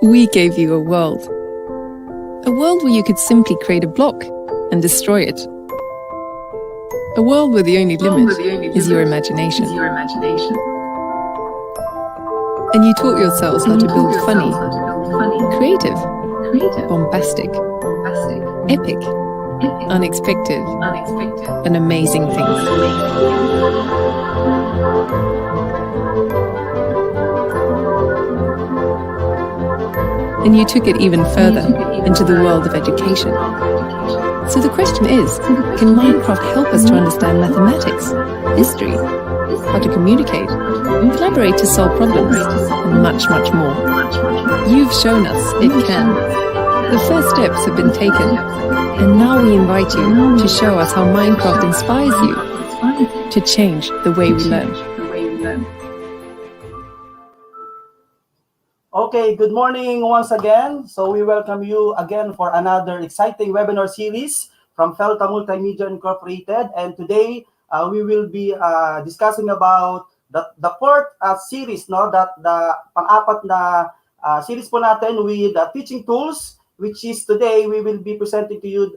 We gave you a world where you could simply create a block and destroy it. A world where the only limit is your imagination. And you taught yourselves how to build funny, creative, bombastic, epic, unexpected, and amazing things. And you took it even further into the world of education. So the question is, can Minecraft help us to understand mathematics, history, how to communicate, collaborate to solve problems, and much, much more? You've shown us it can. The first steps have been taken, and now we invite you to show us how Minecraft inspires you to change the way we learn. Okay, good morning once again. So we welcome you again for another exciting webinar series from Felta Multimedia Incorporated. And today we will be discussing about the fourth series, no, that the pang-apat na series po natin with teaching tools, which is today we will be presenting to you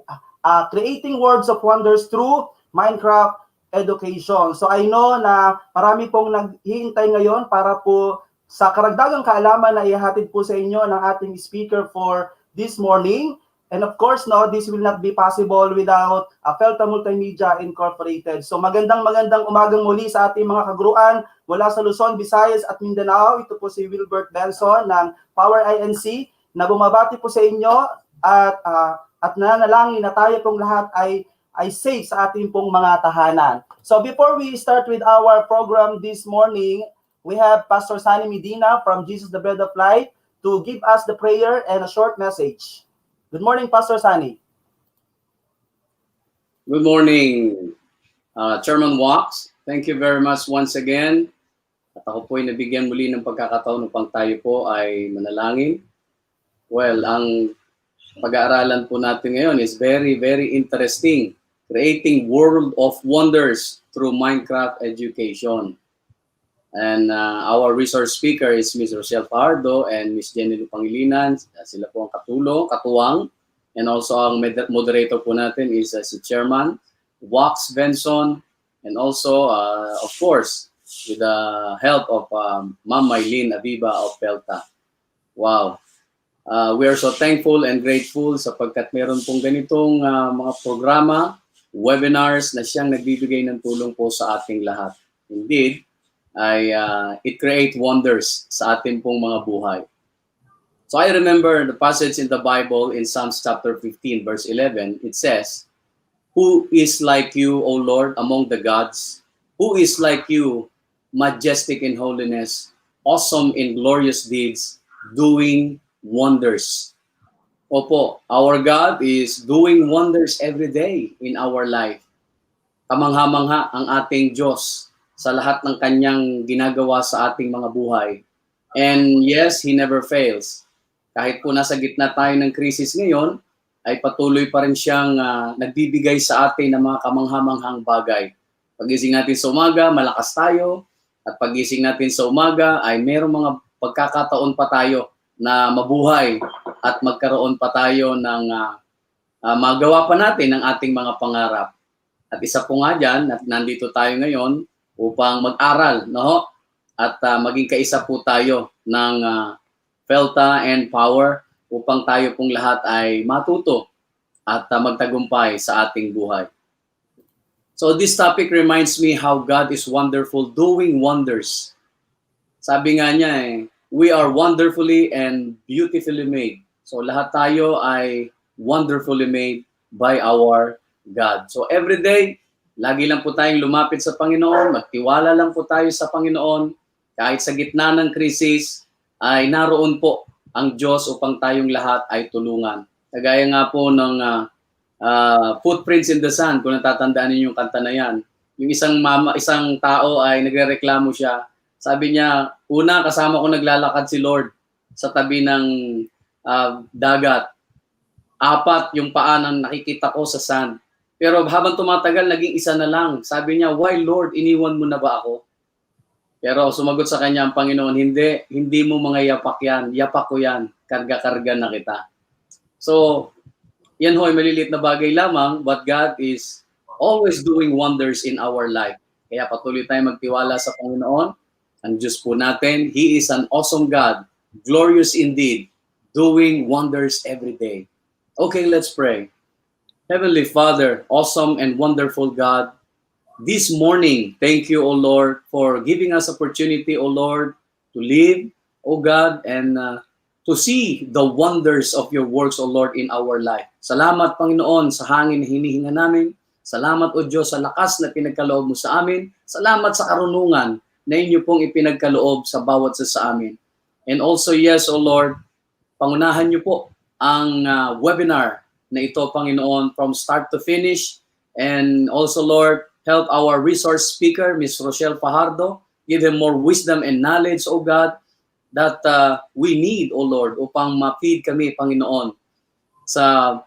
creating worlds of wonders through Minecraft education. So I know na marami pong naghihintay ngayon para po sa karagdagang kaalaman na ihahatid po sa inyo ng ating speaker for this morning. And of course, no, this will not be possible without Felta Multimedia Incorporated. So magandang umagang muli sa ating mga kaguruan mula sa Luzon, Visayas at Mindanao. Ito po si Wilbert Benson ng Power INC na bumabati po sa inyo at nananalangin na tayo pong lahat ay safe sa ating pong mga tahanan. So before we start with our program this morning, we have Pastor Sunny Medina from Jesus the Bread of Life to give us the prayer and a short message. Good morning, Pastor Sunny. Good morning, Chairman Wax. Thank you very much once again. At ako po ay nabigyan muli ng pagkakataon upang tayo po ay manalangin. Well, ang pag-aaralan po natin ngayon is very, very interesting. Creating World of Wonders through Minecraft Education. And our resource speaker is Ms. Rochelle Fajardo and Ms. Jennylou Pangilinan. Sila po ang katuwang. And also ang moderator po natin is si Chairman Wax Benson. And also, of course, with the help of Ma'am Maylene Aviva of Felta. Wow. We are so thankful and grateful sapagkat meron pong ganitong mga programa, webinars na siyang nagbibigay ng tulong po sa ating lahat. Indeed, it creates wonders sa ating pong mga buhay. So I remember the passage in the Bible in Psalms chapter 15 verse 11. It says, "Who is like you, O Lord, among the gods? Who is like you, majestic in holiness, awesome in glorious deeds, doing wonders?" Opo, our God is doing wonders every day in our life. Kamangha-mangha ang ating Diyos sa lahat ng kanyang ginagawa sa ating mga buhay. And yes, He never fails. Kahit po nasa gitna tayo ng krisis ngayon, ay patuloy pa rin siyang nagbibigay sa atin ng mga kamangha-manghang bagay. Pagising natin sa umaga, malakas tayo. At pagising natin sa umaga, ay mayroong mga pagkakataon pa tayo na mabuhay at magkaroon pa tayo ng magawa pa natin ng ating mga pangarap. At isa po nga dyan, at nandito tayo ngayon, upang mag-aral, no? At maging kaisa po tayo ng Felta and Power upang tayo pong lahat ay matuto at magtagumpay sa ating buhay. So this topic reminds me how God is wonderful, doing wonders. Sabi nga niya we are wonderfully and beautifully made. So lahat tayo ay wonderfully made by our God. So every day, lagi lang po tayong lumapit sa Panginoon, magtiwala lang po tayo sa Panginoon. Kahit sa gitna ng krisis, ay naroon po ang Diyos upang tayong lahat ay tulungan. Kagaya nga po ng Footprints in the Sand, kung natatandaan ninyo yung kanta na yan. Yung isang tao ay nagrereklamo siya. Sabi niya, una kasama ko naglalakad si Lord sa tabi ng dagat. 4 yung paa na nakikita ko sa sand. Pero habang tumatagal, naging isa na lang. Sabi niya, why Lord, iniwan mo na ba ako? Pero sumagot sa kanya ang Panginoon, hindi mo mga yapak yan. Yapak ko yan. karga-karga na kita. So, yan ho'y maliliit na bagay lamang, but God is always doing wonders in our life. Kaya patuloy tayong magtiwala sa Panginoon. Ang Diyos po natin, He is an awesome God, glorious indeed, doing wonders every day. Okay, let's pray. Heavenly Father, awesome and wonderful God, this morning, thank you, O Lord, for giving us opportunity, O Lord, to live, O God, and to see the wonders of your works, O Lord, in our life. Salamat, Panginoon, sa hangin na hinihinga namin. Salamat, O Diyos, sa lakas na pinagkaloob mo sa amin. Salamat sa karunungan na inyo pong ipinagkaloob sa bawat sa amin. And also, yes, O Lord, pangunahan niyo po ang webinar na ito, Panginoon, from start to finish. And also, Lord, help our resource speaker, Ms. Rochelle Fajardo. Give him more wisdom and knowledge, O God, that we need, O Lord, upang ma-feed kami, Panginoon, sa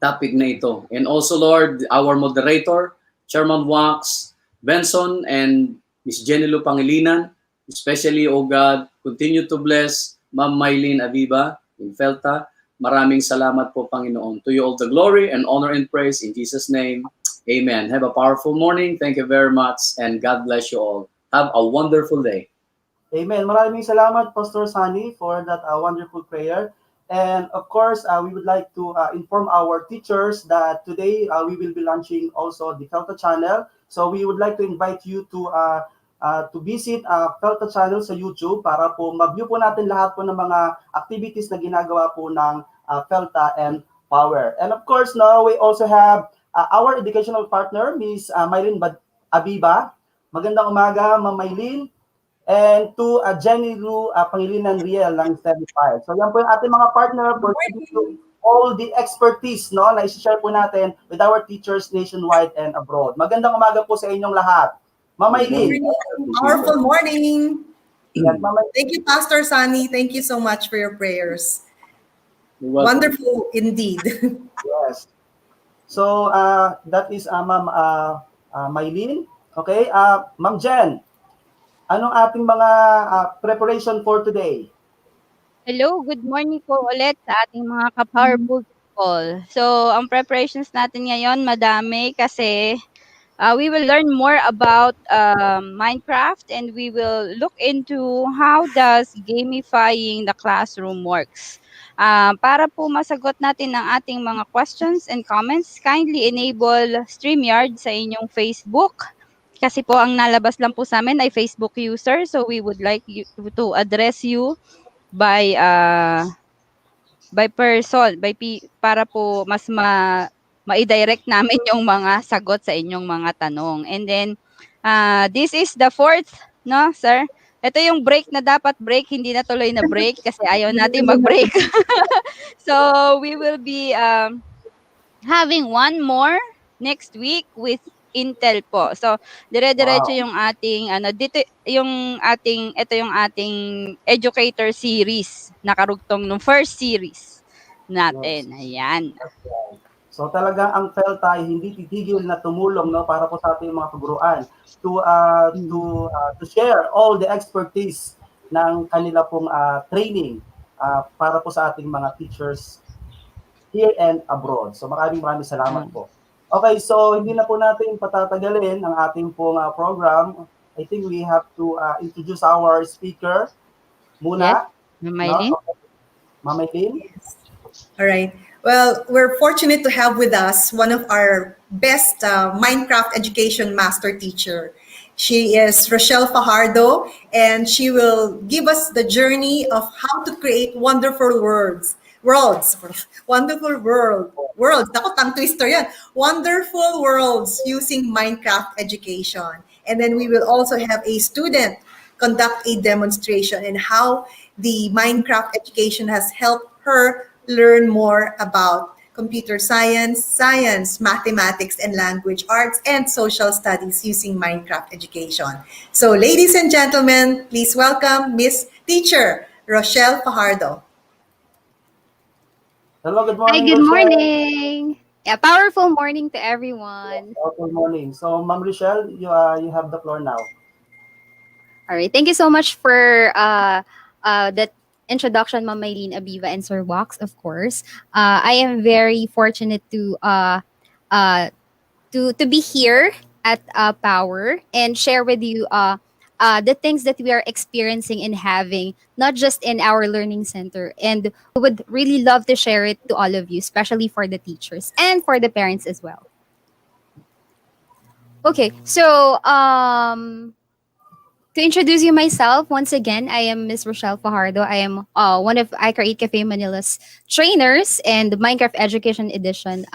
topic na ito. And also, Lord, our moderator, Chairman Wax Benson, and Ms. Jennylou Pangilinan, especially, O God, continue to bless Ma'am Mylene Aviva in Felta. Maraming salamat po, Panginoon. To you all the glory and honor and praise in Jesus' name. Amen. Have a powerful morning. Thank you very much, and God bless you all. Have a wonderful day. Amen. Maraming salamat, Pastor Sunny, for that wonderful prayer. And of course, we would like to inform our teachers that today we will be launching also the Felta channel. So we would like to invite you to visit Felta channel sa YouTube para po mag-view po natin lahat po ng mga activities na ginagawa po ng Felta and Power. And of course, now we also have our educational partner, Ms. Mylene Abiba. Magandang umaga, Ma'am Mylene. And to Jennylou Pangilinan-Riel ng STEMified. So yan po yung ating mga partner for all the expertise na i-share po natin with our teachers nationwide and abroad. Magandang umaga po sa inyong lahat. Ma'am Mylene. Powerful morning. Yes, Thank you, Pastor Sunny. Thank you so much for your prayers. Wonderful indeed. Yes. So that is Ma'am Mylene. Okay, Ma'am Jen, anong ating mga preparation for today? Hello, good morning po ulit sa ating mga ka-powerful people. So, ang preparations natin ngayon madami kasi we will learn more about Minecraft, and we will look into how does gamifying the classroom works. Para po masagot natin ang ating mga questions and comments, kindly enable StreamYard sa inyong Facebook. Kasi po ang nalabas lang po sa amin ay Facebook user. So we would like you to address you by person, para po mas ma-direct namin yung mga sagot sa inyong mga tanong. And then this is the fourth, no, sir? Ito yung break na dapat break, hindi na tuloy na break kasi ayaw natin mag-break. So we will be having one more next week with Intel po. So, dire-diretso yung ating ito yung ating educator series, nakarugtong nung first series natin. Yes. Ayan. So talagang ang Felta ay hindi titigil na tumulong para po sa ating mga kaguruan to share all the expertise ng kanila pong training para po sa ating mga teachers here and abroad. So maraming salamat po. Okay, so hindi na po natin patatagalin ang ating pong program. I think we have to introduce our speaker muna. Yes, Ma'am Mylene. Yes. All right. Well, we're fortunate to have with us one of our best Minecraft education master teacher. She is Rochelle Fajardo, and she will give us the journey of how to create wonderful worlds. Wonderful worlds. Naku, tongue twister yan. Wonderful worlds using Minecraft education. And then we will also have a student conduct a demonstration and how the Minecraft education has helped her learn more about computer science, mathematics, and language arts, and social studies using Minecraft education. So, ladies and gentlemen, please welcome Miss Teacher Rochelle Fajardo. Hello, good morning. Hi, good Rochelle. morning. Yeah, powerful morning to everyone. Powerful morning. So, Ma'am Rochelle, you have the floor now. All right, thank you so much for that introduction, Ma'am Maylene, Abiva, and Sir Wax, of course. I am very fortunate uh, to be here at Power and share with you the things that we are experiencing and having, not just in our learning center. And we would really love to share it to all of you, especially for the teachers and for the parents as well. Okay, so to introduce you myself, once again, I am Miss Rochelle Fajardo. I am one of I Create Cafe Manila's trainers and Minecraft Education Edition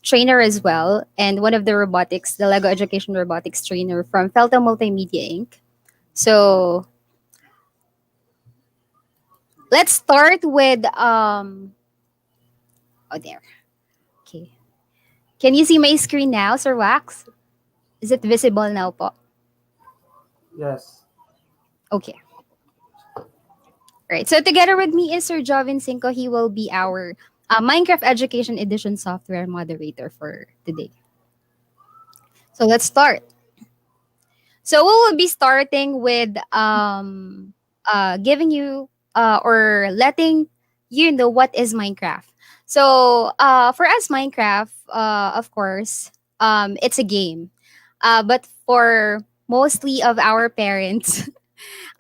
trainer as well, and one of the robotics, the Lego Education Robotics trainer from Felta Multimedia Inc. So let's start with oh there. Okay. Can you see my screen now, Sir Wax? Is it visible now po? Yes. Okay. Right. So together with me is Sir Jovin Cinco. He will be our Minecraft Education Edition software moderator for today. So let's start. So we will be starting with giving you or letting you know what is Minecraft. So for us, Minecraft, of course, it's a game. But for mostly of our parents,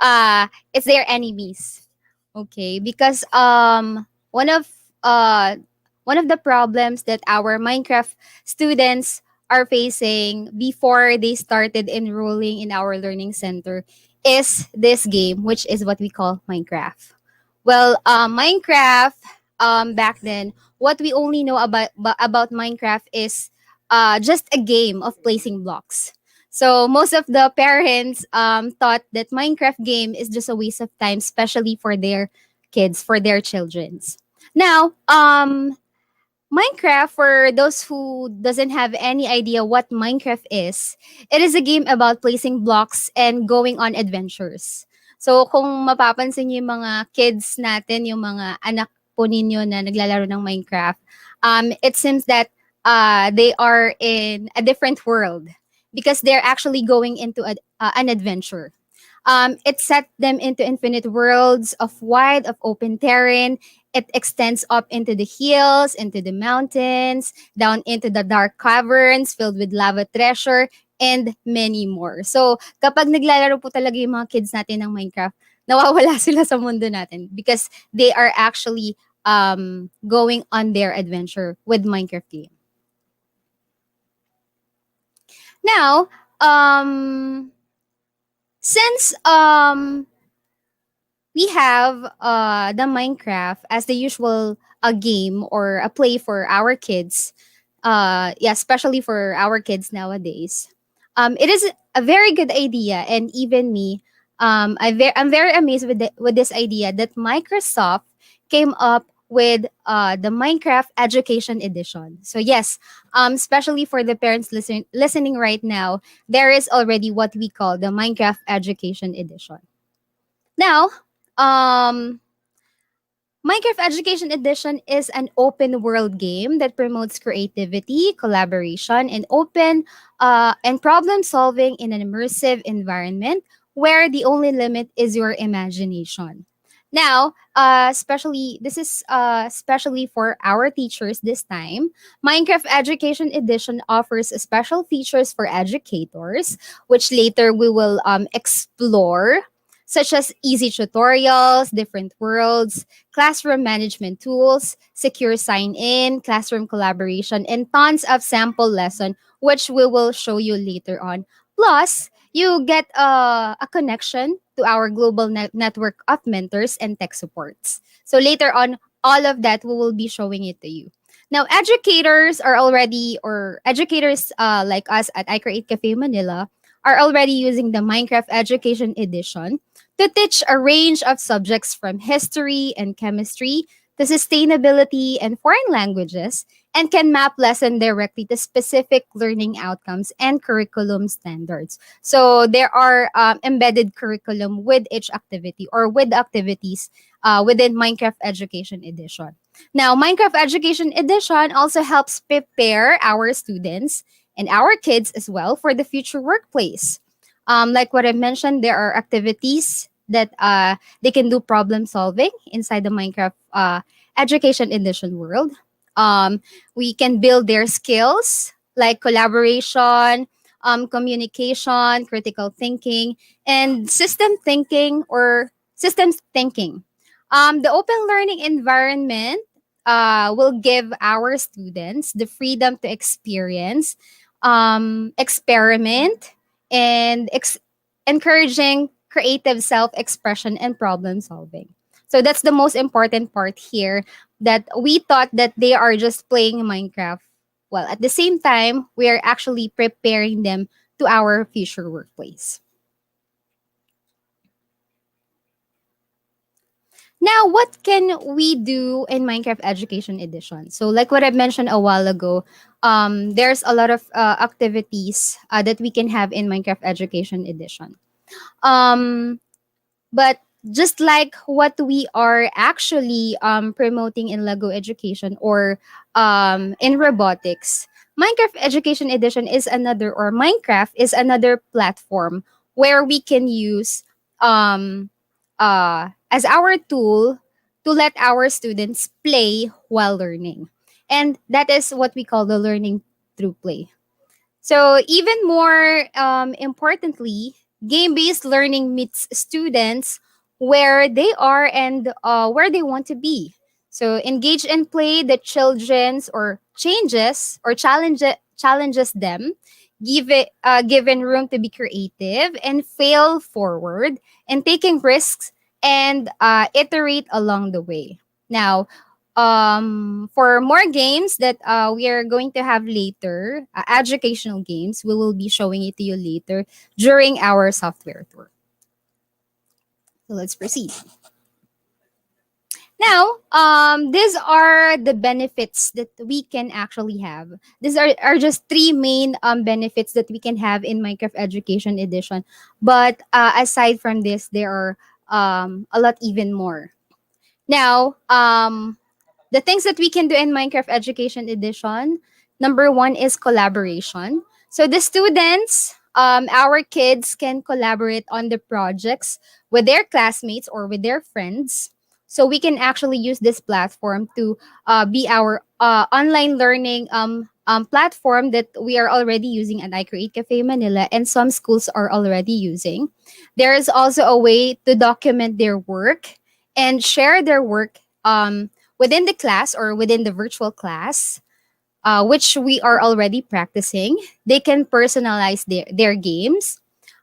it's their enemies. Okay, because uh one of the problems that our Minecraft students are facing before they started enrolling in our learning center is this game, which is what we call Minecraft. Well, Minecraft back then, what we only know about Minecraft is just a game of placing blocks. So most of the parents thought that Minecraft game is just a waste of time, especially for their kids, for their childrens. Now, Minecraft, for those who doesn't have any idea what Minecraft is, it is a game about placing blocks and going on adventures. So kung mapapansin niyo yung mga kids natin, yung mga anak po ninyo na naglalaro ng Minecraft, it seems that they are in a different world because they're actually going into an adventure. It set them into infinite worlds of wide, of open terrain. It extends up into the hills, into the mountains, down into the dark caverns filled with lava treasure, and many more. So, kapag naglalaro po talaga yung mga kids natin ng Minecraft, nawawala sila sa mundo natin because they are actually going on their adventure with Minecraft game. Now, since we have the Minecraft as the usual game or a play for our kids, yeah, especially for our kids nowadays, it is a very good idea, and even me, I'm very amazed with this idea that Microsoft came up with the Minecraft Education Edition. So yes, especially for the parents listening right now, there is already what we call the Minecraft Education Edition. Now, Minecraft Education Edition is an open world game that promotes creativity, collaboration, and open and problem solving in an immersive environment where the only limit is your imagination. Now, especially this is especially for our teachers this time. Minecraft Education Edition offers special features for educators, which later we will explore, such as easy tutorials, different worlds, classroom management tools, secure sign-in, classroom collaboration, and tons of sample lesson, which we will show you later on. Plus, you get a connection to our global network of mentors and tech supports. So later on, all of that we will be showing it to you. Now, educators are already, or educators like us at I Create Cafe Manila, are already using the Minecraft Education Edition to teach a range of subjects from history and chemistry to sustainability and foreign languages, and can map lesson directly to specific learning outcomes and curriculum standards. So there are embedded curriculum with each activity or with activities within Minecraft Education Edition. Now, Minecraft Education Edition also helps prepare our students and our kids as well for the future workplace. Like what I mentioned, there are activities that they can do problem solving inside the Minecraft education edition world. We can build their skills like collaboration, communication, critical thinking, and systems thinking. The open learning environment will give our students the freedom to experience, experiment, and encouraging creative self-expression and problem solving. So that's the most important part here, that we thought that they are just playing Minecraft. Well, at the same time, we are actually preparing them to our future workplace. Now, what can we do in Minecraft Education Edition? So, like what I mentioned a while ago, there's a lot of activities that we can have in Minecraft Education Edition. Um, but just like what we are actually promoting in Lego Education or in robotics, Minecraft Education Edition is another, or Minecraft is another platform where we can use um, as our tool to let our students play while learning. And that is what we call the learning through play. So, even more importantly, game based learning meets students where they are and where they want to be. So, engage and play the children's or challenges them, given room to be creative and fail forward, and taking risks and iterate along the way. Now, for more games that we are going to have later, educational games, we will be showing it to you later during our software tour. So let's proceed. Now, these are the benefits that we can actually have. These are just three main benefits that we can have in Minecraft Education Edition. But aside from this, there are a lot even more. Now, the things that we can do in Minecraft Education Edition, number one is collaboration. So the students, our kids can collaborate on the projects with their classmates or with their friends. So we can actually use this platform to be our online learning platform that we are already using at iCreate Cafe Manila, and some schools are already using. There is also a way to document their work and share their work within the class or within the virtual class, which we are already practicing. They can personalize their games.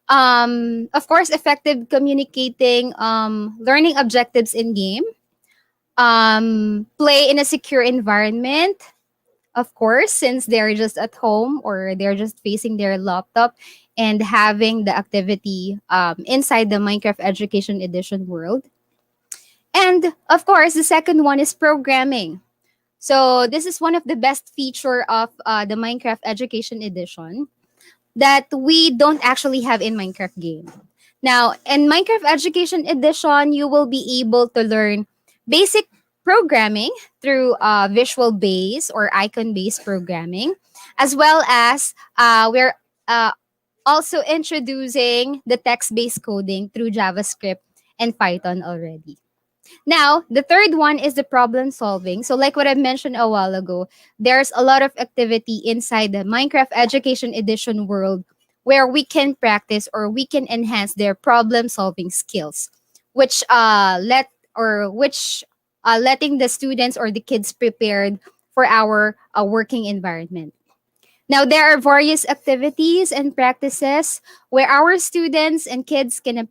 Of course, effective communicating learning objectives in game. Play in a secure environment. Of course, since they're just at home or they're just facing their laptop and having the activity inside the Minecraft Education Edition world. And of course, the second one is programming. So this is one of the best feature of the Minecraft Education Edition that we don't actually have in Minecraft game. Now, in Minecraft Education Edition, you will be able to learn basic programming through visual based or icon based programming, as well as we're also introducing the text based coding through JavaScript and Python already. Now, the third one is the problem solving. So, like what I mentioned a while ago, there's a lot of activity inside the Minecraft Education Edition world where we can practice or we can enhance their problem solving skills, which letting the students or the kids prepared for our working environment. Now, there are various activities and practices where our students and kids can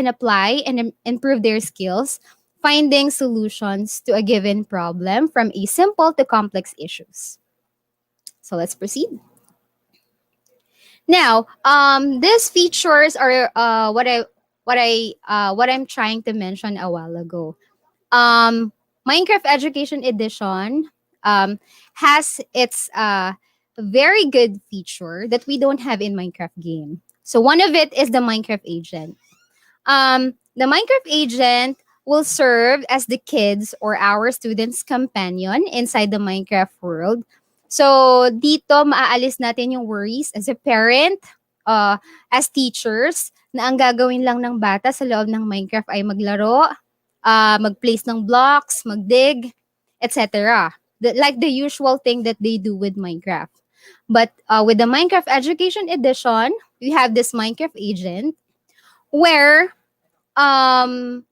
apply and improve their skills, finding solutions to a given problem from a simple to complex issues. So let's proceed. Now, these features are what I'm trying to mention a while ago. Minecraft Education Edition has its very good feature that we don't have in Minecraft game. So one of it is the Minecraft agent. The Minecraft agent will serve as the kids or our students' companion inside the Minecraft world. So dito maaalis natin yung worries as a parent as teachers na ang gagawin lang ng bata sa loob ng Minecraft ay maglaro, mag-place ng blocks, mag-dig, etc. Like the usual thing that they do with Minecraft. But with the Minecraft Education Edition, we have this Minecraft agent where um,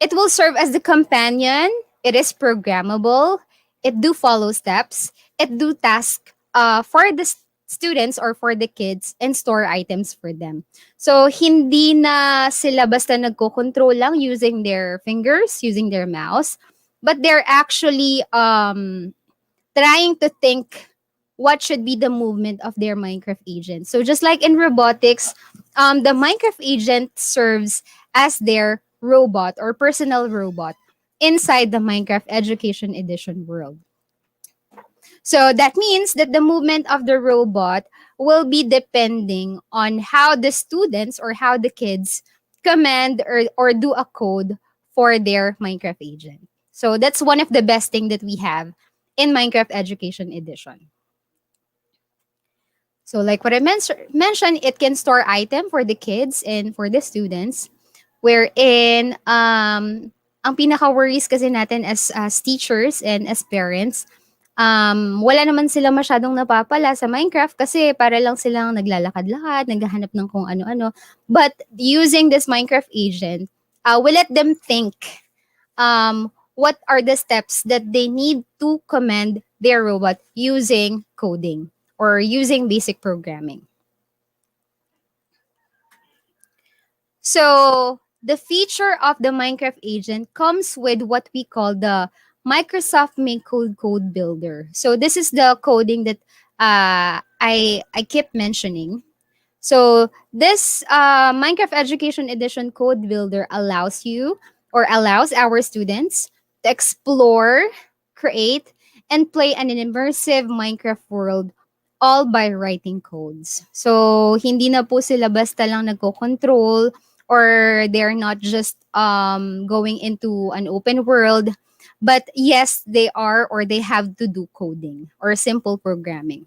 it will serve as the companion. It is programmable. It do follow steps. It do task for the students or for the kids and store items for them. So, hindi na sila basta nagko-control lang using their fingers, using their mouse, but they're actually trying to think what should be the movement of their Minecraft agent. So just like in robotics, the Minecraft agent serves as their robot or personal robot inside the Minecraft Education Edition world. So that means that the movement of the robot will be depending on how the students or how the kids command or do a code for their Minecraft agent. So that's one of the best thing that we have in Minecraft Education Edition. So like what I mentioned, it can store item for the kids and for the students, wherein ang pinaka-worries kasi natin as teachers and as parents, wala naman sila masyadong napapala sa Minecraft kasi para lang silang naglalakad-lakad, naghahanap ng kung ano-ano. But using this Minecraft agent, we let them think what are the steps that they need to command their robot using coding or using basic programming. So the feature of the Minecraft agent comes with what we call the Microsoft Make Code Builder. So this is the coding that I keep mentioning. So this Minecraft Education Edition Code Builder allows you or allows our students to explore, create, and play an immersive Minecraft world all by writing codes. So hindi na po sila basta lang nagko-control or they're not just going into an open world. But yes, they are or they have to do coding or simple programming.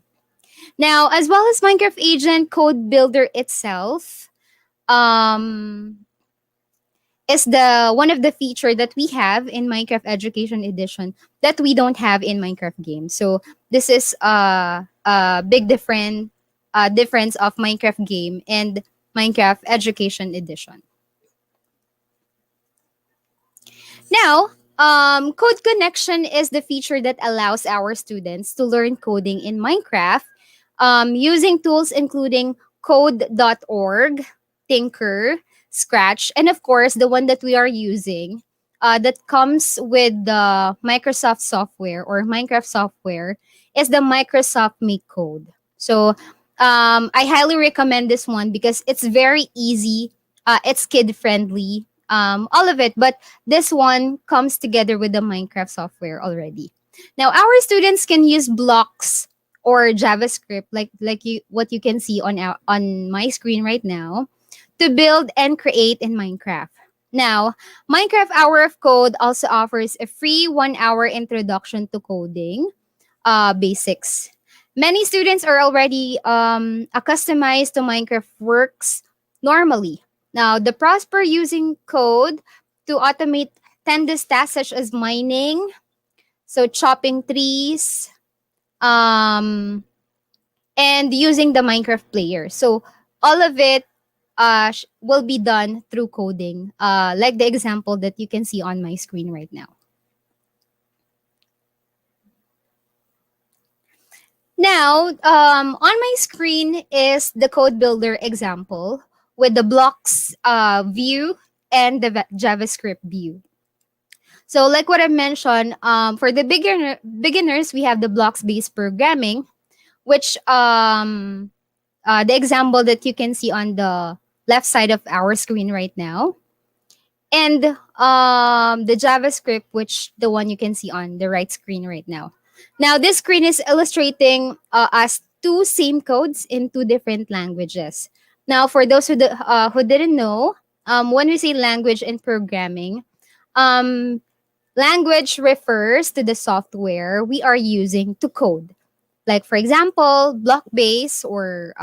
Now, as well as Minecraft Agent Code Builder itself, is the one of the feature that we have in Minecraft Education Edition that we don't have in Minecraft game. So this is a big difference of Minecraft game and Minecraft Education Edition. Now, Code Connection is the feature that allows our students to learn coding in Minecraft using tools including code.org, Tinker, Scratch, and of course, the one that we are using that comes with the Microsoft software or Minecraft software is the Microsoft Make Code. So I highly recommend this one because it's very easy, it's kid-friendly, all of it. But this one comes together with the Minecraft software already. Now, our students can use blocks or JavaScript, what you can see on my screen right now, to build and create in Minecraft. Now, Minecraft Hour of Code also offers a free 1-hour introduction to coding basics. Many students are already accustomed to Minecraft works normally. Now, the prosper using code to automate tedious tasks such as mining, so chopping trees, and using the Minecraft player. So all of it will be done through coding, like the example that you can see on my screen right now. Now, on my screen is the code builder example with the blocks view and the JavaScript view. So like what I mentioned, for the beginners, we have the blocks-based programming, which the example that you can see on the left side of our screen right now. And the JavaScript, which the one you can see on the right screen right now. Now, this screen is illustrating us two same codes in two different languages. Now, for those who didn't know, when we say language in programming, language refers to the software we are using to code. Like, for example, block-based or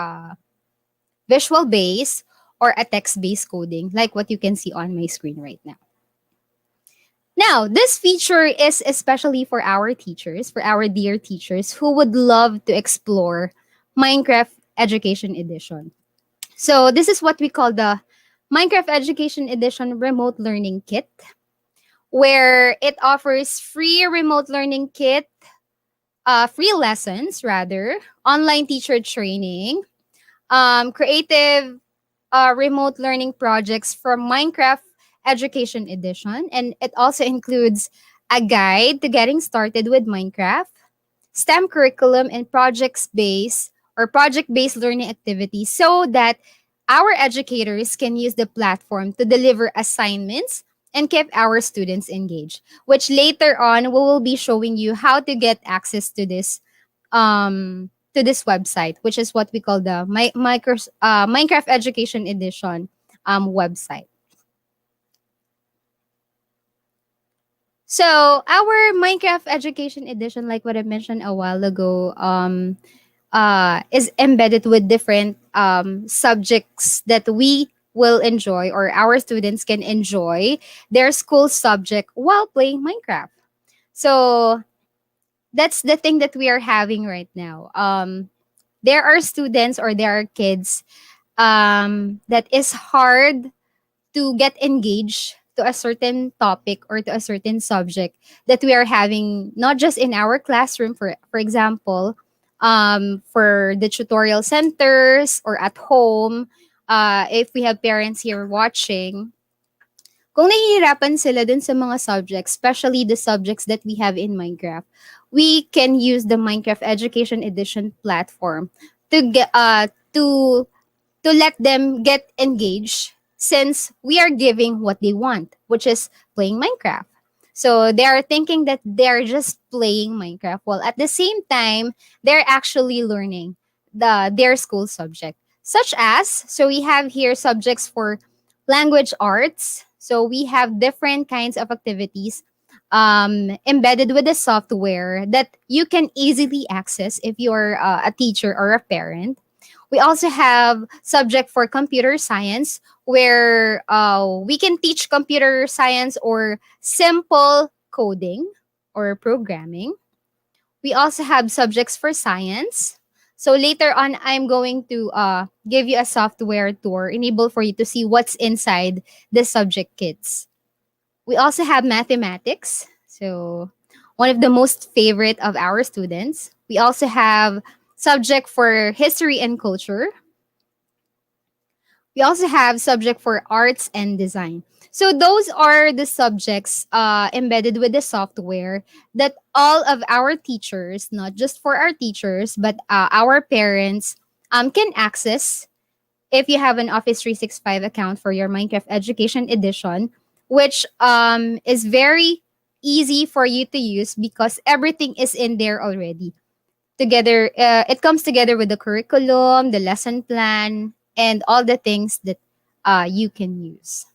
visual based, or a text based coding, like what you can see on my screen right now. Now, this feature is especially for our teachers, for our dear teachers who would love to explore Minecraft Education Edition. So, this is what we call the Minecraft Education Edition Remote Learning Kit, where it offers free remote learning kit, free lessons rather, online teacher training, creative remote learning projects from Minecraft Education Edition. And it also includes a guide to getting started with Minecraft, STEM curriculum, and project based learning activities so that our educators can use the platform to deliver assignments and keep our students engaged, which later on we will be showing you how to get access to this website, which is what we call the Minecraft Education Edition website. So our Minecraft Education Edition, like what I mentioned a while ago, is embedded with different subjects that we will enjoy, or our students can enjoy their school subject while playing Minecraft. So that's the thing that we are having right now. There are students, or there are kids that is hard to get engaged to a certain topic or to a certain subject that we are having, not just in our classroom, for example, for the tutorial centers or at home. If we have parents here watching, kung nahihirapan sila dun sa mga subjects, especially the subjects that we have in Minecraft, we can use the Minecraft Education Edition platform to get to let them get engaged, since we are giving what they want, which is playing Minecraft. So they are thinking that they're just playing Minecraft, while at the same time they're actually learning their school subject. Such as, so we have here subjects for language arts. So we have different kinds of activities embedded with the software that you can easily access if you're a teacher or a parent. We also have subject for computer science, where we can teach computer science or simple coding or programming. We also have subjects for science. So later on, I'm going to give you a software tour, enable for you to see what's inside the subject kits. We also have mathematics. So one of the most favorite of our students. We also have subject for history and culture. We also have subject for arts and design. So those are the subjects embedded with the software that all of our teachers, not just for our teachers, but our parents can access if you have an Office 365 account for your Minecraft Education Edition, which is very easy for you to use because everything is in there already. Together, it comes together with the curriculum, the lesson plan, and all the things that you can use.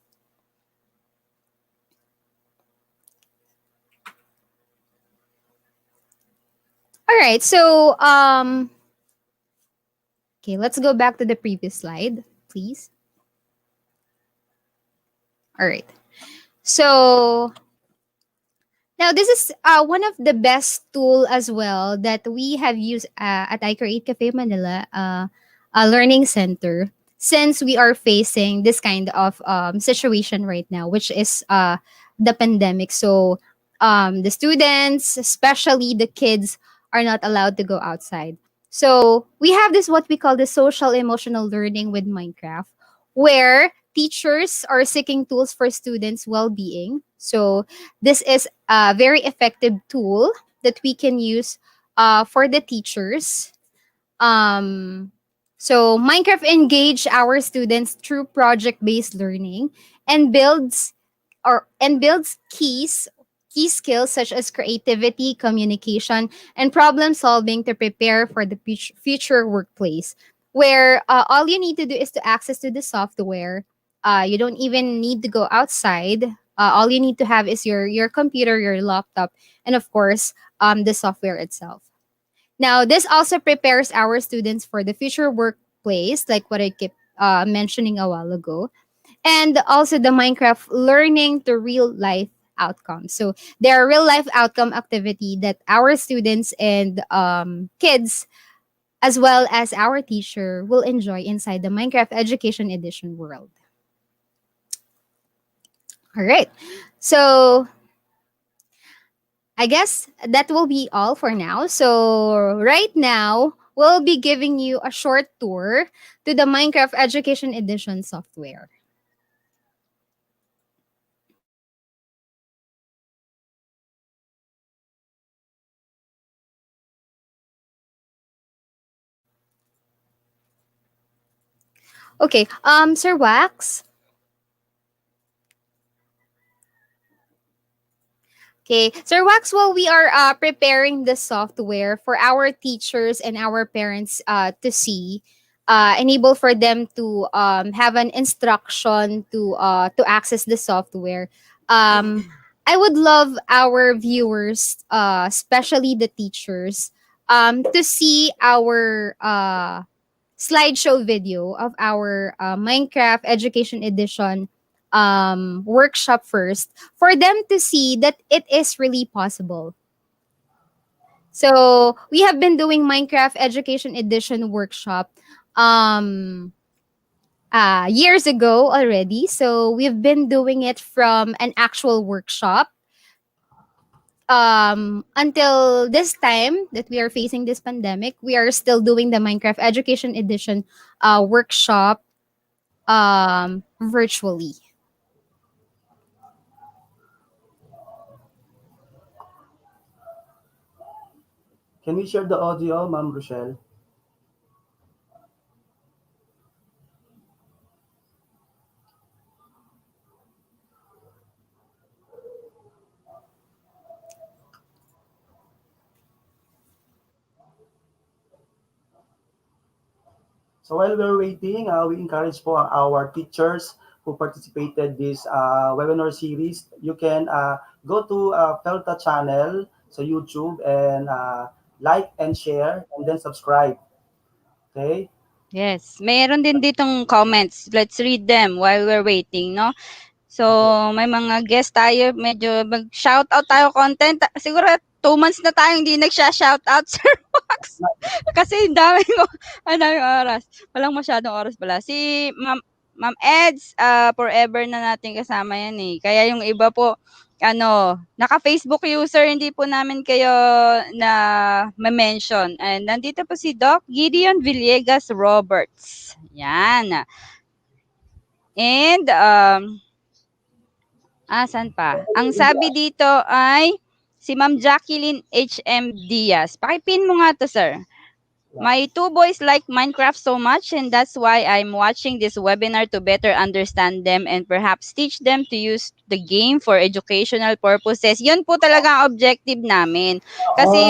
All right, so okay, let's go back to the previous slide, please. All right, so now this is one of the best tool as well that we have used at I Create Cafe Manila, a learning center, since we are facing this kind of situation right now, which is the pandemic. So the students, especially the kids, are not allowed to go outside. So we have this what we call the social emotional learning with Minecraft, where teachers are seeking tools for students' well-being. So this is a very effective tool that we can use for the teachers. Um, so Minecraft engage our students through project-based learning and builds key skills such as creativity, communication, and problem solving to prepare for the future workplace. Where all you need to do is to access to the software. You don't even need to go outside. All you need to have is your computer, your laptop, and of course, the software itself. Now, this also prepares our students for the future workplace, like what I keep mentioning a while ago, and also the Minecraft learning to real life outcomes. So there are real life outcome activity that our students and kids as well as our teacher will enjoy inside the Minecraft Education Edition world. All right. So I guess that will be all for now. So right now, we'll be giving you a short tour to the Minecraft Education Edition software. Okay, Sir Wax. Okay, Sir Wax, while we are preparing the software for our teachers and our parents to see, enable for them to have an instruction to access the software. I would love our viewers, especially the teachers, to see our slideshow video of our Minecraft Education Edition workshop first for them to see that it is really possible. So we have been doing Minecraft Education Edition workshop years ago already. So we've been doing it from an actual workshop until this time that we are facing this pandemic. We are still doing the Minecraft Education Edition workshop virtually. Can we share the audio, Ma'am Rochelle? So while we're waiting, we encourage po our teachers who participated this webinar series. You can go to Felta channel, so YouTube, and like and share, and then subscribe. Okay? Yes, meron din ditong comments. Let's read them while we're waiting, no? So, may mga guest tayo, medyo mag-shoutout tayo content. Siguro 2 months na tayong hindi nagsha-shoutout, Sir Max. Kasi ang daming oras. Walang masyadong oras pala. Si Ma'am Eds, forever na natin kasama yan eh. Kaya yung iba po, naka-Facebook user, hindi po namin kayo na ma-mention. And nandito po si Doc Gideon Villegas Roberts. Yan. And, saan pa? Ang sabi dito ay si Ma'am Jacqueline H.M. Diaz. Pakipin mo nga to, sir. My 2 boys like Minecraft so much, and that's why I'm watching this webinar to better understand them and perhaps teach them to use the game for educational purposes. Yun po talaga ang objective namin. Kasi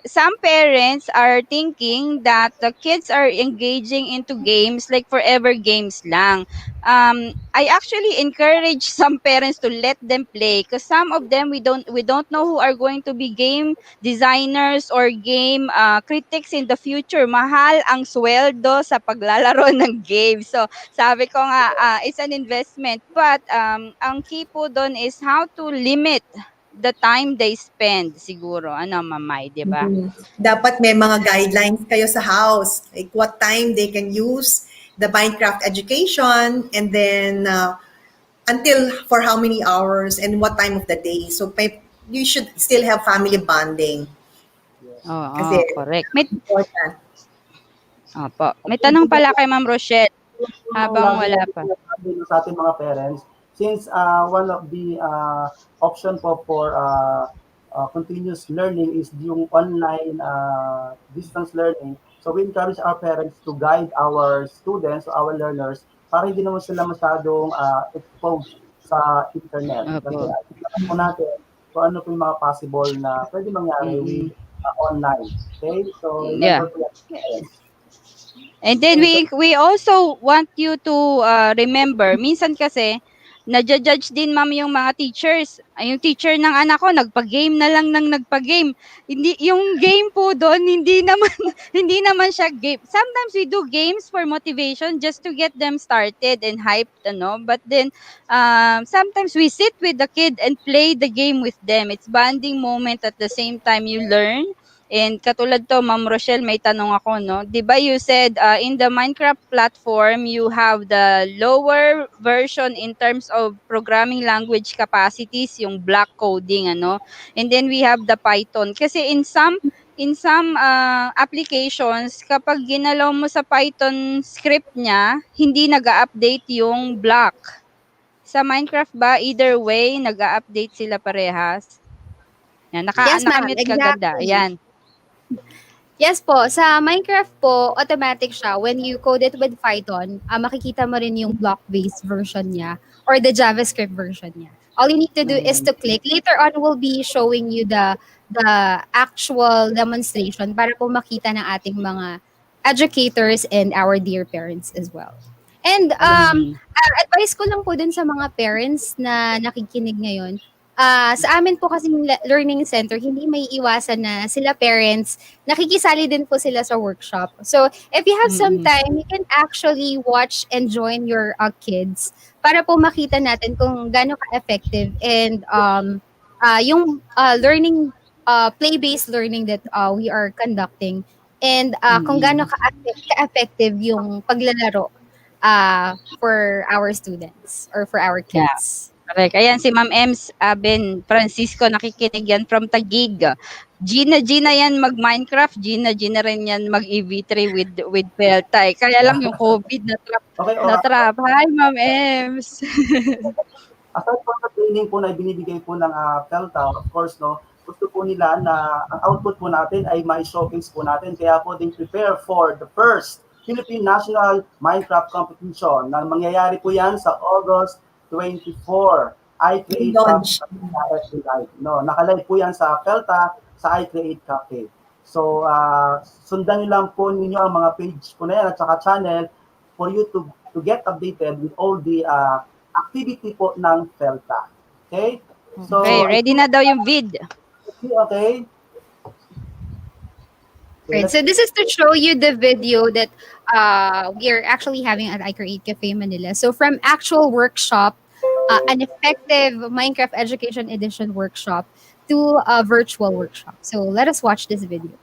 some parents are thinking that the kids are engaging into games like forever games lang. I actually encourage some parents to let them play because some of them we don't know who are going to be game designers or game critics in the future. Mahal ang sweldo sa paglalaro ng game. So, sabi ko nga, it's an investment. But, ang key po doon is how to limit the time they spend siguro. Mamay, di ba? Dapat may mga guidelines kayo sa house. Like what time they can use the Minecraft education and then until for how many hours and what time of the day. So, you should still have family bonding. Oo, correct. Important. Opo. May tanong pala kay Ma'am Rochelle habang wala pa. Sa ating mga parents, since one of the option po for continuous learning is yung online distance learning. So we encourage our parents to guide our students, our learners, para hindi naman sila masyadong exposed sa internet. Kasi alam po natin kung ano po yung mga possible na pwede mangyari with online. Okay? So, yeah. And then we also want you to remember, minsan kasi nadja-judge din ma'am yung mga teachers. Ay, yung teacher ng anak ko nagpa-game na lang ng nagpa-game. Hindi yung game po doon hindi naman hindi naman siya game. Sometimes we do games for motivation just to get them started and hyped, ano. But then sometimes we sit with the kid and play the game with them. It's bonding moment at the same time you learn. And katulad to, Ma'am Rochelle, may tanong ako, no? Di ba you said in the Minecraft platform, you have the lower version in terms of programming language capacities, yung block coding, ano? And then we have the Python. Kasi in some applications, kapag ginalaw mo sa Python script niya, hindi nag-update yung block. Sa Minecraft ba, either way, nag-update sila parehas? Yan, Yes, ma'am. nakamute ka ganda. Exactly. Ayan. Yes po, sa Minecraft po, automatic siya. When you code it with Python, makikita mo rin yung block-based version niya or the JavaScript version niya. All you need to do is to click. Later on, we'll be showing you the actual demonstration para po makita ng ating mga educators and our dear parents as well. And advice ko lang po dun sa mga parents na nakikinig ngayon, sa amin po kasi learning center, hindi may iwasan na sila parents, nakikisali din po sila sa workshop. So, if you have some time, you can actually watch and join your kids para po makita natin kung gaano ka-effective and yung learning, play-based learning that we are conducting and kung gaano ka-effective yung paglalaro for our students or for our Yeah. kids. Correct. Ayan, si Ma'am Ems Ben Francisco, nakikinig yan from Taguig. Gina yan mag-Minecraft, Gina rin yan mag-EV3 with Peltay. Kaya lang yung COVID Okay, na-trap. Hi, Ma'am Ems. aside po sa training po na binibigay po ng Pelta, of course, no, gusto po nila na ang output po natin ay may showcase po natin. Kaya po din prepare for the first Philippine National Minecraft Competition na mangyayari po yan sa August 24. I Create Launch. Cafe Live. No, nakalive po yan sa Pelta sa I Create Cafe. So, sundan niyo lang po ninyo ang mga page ko na yan at saka channel for you to get updated with all the activity po ng Pelta. Okay? So, Okay, ready na daw yung vid. okay. Right. So this is to show you the video that we are actually having at I Create Cafe Manila. So from actual workshop, an effective Minecraft Education Edition workshop to a virtual workshop. So let us watch this video.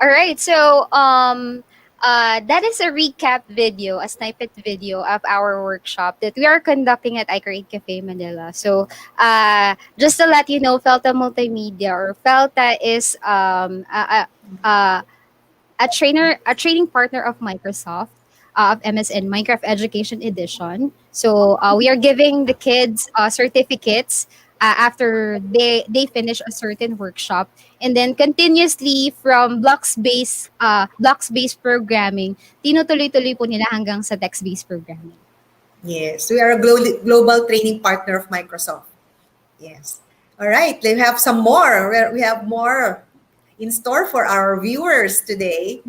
All right. So that is a recap video, a snippet video of our workshop that we are conducting at iCreate Cafe Manila. So just to let you know, Felta Multimedia or Felta is a training partner of Microsoft of MSN Minecraft Education Edition. So we are giving the kids certificates after they finish a certain workshop, and then continuously from blocks based programming, tinutuloy-tuloy po nila hanggang sa text based programming. Yes, we are a global training partner of Microsoft. Yes. All right, we have some more. We have more in store for our viewers today.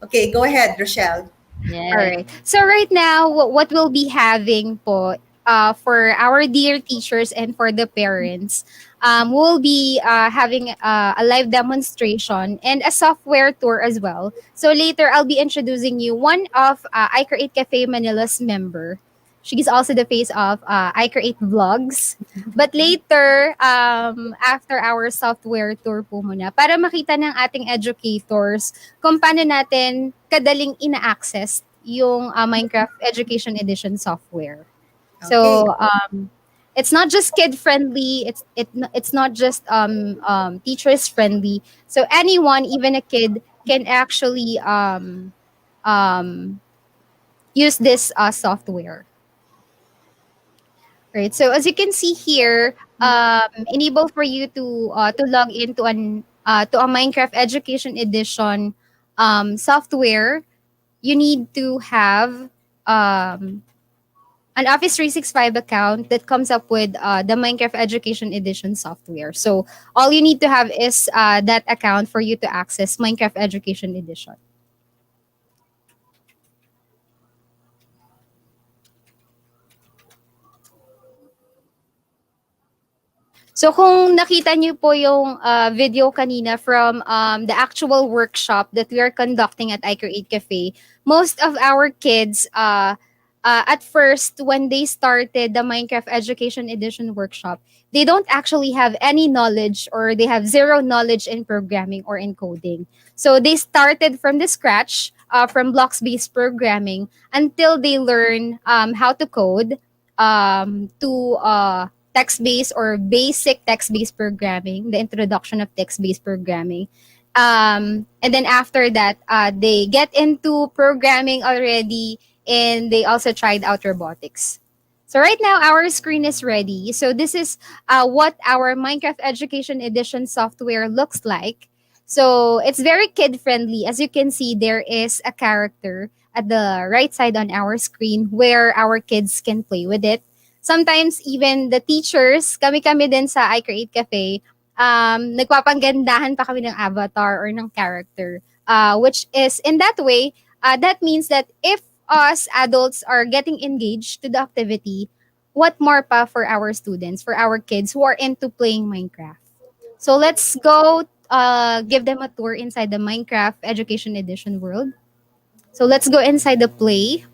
Okay, go ahead, Rochelle. All Yes. right. So right now, what we'll be having po for our dear teachers and for the parents, we'll be having a live demonstration and a software tour as well. So later, I'll be introducing you one of I Create Cafe Manila's member. She's also the face of I Create Vlogs. But later, after our software tour po muna, para makita ng ating educators kung paano natin kadaling ina-access yung Minecraft Education Edition software. Okay. So it's not just kid friendly. It's not just teachers friendly. So anyone, even a kid, can actually use this software. Right. So as you can see here, enable for you to log into to a Minecraft Education Edition software. You need to have an Office 365 account that comes up with the Minecraft Education Edition software. So all you need to have is that account for you to access Minecraft Education Edition. So kung nakita niyo po yung video kanina from the actual workshop that we are conducting at iCreate Cafe, most of our kids at first when they started the Minecraft Education Edition workshop, they don't actually have any knowledge or they have zero knowledge in programming or in coding. So they started from the scratch from blocks-based programming until they learn how to code to text-based or basic text-based programming, the introduction of text-based programming. And then after that, they get into programming already, and they also tried out robotics. So right now, our screen is ready. So this is what our Minecraft Education Edition software looks like. So it's very kid-friendly. As you can see, there is a character at the right side on our screen where our kids can play with it. Sometimes even the teachers, kami-kami din sa I Create Cafe, nagpapanggandahan pa kami ng avatar or ng character. Which is, in that way, that means that if us adults are getting engaged to the activity, what more pa for our students, for our kids who are into playing Minecraft. So let's go give them a tour inside the Minecraft Education Edition world. So let's go inside the play.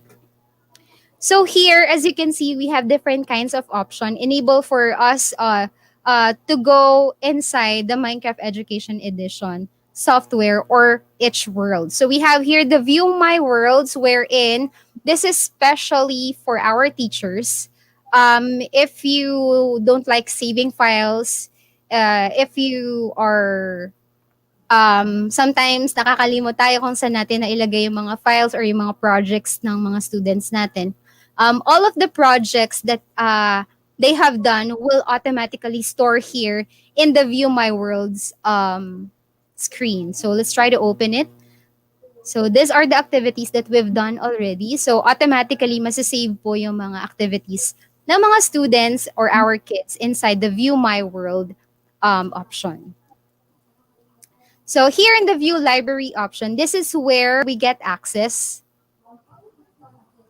So here, as you can see, we have different kinds of option enable for us to go inside the Minecraft Education Edition software or each world. So we have here the View My Worlds, wherein this is specially for our teachers. If you don't like saving files, if you are sometimes nakakalimot tayo kung saan natin nailagay yung mga files or yung mga projects ng mga students natin. All of the projects that they have done will automatically store here in the View My Worlds screen. So let's try to open it. So these are the activities that we've done already. So automatically masasave po yung mga activities ng mga students or our kids inside the View My World option. So here in the View Library option, this is where we get access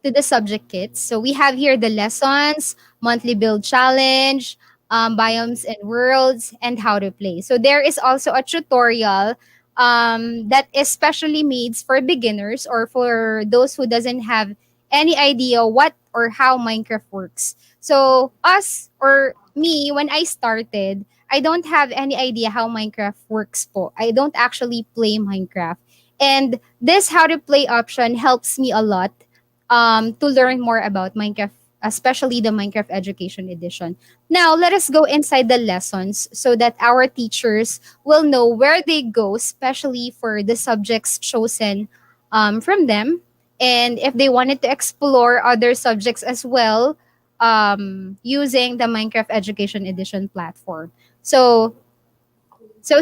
to the subject kits. So we have here the lessons, monthly build challenge, biomes and worlds, and how to play. So there is also a tutorial that is specially made for beginners or for those who doesn't have any idea what or how Minecraft works. So us or me, when I started, I don't have any idea how Minecraft works po. I don't actually play Minecraft. And this how to play option helps me a lot to learn more about Minecraft, especially the Minecraft Education Edition. Now, let us go inside the lessons so that our teachers will know where they go, especially for the subjects chosen from them. And if they wanted to explore other subjects as well, using the Minecraft Education Edition platform. So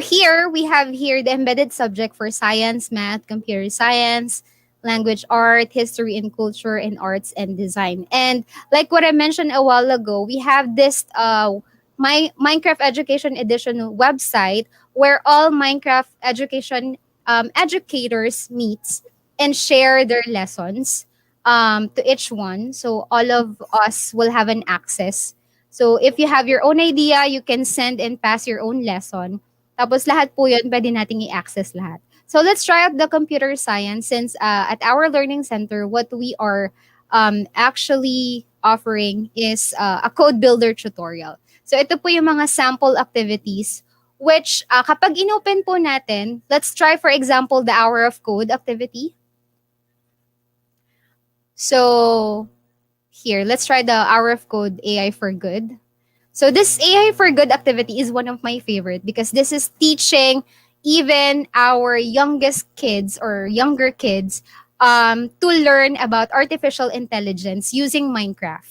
here we have here the embedded subject for science, math, computer science, language art, history and culture, and arts and design. And like what I mentioned a while ago, we have this my Minecraft Education Edition website where all Minecraft education educators meets and share their lessons to each one. So all of us will have an access. So if you have your own idea, you can send and pass your own lesson. Tapos lahat po yun, pwede nating i-access lahat. So let's try out the computer science since at our learning center, what we are actually offering is a code builder tutorial. So ito po yung mga sample activities which kapag inopen po natin, let's try for example the hour of code activity. So here, let's try the hour of code AI for good. So this AI for good activity is one of my favorite because this is teaching even our youngest kids or younger kids to learn about artificial intelligence using Minecraft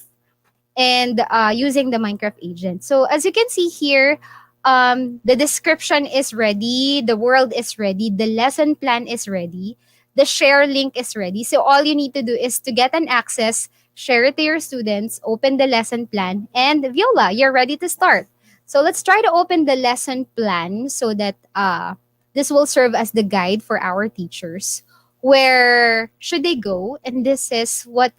and using the Minecraft agent. So as you can see here, the description is ready, the world is ready, the lesson plan is ready, the share link is ready. So all you need to do is to get an access, share it to your students, open the lesson plan, and Viola, you're ready to start. So let's try to open the lesson plan so that this will serve as the guide for our teachers. Where should they go? And this is what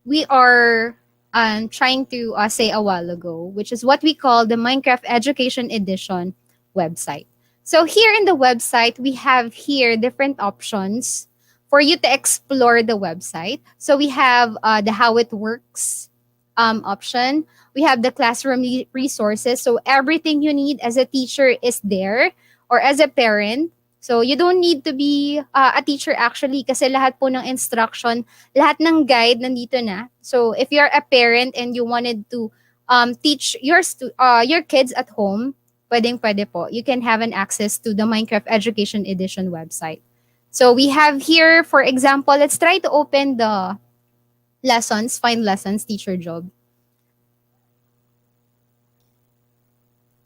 we are trying to say a while ago, which is what we call the Minecraft Education Edition website. So here in the website, we have here different options for you to explore the website. So we have the how it works option. We have the classroom resources. So everything you need as a teacher is there or as a parent. So you don't need to be a teacher actually kasi lahat po ng instruction, lahat ng guide nandito na. So if you're a parent and you wanted to teach your kids at home, pwede po. You can have an access to the Minecraft Education Edition website. So we have here, for example, let's try to open the lessons, find lessons, teacher job.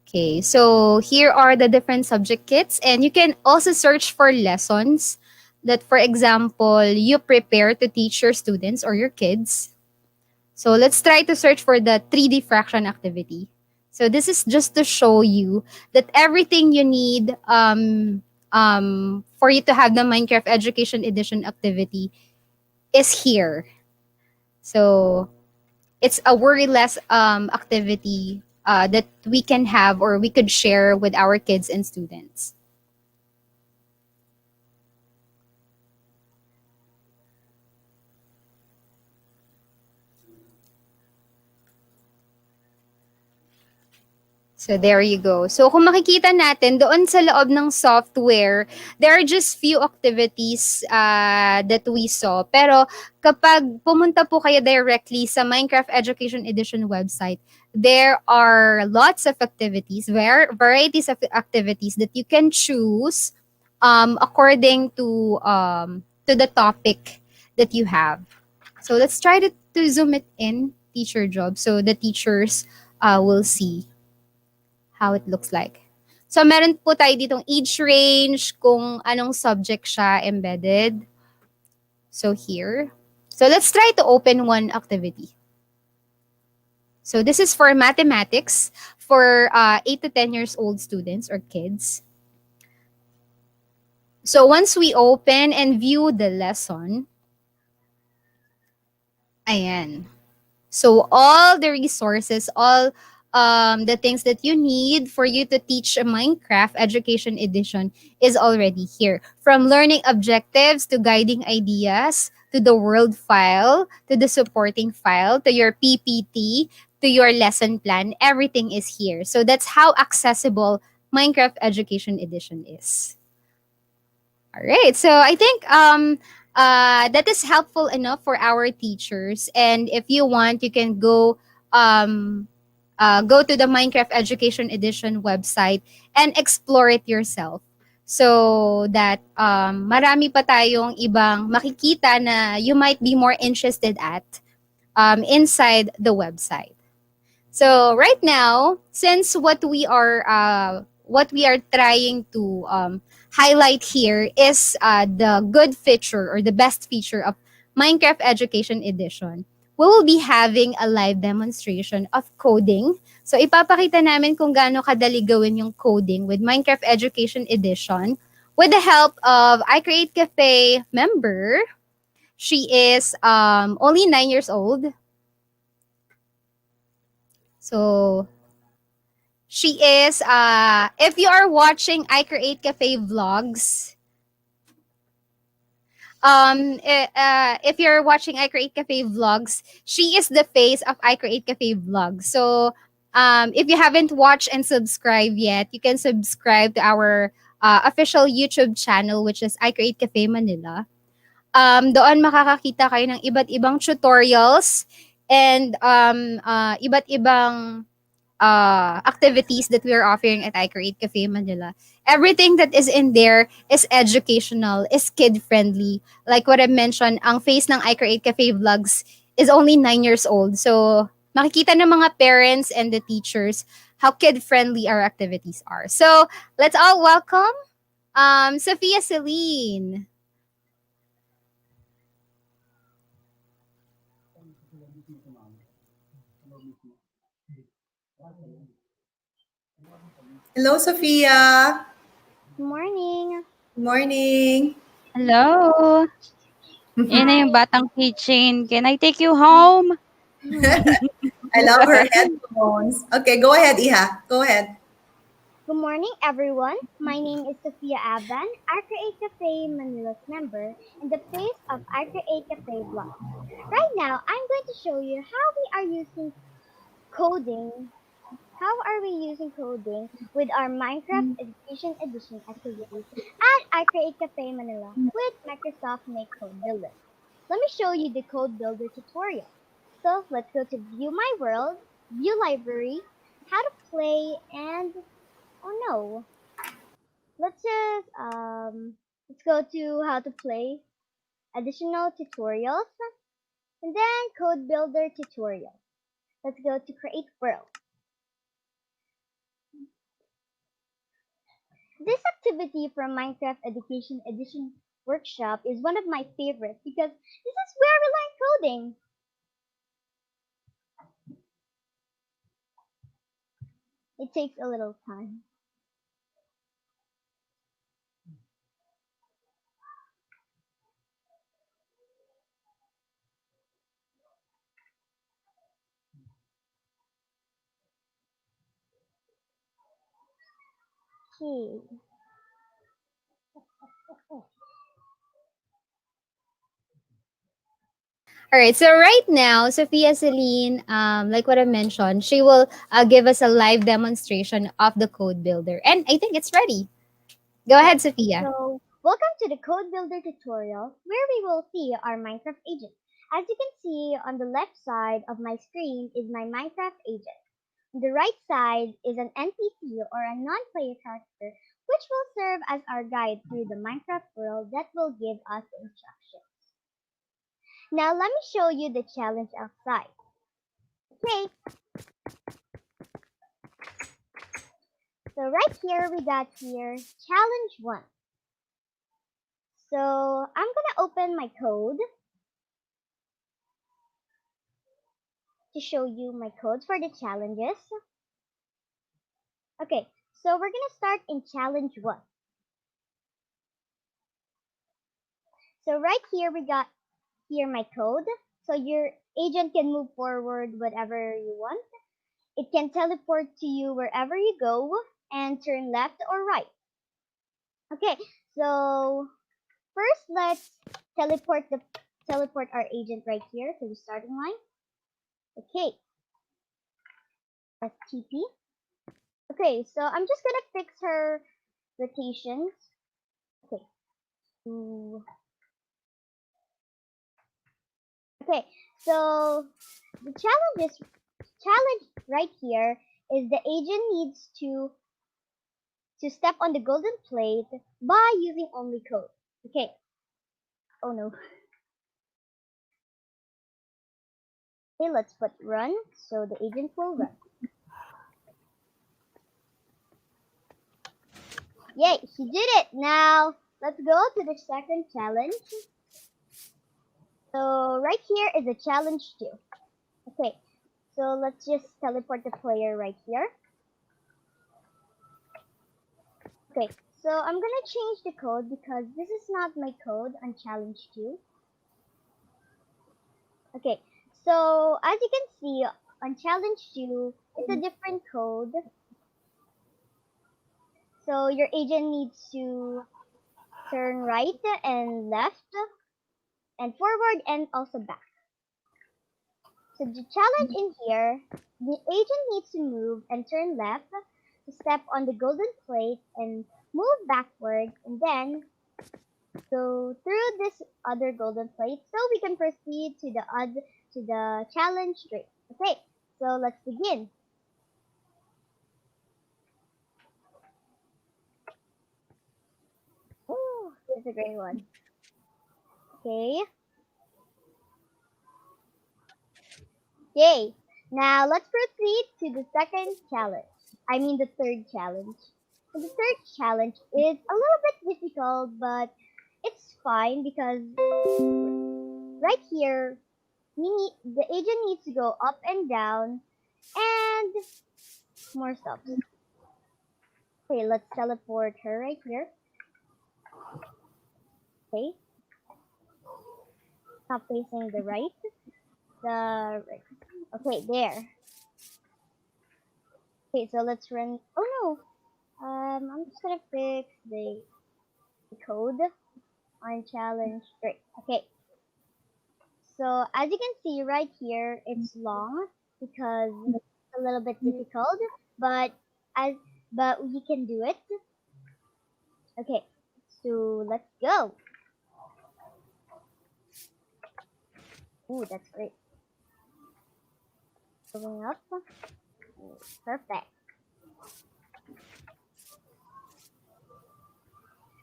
Okay, so here are the different subject kits, and you can also search for lessons that, for example, you prepare to teach your students or your kids. So let's try to search for the 3D fraction activity. So this is just to show you that everything you need for you to have the Minecraft Education Edition activity is here. So it's a worry-less activity that we can have or we could share with our kids and students. So there you go. So kung makikita natin, doon sa loob ng software, there are just few activities that we saw. Pero kapag pumunta po kayo directly sa Minecraft Education Edition website, there are lots of activities, varieties of activities that you can choose according to the topic that you have. So let's try to zoom it in, teacher job, so the teachers will see how it looks like. So meron po tayo ditong age range, kung anong subject siya embedded. So here. So let's try to open one activity. So this is for mathematics for 8 to 10 years old students or kids. So once we open and view the lesson, ayan. So all the resources, all the things that you need for you to teach a Minecraft Education Edition is already here. From learning objectives to guiding ideas, to the world file, to the supporting file, to your PPT, to your lesson plan, everything is here. So that's how accessible Minecraft Education Edition is. All right. So I think that is helpful enough for our teachers. And if you want, you can um, go to the Minecraft Education Edition website and explore it yourself. So that marami pa tayong ibang makikita na you might be more interested at inside the website. So right now, since what we are trying to highlight here is the good feature or the best feature of Minecraft Education Edition, we will be having a live demonstration of coding. So ipapakita namin kung gaano kadali gawin yung coding with Minecraft Education Edition with the help of I Create Cafe member. She is only 9 years old. So she is if you are watching I Create Cafe vlogs, if you're watching I Create Cafe vlogs, she is the face of I Create Cafe vlogs. So if you haven't watched and subscribed yet, you can subscribe to our official YouTube channel, which is I Create Cafe Manila. Doon makakakita kayo ng iba't ibang tutorials and iba't ibang activities that we are offering at I Create Cafe Manila. Everything that is in there is educational, is kid friendly. Like what I mentioned, ang face ng I Create Cafe vlogs is only 9 years old. So makikita ng mga parents and the teachers how kid friendly our activities are. So let's all welcome Sophia Celine. Hello, Sophia. Morning. Morning. Hello. Yan na yung batang keychain. Can I take you home? I love her headphones. Okay, go ahead, Iha. Go ahead. Good morning, everyone. My name is Sophia Avan, Create Cafe Manila's member and the face of Create Cafe blog. Right now, I'm going to show you how we are using coding. How are we using coding with our Minecraft Education Edition activities at Create Cafe Manila with Microsoft Make Code Builder? Let me show you the Code Builder tutorial. So let's go to View My World, View Library, How to Play, and oh no, let's just let's go to How to Play, Additional Tutorials, and then Code Builder Tutorial. Let's go to Create World. This activity from Minecraft Education Edition workshop is one of my favorites because this is where we learn coding. It takes a little time. Okay. All right. So right now, Sophia Celine, like what I mentioned, she will give us a live demonstration of the code builder, and I think it's ready. Go ahead, Sophia. So, welcome to the Code Builder tutorial where we will see our Minecraft agent. As you can see on the left side of my screen is my Minecraft agent. On the right side is an NPC or a non-player character which will serve as our guide through the Minecraft world that will give us instructions. Now let me show you the challenge outside. Okay. So right here we got here challenge 1. So I'm gonna open my code to show you my codes for the challenges. Okay, so we're gonna start in challenge 1. So right here we got here my code. So your agent can move forward whatever you want. It can teleport to you wherever you go and turn left or right. Okay, so first let's teleport our agent right here to the starting line. Okay. Let's TP. Okay, so I'm just gonna fix her rotations. Okay. Ooh. Okay, so the challenge right here is the agent needs to step on the golden plate by using only code. Okay. Oh no. Okay, let's put run so the agent will run. Yay, she did it. Now let's go to the second challenge. So right here is a challenge 2. Okay, so let's just teleport the player right here. Okay, so I'm gonna change the code because this is not my code on challenge 2. Okay, so as you can see on challenge 2, it's a different code. So your agent needs to turn right and left and forward and also back. So the challenge in here, the agent needs to move and turn left to step on the golden plate and move backward and then go through this other golden plate so we can proceed to the challenge 3. Okay, so let's begin. Oh, that's a great one. Okay. Yay. Now let's proceed to the second challenge. I mean the third challenge. So the third challenge is a little bit difficult, but it's fine because right here, the agent needs to go up and down and more stuff. Okay, let's teleport her right here. Okay. Stop facing the right. The right. Okay, there. Okay, so let's run. Oh no. I'm just gonna fix the code on challenge 3. Okay. So as you can see right here, it's long because it's a little bit difficult, but as but we can do it. Okay. So let's go. Ooh, that's great. Going up. Perfect.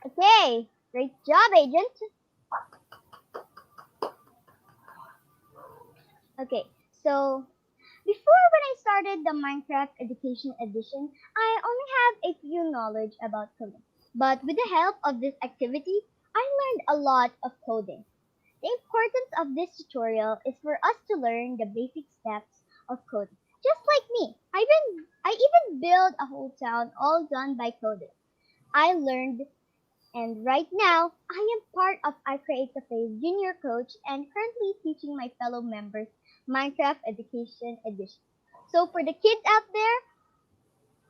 Okay. Great job, agent. Okay. So before when I started the Minecraft Education Edition, I only have a few knowledge about coding. But with the help of this activity, I learned a lot of coding. The importance of this tutorial is for us to learn the basic steps of coding. Just like me, I even built a whole town all done by coding. I learned, and right now I am part of I Create Cafe's junior coach and currently teaching my fellow members Minecraft Education Edition. So for the kids out there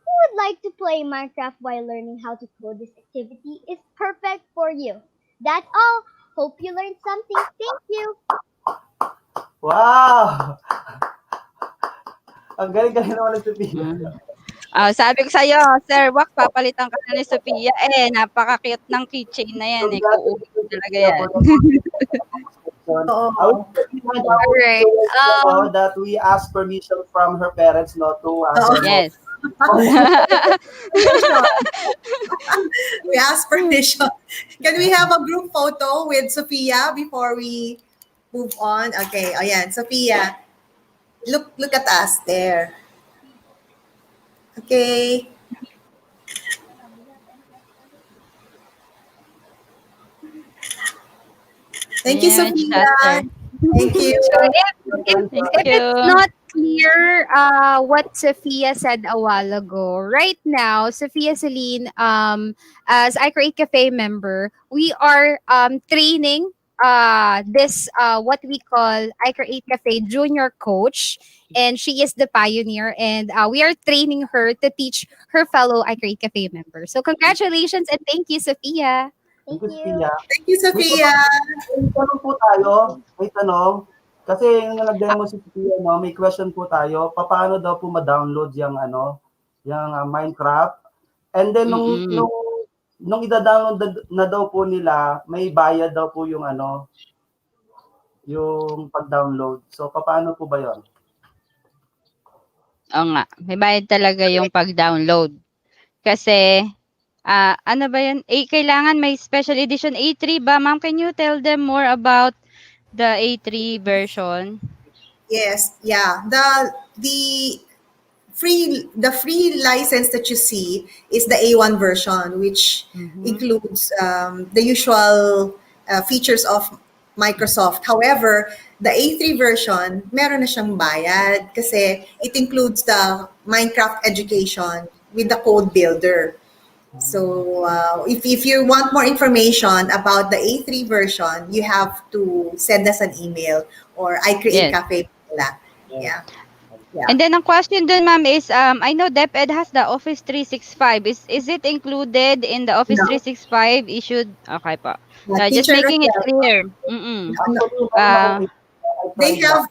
who would like to play Minecraft while learning how to code, this activity is perfect for you. That's all. Hope you learned something. Thank you. Wow! Ang galing-galing naman ng Sophia. Sabi ko sa'yo, Sir Wax, papalitan ka na ni Sophia. Napaka-cute ng keychain na yan. Kuuwi talaga yan. Alright. That we ask permission from her parents not to Yes. We ask permission. Can we have a group photo with Sophia before we move on? Okay, ayan, Sophia. Look at us there. Okay. Thank you, Sophia. Thank you. So if Thank it's you. not clear what Sophia said a while ago, right now, Sophia Celine, as I Create Cafe member, we are training this what we call I Create Cafe junior coach, and she is the pioneer, and we are training her to teach her fellow I Create Cafe members. So congratulations and thank you, Sophia. Thank you, Sophia. Thank you, Sophia. May tanong po tayo. May tanong. Kasi yung nag-demo si Sophia, no, may question po tayo. Paano daw po ma-download yung Minecraft? And then nung nung ida-download na daw po nila, may bayad daw po yung ano, yung pag-download. So, paano po ba yon? Oo nga, may bayad talaga yung pag-download. Kasi, ano ba yun? Kailangan may special edition A3 ba? Ma'am, can you tell them more about the A3 version? Yes, yeah. The free license that you see is the A1 version, which includes the usual features of Microsoft. However, the A3 version, meron na siyang bayad kasi it includes the Minecraft education with the code builder. So if you want more information about the A3 version, you have to send us an email or I create Yes. Cafe Manila. Yeah. Yeah. And then ang question dun, ma'am, is I know DepEd has the Office 365. Is it included in the Office No. 365 issued? Okay po. Just Teacher making it Rochelle, clear. Actually, Uh,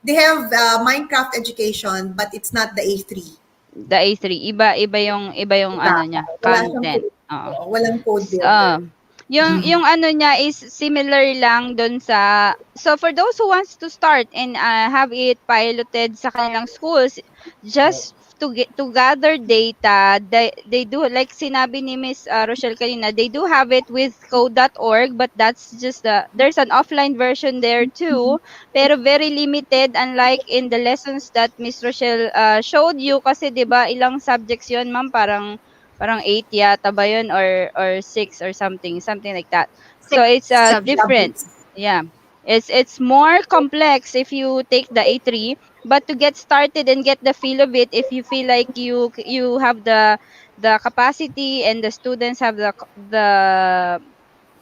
they have Minecraft education, but it's not the A3. the A3, iba yung ano niya, Wala siyang content. code. Oo. Walang code builder. Yung ano niya is similar lang dun sa, so for those who wants to start and have it piloted sa kanilang schools, just to gather data, they do, like sinabi ni Miss Rochelle kanina, they do have it with code.org, but that's just there's an offline version there too, pero very limited, unlike in the lessons that Miss Rochelle showed you, kasi 'di ba ilang subjects yon, ma'am, parang 8 yata ba yun, or 6 or something like that. So it's different. Yeah. It's more complex if you take the A3, but to get started and get the feel of it, if you feel like you have the capacity and the students have the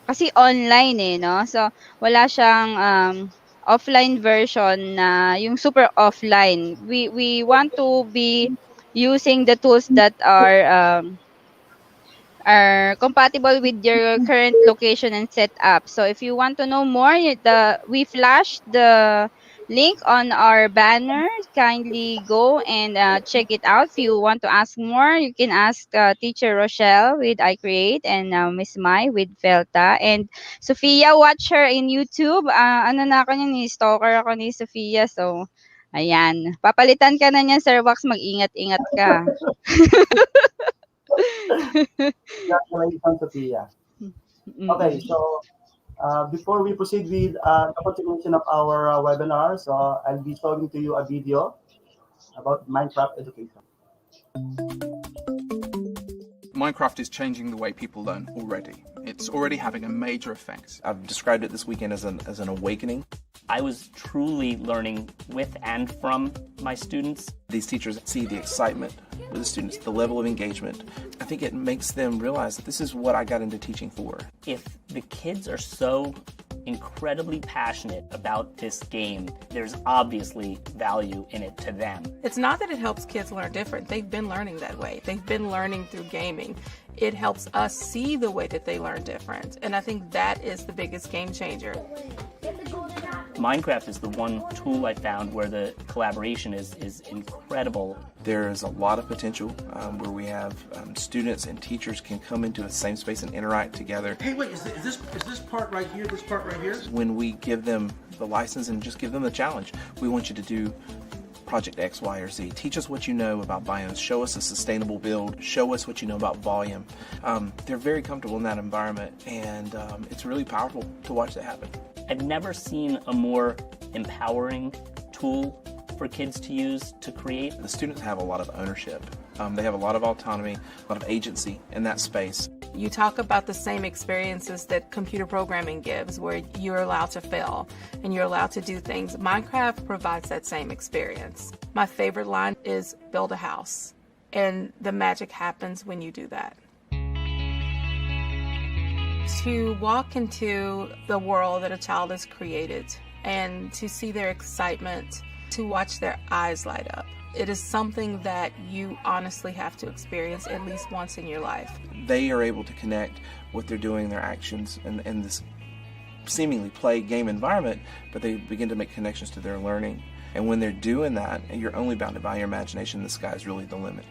kasi online no. So wala siyang offline version na yung super offline. We want to be using the tools that are compatible with your current location and setup. So if you want to know more, we flashed the link on our banner. Kindly go and check it out. If you want to ask more, you can ask Teacher Rochelle with iCreate and Miss Mai with Felta. And Sophia, watch her in YouTube. Ano na ako niyan, stalker ako ni Sophia. So, ayan. Papalitan ka na niyan, Sir Wax. Mag-ingat-ingat ka. Congratulations, Sophia. Okay, so before we proceed with the continuation of our webinar, so I'll be showing to you a video about Minecraft education. Minecraft is changing the way people learn already. It's already having a major effect. I've described it this weekend as an awakening. I was truly learning with and from my students. These teachers see the excitement with the students, the level of engagement. I think it makes them realize that this is what I got into teaching for. If the kids are so incredibly passionate about this game, there's obviously value in it to them. It's not that it helps kids learn different. They've been learning that way. They've been learning through gaming. It helps us see the way that they learn different. And I think that is the biggest game changer. Minecraft is the one tool I found where the collaboration is incredible. There's a lot of potential where we have students and teachers can come into the same space and interact together. Hey, wait, is this part right here, this part right here? When we give them the license and just give them the challenge, we want you to do project X, Y, or Z. Teach us what you know about biomes. Show us a sustainable build. Show us what you know about volume. They're very comfortable in that environment, and it's really powerful to watch that happen. I've never seen a more empowering tool for kids to use to create. The students have a lot of ownership. They have a lot of autonomy, a lot of agency in that space. You talk about the same experiences that computer programming gives, where you're allowed to fail and you're allowed to do things. Minecraft provides that same experience. My favorite line is build a house, and the magic happens when you do that. To walk into the world that a child has created and to see their excitement, to watch their eyes light up. It is something that you honestly have to experience at least once in your life. They are able to connect what they're doing, their actions, in this seemingly play game environment, but they begin to make connections to their learning. And when they're doing that, and you're only bounded by your imagination, the sky is really the limit.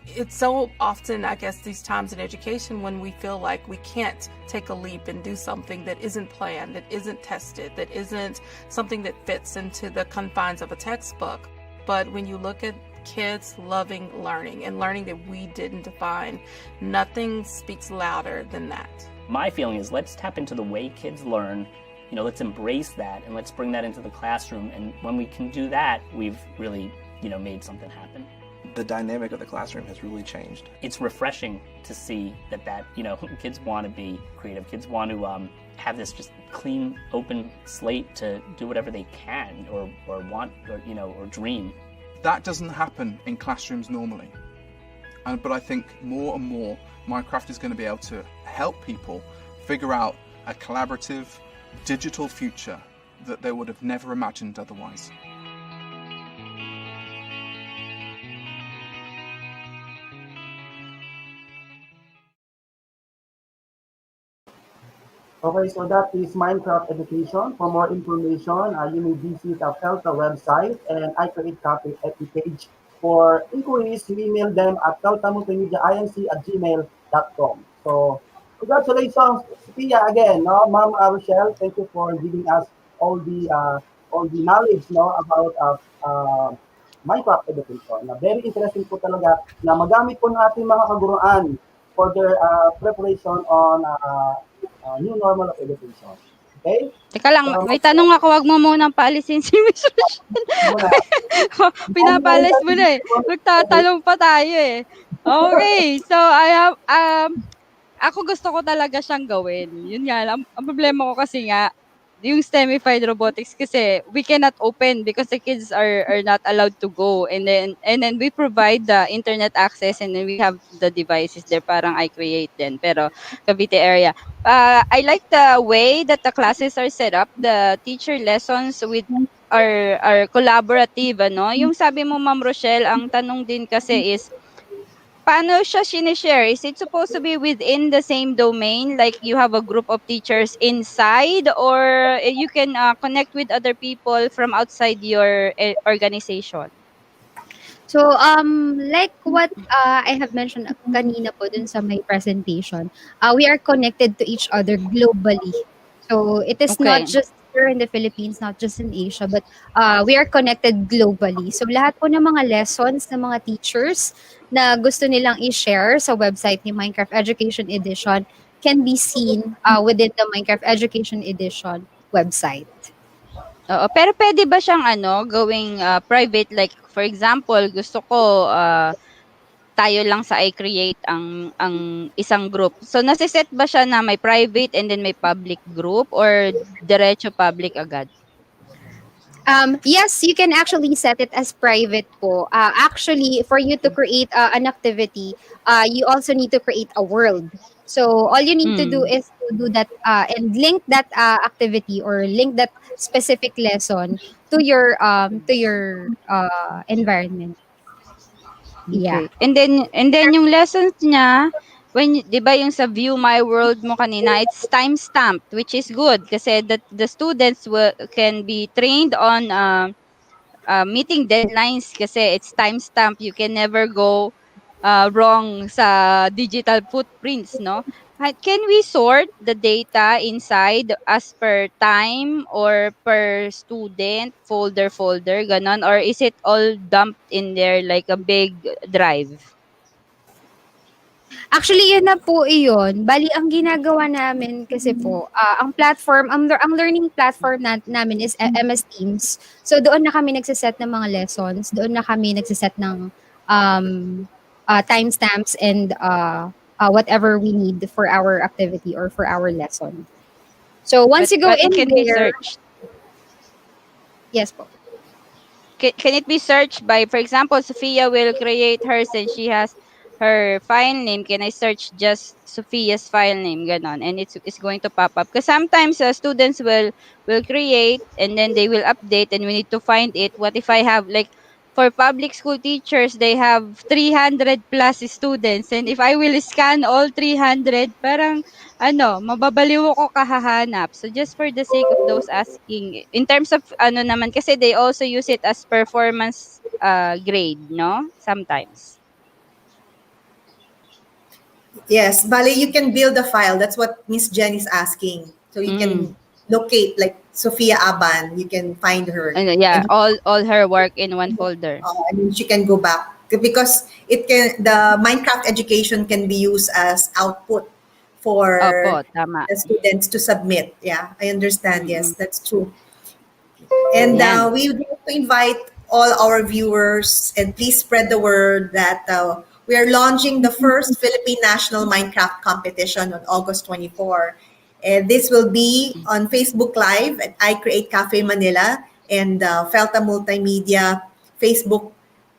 It's so often, I guess, these times in education when we feel like we can't take a leap and do something that isn't planned, that isn't tested, that isn't something that fits into the confines of a textbook. But when you look at kids loving learning and learning that we didn't define, nothing speaks louder than that. My feeling is let's tap into the way kids learn. Let's embrace that and let's bring that into the classroom. And when we can do that, we've really, made something happen. The dynamic of the classroom has really changed. It's refreshing to see that kids want to be creative. Kids want to have this just clean, open slate to do whatever they can or want or dream. That doesn't happen in classrooms normally. But I think more and more Minecraft is going to be able to help people figure out a collaborative digital future that they would have never imagined otherwise. Okay, so that is Minecraft Education. For more information, you may visit the Felta website and I create copy page. For inquiries, you email them at feltamultimediainc@gmail.com. So, congratulations, Sophia, again, no, Ma'am Rochelle. Thank you for giving us all the knowledge, no, about Minecraft Education. Na very interesting po talaga na magamit po natin mga kaguruan for their preparation on new normal of education. Okay? Teka lang, may tanong ako, wag mo munang paalisin si Miss Rochelle. Pinapalis mo na eh. Magtatanong pa tayo eh. Okay, so I have, ako gusto ko talaga siyang gawin. Yun nga, ang problema ko kasi nga, yung STEMified robotics kasi we cannot open because the kids are not allowed to go, and then we provide the internet access, and then we have the devices there, parang I create din, pero Cavite area. I like the way that the classes are set up, the teacher lessons with are collaborative, ano? Yung sabi mo, Ma'am Rochelle, ang tanong din kasi is paano siya sinishare? Is it supposed to be within the same domain? Like you have a group of teachers inside, or you can connect with other people from outside your organization? So, like what I have mentioned kanina po dun sa my presentation, we are connected to each other globally. So, it is not Okay. just here in the Philippines, not just in Asia, but we are connected globally. So, lahat po ng mga lessons ng mga teachers na gusto nilang i-share sa website ni Minecraft Education Edition can be seen within the Minecraft Education Edition website. Oo, pero pwede ba siyang gawing private, like for example, gusto ko tayo lang sa I create ang isang group. So nase-set ba siya na may private and then may public group, or diretso public agad? Yes, you can actually set it as private po. Actually, for you to create an activity, you also need to create a world. So all you need to do is to do that and link that activity or link that specific lesson to your environment. Yeah. Okay. And then yung lessons niya, when 'di ba yung sa view my world mo kanina, it's time stamped, which is good kasi that the students can be trained on meeting deadlines kasi it's time stamp. You can never go wrong sa digital footprints, no? Can we sort the data inside as per time or per student, folder, ganon? Or is it all dumped in there like a big drive? Actually, yun na po iyon. Bali, ang ginagawa namin kasi po, ang platform, ang learning platform namin is MS Teams. So, doon na kami nagsiset ng mga lessons. Doon na kami nagsiset ng timestamps and whatever we need for our activity or for our lesson. So, once you go But in it can be there... searched. Yes po. Can it be searched by, for example, Sophia will create hers and she has her file name. Can I search just Sophia's file name, ganon, and it's going to pop up? Because sometimes students will create and then they will update and we need to find it. What if I have, like, for public school teachers, they have 300 plus students, and if I will scan all 300, parang mababaliw ako kahahanap. So just for the sake of those asking, in terms of naman, kasi they also use it as performance grade, no? Sometimes. Yes, Bale, you can build a file. That's what Miss Jen is asking. So you Mm. can locate like Sophia Aban. You can find her, And yeah, and all her work in one folder. and then she can go back because it can the Minecraft education can be used as output Opo, for tama. the students to submit. Yeah, I understand. Yes, Mm-mm. that's true. And Yan. we would like to invite all our viewers and please spread the word that we are launching the first Philippine National Minecraft competition on August 24. And this will be on Facebook Live at I Create Cafe Manila and Felta Multimedia Facebook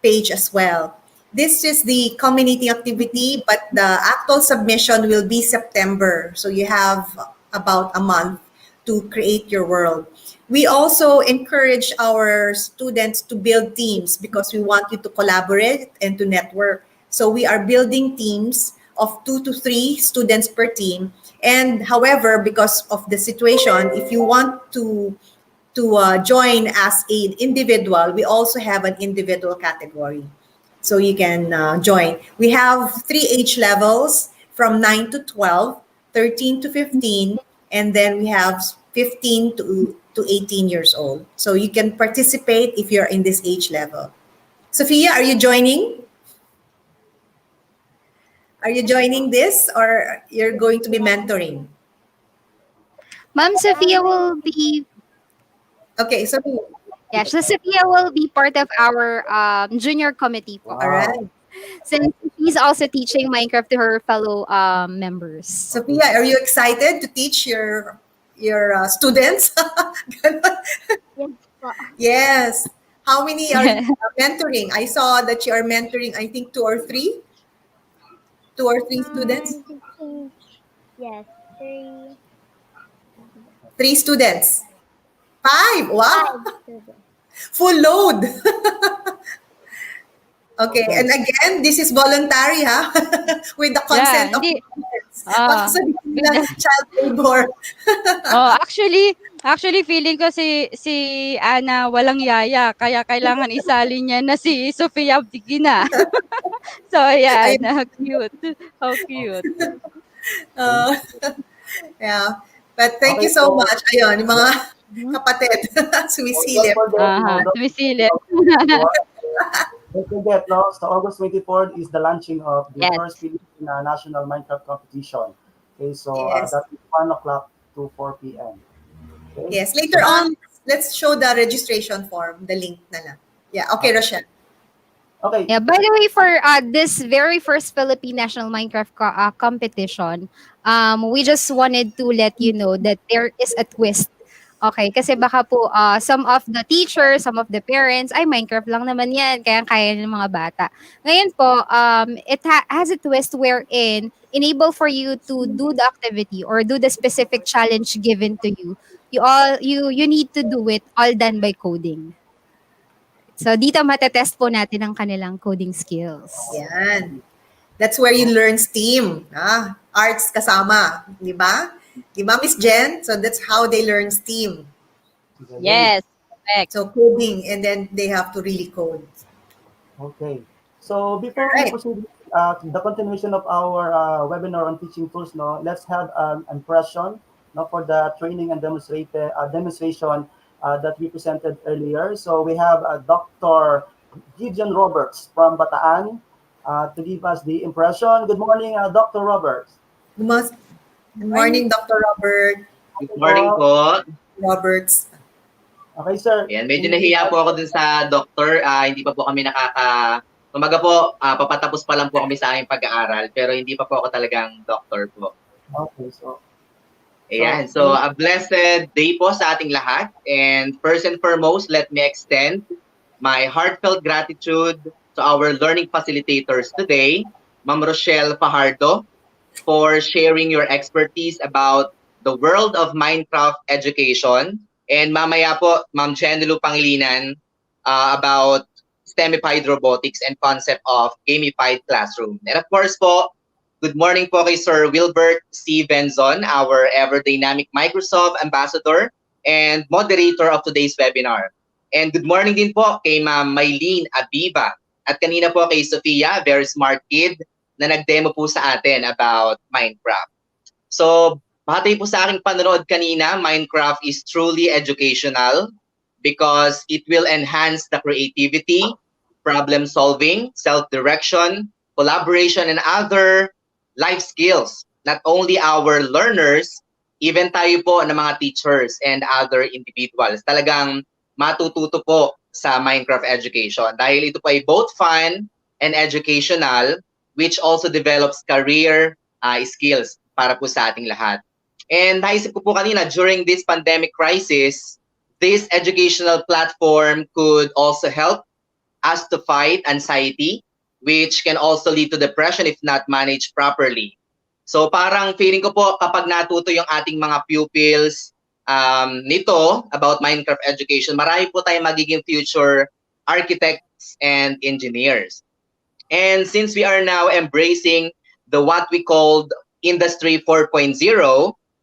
page as well. This is the community activity, but the actual submission will be September. So you have about a month to create your world. We also encourage our students to build teams because we want you to collaborate and to network. So we are building teams of 2 to 3 students per team. And however, because of the situation, if you want to join as an individual, we also have an individual category. So you can join. We have 3 age levels from 9 to 12, 13 to 15, and then we have 15 to 18 years old. So you can participate if you're in this age level. Sophia, are you joining? Are you joining this or you're going to be mentoring? Ma'am Sophia will be Okay, so yeah, so Sophia will be part of our junior committee po. all Wow. right. Since she's also teaching Minecraft to her fellow members. Sophia, are you excited to teach your students? Yes po. Yes. How many are you mentoring? I saw that you are mentoring, I think, 2 or 3 students. Teaching, yes, three, 3 students. 5. Wow. 5 students. Full load. Okay. Okay. And again, this is voluntary, ha? With the Yeah, consent of hindi. the parents. Baka Ah, sabihin with nila the, child labor. actually feeling ko si Ana walang yaya kaya kailangan isali niya na si Sofia Bigina. So Ay, ayan, cute. How cute. uh, yeah. But thank Okay, you so so much. Ayun, yung mga Mhm. kapatid, don't sumisilip. forget, Aha, sumisilip. don't forget, no? So August 24th is the launching of the Yes. first Philippine National Minecraft competition. Okay, so Yes. that is 1 o'clock to 4 p.m. Okay. Yes. Later on, let's show the registration form, the link na lang. Yeah. Okay, Rochelle. Okay. Yeah, by the way, for this very first Philippine National Minecraft competition, we just wanted to let you know that there is a twist. Okay, kasi baka po some of the teachers, some of the parents, ay Minecraft lang naman yan, kaya ng mga bata. Ngayon po, it has a twist wherein enable for you to do the activity or do the specific challenge given to you. You need to do it all done by coding. So dito matetest po natin ang kanilang coding skills. Yan. That's where you learn STEAM. Arts kasama. Di ba? Di ba, Miss Jen? So that's how they learn STEAM. Yes, correct. So coding, and then they have to really code. Okay. So before Right. we proceed the continuation of our webinar on teaching tools, no, let's have an impression, no, for the training and demonstration that we presented earlier. So we have Dr. Gideon Roberts from Bataan to give us the impression. Good morning, Dr. Roberts. Good morning, Dr. Robert. Good morning po. Roberts. Okay, sir. Ayan, medyo nahiya po ako dun sa doctor. Hindi pa po kami Kumbaga po, papatapos pa lang po kami sa aming pag-aaral, pero hindi pa po ako talagang doctor po. Okay, so Ayan, so a blessed day po sa ating lahat. And first and foremost, let me extend my heartfelt gratitude to our learning facilitators today, Ma'am Rochelle Fajardo, for sharing your expertise about the world of Minecraft education. And mamaya po, Ma'am Jennylou Pangilinan, about STEMified robotics and concept of gamified classroom. And of course po, good morning po kay Sir Wilbert C. Benzon, our ever dynamic Microsoft ambassador and moderator of today's webinar. And good morning din po kay Ma'am Maylene Abiba. At kanina po kay Sophia, very smart kid, na nag-demo po sa atin about Minecraft. So, batay po sa aking panonood kanina, Minecraft is truly educational because it will enhance the creativity, problem solving, self-direction, collaboration, and other life skills. Not only our learners, even tayo po ng mga teachers and other individuals. Talagang matututo po sa Minecraft education dahil ito po ay both fun and educational, which also develops career skills para po sa ating lahat. And naisip ko po kanina, during this pandemic crisis, this educational platform could also help us to fight anxiety, which can also lead to depression if not managed properly. So parang feeling ko po kapag natuto yung ating mga pupils nito about Minecraft education, marami po tayong magiging future architects and engineers. And since we are now embracing the what we called Industry 4.0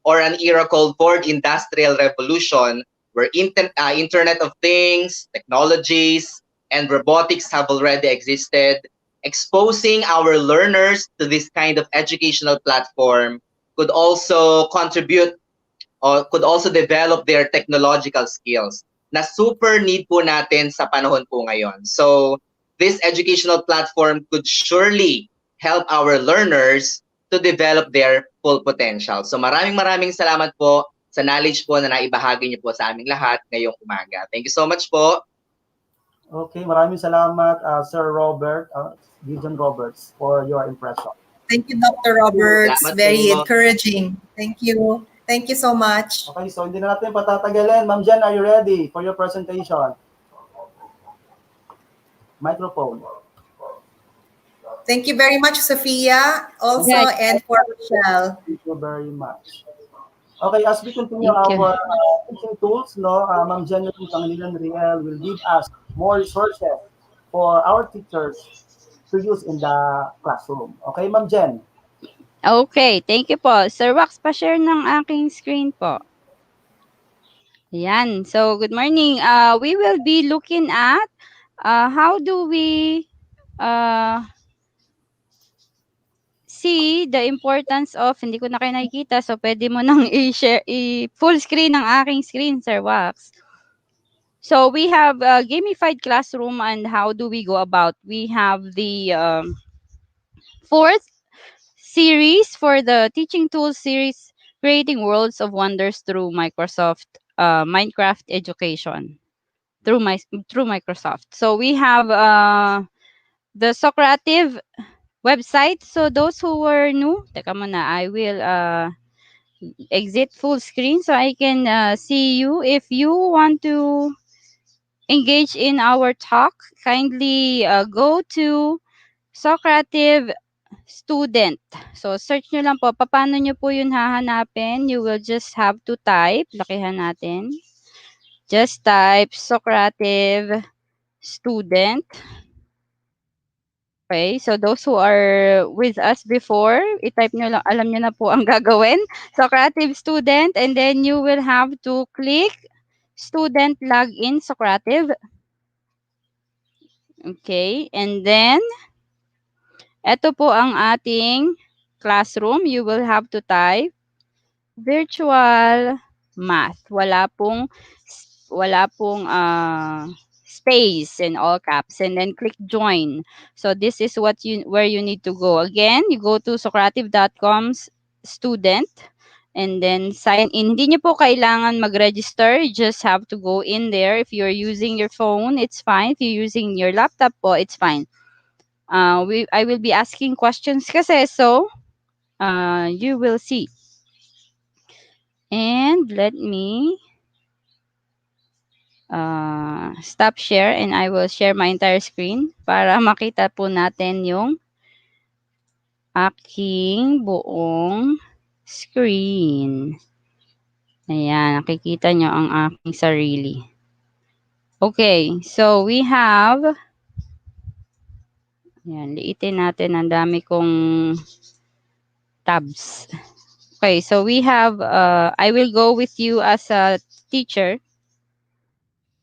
or an era called Fourth Industrial Revolution, where Internet of Things, technologies, and robotics have already existed, exposing our learners to this kind of educational platform could also contribute or could also develop their technological skills na super need po natin sa panahon po ngayon. So this educational platform could surely help our learners to develop their full potential. So maraming salamat po sa knowledge po na naibahagi niyo po sa aming lahat ngayong umaga. Thank you so much po. Okay, maraming salamat Sir Robert, Gideon Roberts, for your impression. Thank you, Dr. Roberts. Salamat Very po. encouraging. Thank you. Thank you so much. Okay, so hindi na natin patatagalin. Ma'am Jen, are you ready for your presentation? Microphone. Thank you very much, Sophia, also, Right. and for Rochelle. Thank you very much. Okay, as we continue Thank you. our teaching tools, Ma'am Jennylou Pangilinan-Riel will give us more resources for our teachers to use in the classroom. Okay, Ma'am Jen? Okay, thank you po. Sir Wax, pa-share ng aking screen po. Yan. So, good morning. We will be looking at how do we see the importance of, hindi ko na kayo nakikita, so pwede mo nang i-share, full screen ng aking screen, Sir Wax. So, we have a gamified classroom and how do we go about? We have the fourth series for the teaching tools series, Creating Worlds of Wonders through Microsoft Minecraft Education through Microsoft. So we have the Socrative website. So those who were new, teka muna, I will exit full screen so I can see you. If you want to engage in our talk, kindly go to Socrative student. So, search nyo lang po. Paano nyo po yun hahanapin? You will just have to type. Lakihan natin. Just type Socrative student. Okay. So, those who are with us before, i-type nyo lang. Alam nyo na po ang gagawin. Socrative student. And then, you will have to click student login Socrative. Okay. And then, ito po ang ating classroom. You will have to type virtual math. Wala pong space in all caps, and then click join. So this is where you need to go. Again, you go to socrative.com student and then sign in. Hindi niyo po kailangan mag-register. You just have to go in there. If you're using your phone, it's fine. If you're using your laptop po, it's fine. I will be asking questions kasi, so you will see. And let me stop share and I will share my entire screen para makita po natin yung aking buong screen. Ayan, nakikita nyo ang aking sarili. Okay, so we have, ayan, liitin natin, ang dami kong tabs. Okay, so we have, I will go with you as a teacher.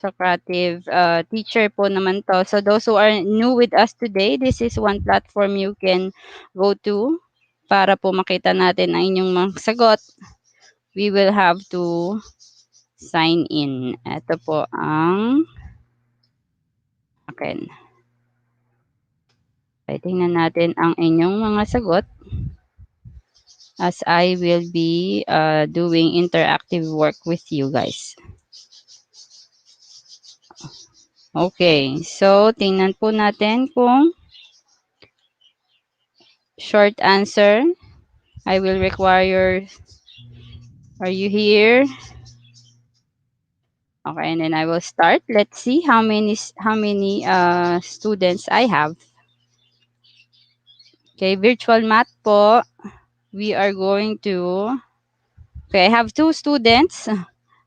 Socrative teacher po naman to. So those who are new with us today, this is one platform you can go to para po makita natin ang inyong mga sagot. We will have to sign in. Ito po ang akin. Okay, tingnan natin ang inyong mga sagot as I will be doing interactive work with you guys. Okay, so tingnan po natin kung short answer. I will require, are you here? Okay, and then I will start. Let's see how many students I have. Okay, virtual math po. We are going to, okay, I have 2 students.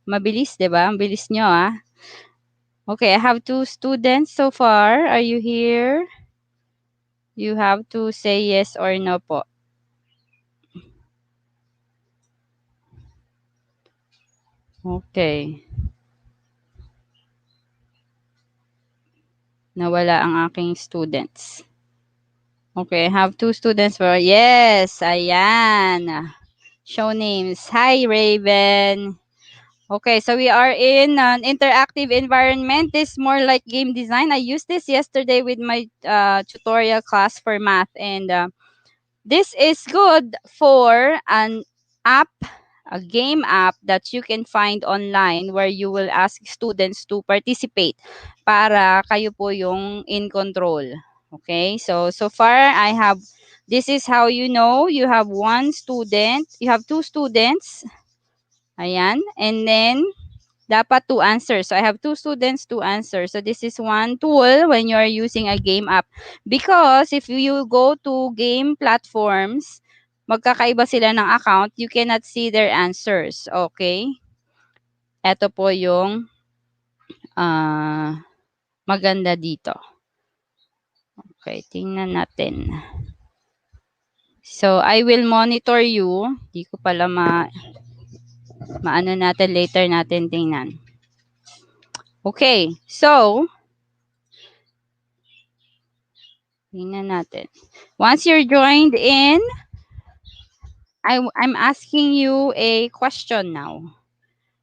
Mabilis, di ba? Mabilis nyo, ah. Okay, I have 2 students so far. Are you here? You have to say yes or no po. Okay. Nawala ang aking students. Okay, I have 2 students for, yes, ayan. Show names. Hi, Raven. Okay, so we are in an interactive environment. This is more like game design. I used this yesterday with my tutorial class for math. And this is good for an app, a game app that you can find online where you will ask students to participate para kayo po yung in control. Okay, so far I have, this is how you know you have 1 student, you have 2 students. Ayan, and then dapat 2 answers. So I have 2 students, 2 answers. So this is one tool when you are using a game app. Because if you go to game platforms, magkakaiba sila ng account, you cannot see their answers. Okay? Ito po yung maganda dito. Okay, tingnan natin. So I will monitor you. Di ko pala maano natin later natin tingnan. Okay, so tingnan natin. Once you're joined in, I'm asking you a question now.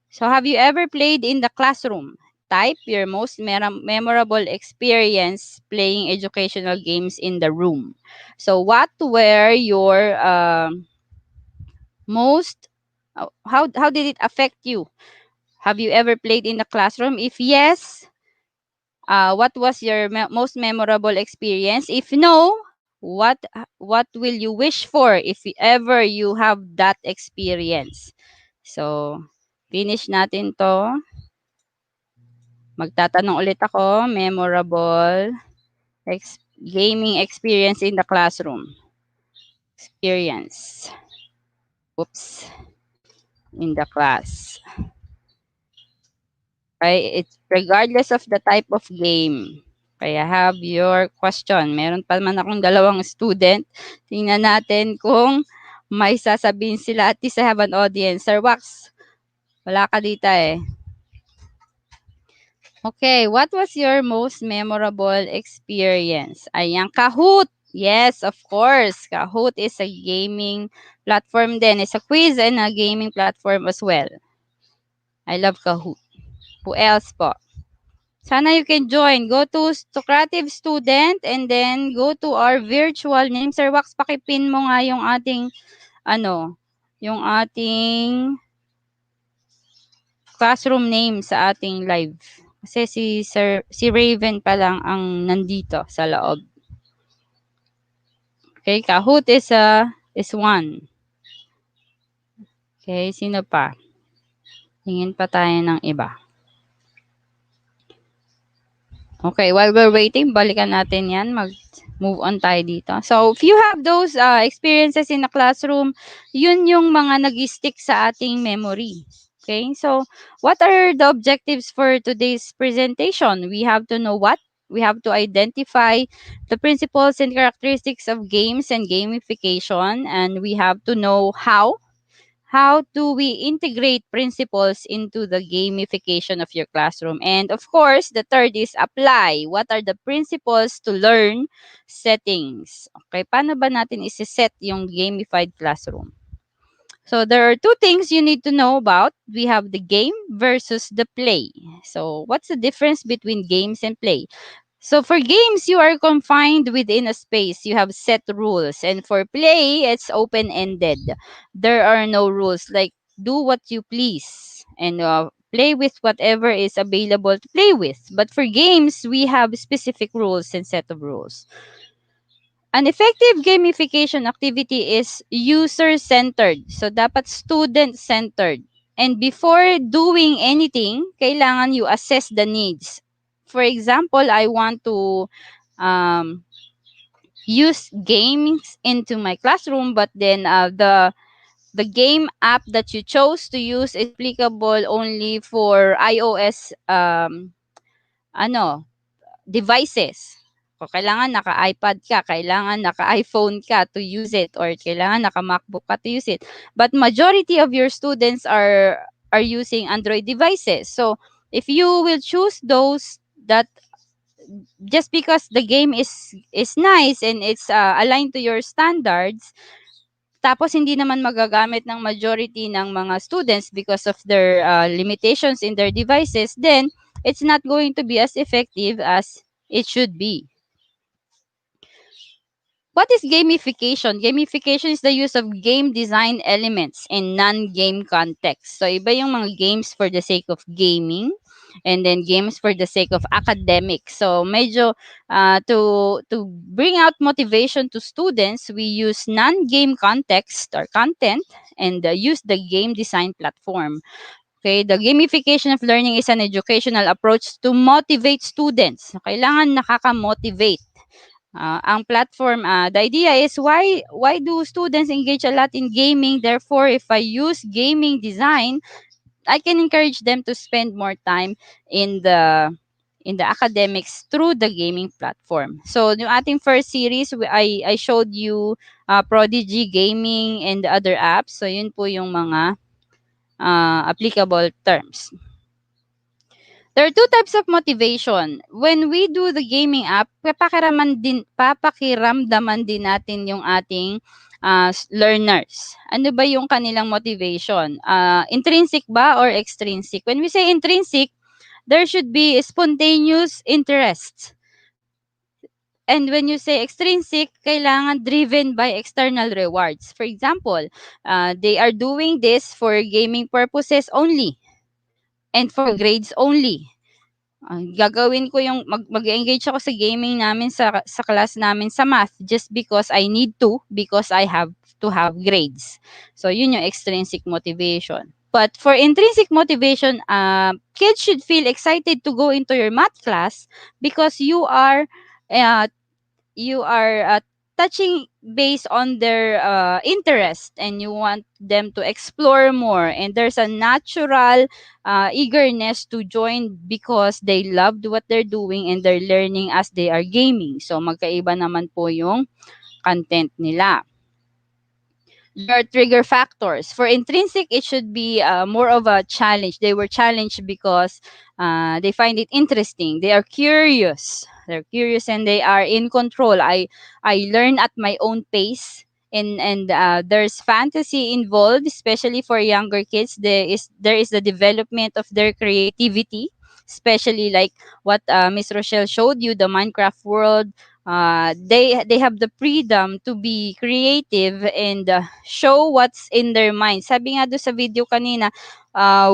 So have you ever played in the classroom? Type your most memorable experience playing educational games in the room. So what were your most, how did it affect you? Have you ever played in the classroom? If yes, what was your most memorable experience? If no, what will you wish for if ever you have that experience? So, finish natin to. Magtatanong ulit ako, memorable gaming experience in the classroom. Experience. Oops. In the class. Okay, it's regardless of the type of game. Okay, I have your question. Meron pa man akong 2 student. Tingnan natin kung may sasabihin sila. At least I have an audience. Sir Wax, wala ka dito eh. Okay, what was your most memorable experience? Ayan, Kahoot. Yes, of course. Kahoot is a gaming platform din. It's a quiz and a gaming platform as well. I love Kahoot. Who else po? Sana you can join. Go to Socrative Student and then go to our virtual name. Sir Wax, pakipin mo nga yung ating, yung ating classroom name sa ating live. Kasi si Raven pa lang ang nandito sa loob. Okay, Kahoot is 1. Okay, sino pa? Tingin pa tayo ng iba. Okay, while we're waiting, balikan natin yan. Mag-move on tayo dito. So, if you have those experiences in the classroom, yun yung mga nag-stick sa ating memory. Okay, so what are the objectives for today's presentation? We have to know what? We have to identify the principles and characteristics of games and gamification, and we have to know how how do we integrate principles into the gamification of your classroom? And of course, the third is apply. What are the principles to learn settings? Okay, paano ba natin isi-set yung gamified classroom? So there are two things you need to know about. We have the game versus the play. So what's the difference between games and play? So for games, you are confined within a space. You have set rules. And for play, it's open-ended. There are no rules. Like, do what you please and play with whatever is available to play with. But for games, we have specific rules and set of rules. An effective gamification activity is user-centered. So, dapat student-centered. And before doing anything, kailangan you assess the needs. For example, I want to um, use games into my classroom, but then the game app that you chose to use is applicable only for iOS ano devices. O kailangan naka-iPad ka, kailangan naka-iPhone ka to use it, or kailangan naka-MacBook ka to use it. But majority of your students are using Android devices. So if you will choose those that just because the game is nice and it's aligned to your standards, tapos hindi naman magagamit ng majority ng mga students because of their limitations in their devices, then it's not going to be as effective as it should be. What is gamification? Gamification is the use of game design elements in non-game context. So, iba yung mga games for the sake of gaming and then games for the sake of academics. So, medyo to bring out motivation to students, we use non-game context or content and use the game design platform. Okay, the gamification of learning is an educational approach to motivate students. Kailangan nakaka-motivate. Ang platform, the idea is why do students engage a lot in gaming? Therefore, if I use gaming design, I can encourage them to spend more time in the academics through the gaming platform. So, yung ating first series, I showed you Prodigy Gaming and the other apps. So, yun po yung mga applicable terms. There are two types of motivation. When we do the gaming app, papakiramdaman din natin yung ating learners. Ano ba yung kanilang motivation? Intrinsic ba or extrinsic? When we say intrinsic, there should be spontaneous interest. And when you say extrinsic, kailangan driven by external rewards. For example, they are doing this for gaming purposes only and for grades only. Gagawin ko yung mag-engage ako sa gaming namin sa class namin sa math just because I need to, because I have to have grades. So yun yung extrinsic motivation. But for intrinsic motivation, kids should feel excited to go into your math class because you are touching based on their interest, and you want them to explore more, and there's a natural eagerness to join because they loved what they're doing and they're learning as they are gaming. So magkaiba naman po yung content nila. There are trigger factors. For intrinsic, it should be more of a challenge. They were challenged because they find it interesting. They are curious. They're curious and they are in control. I learn at my own pace. And there's fantasy involved, especially for younger kids. There is the development of their creativity, especially like what Miss Rochelle showed you, the Minecraft world. They have the freedom to be creative and show what's in their mind. Sabi nga doon sa video kanina,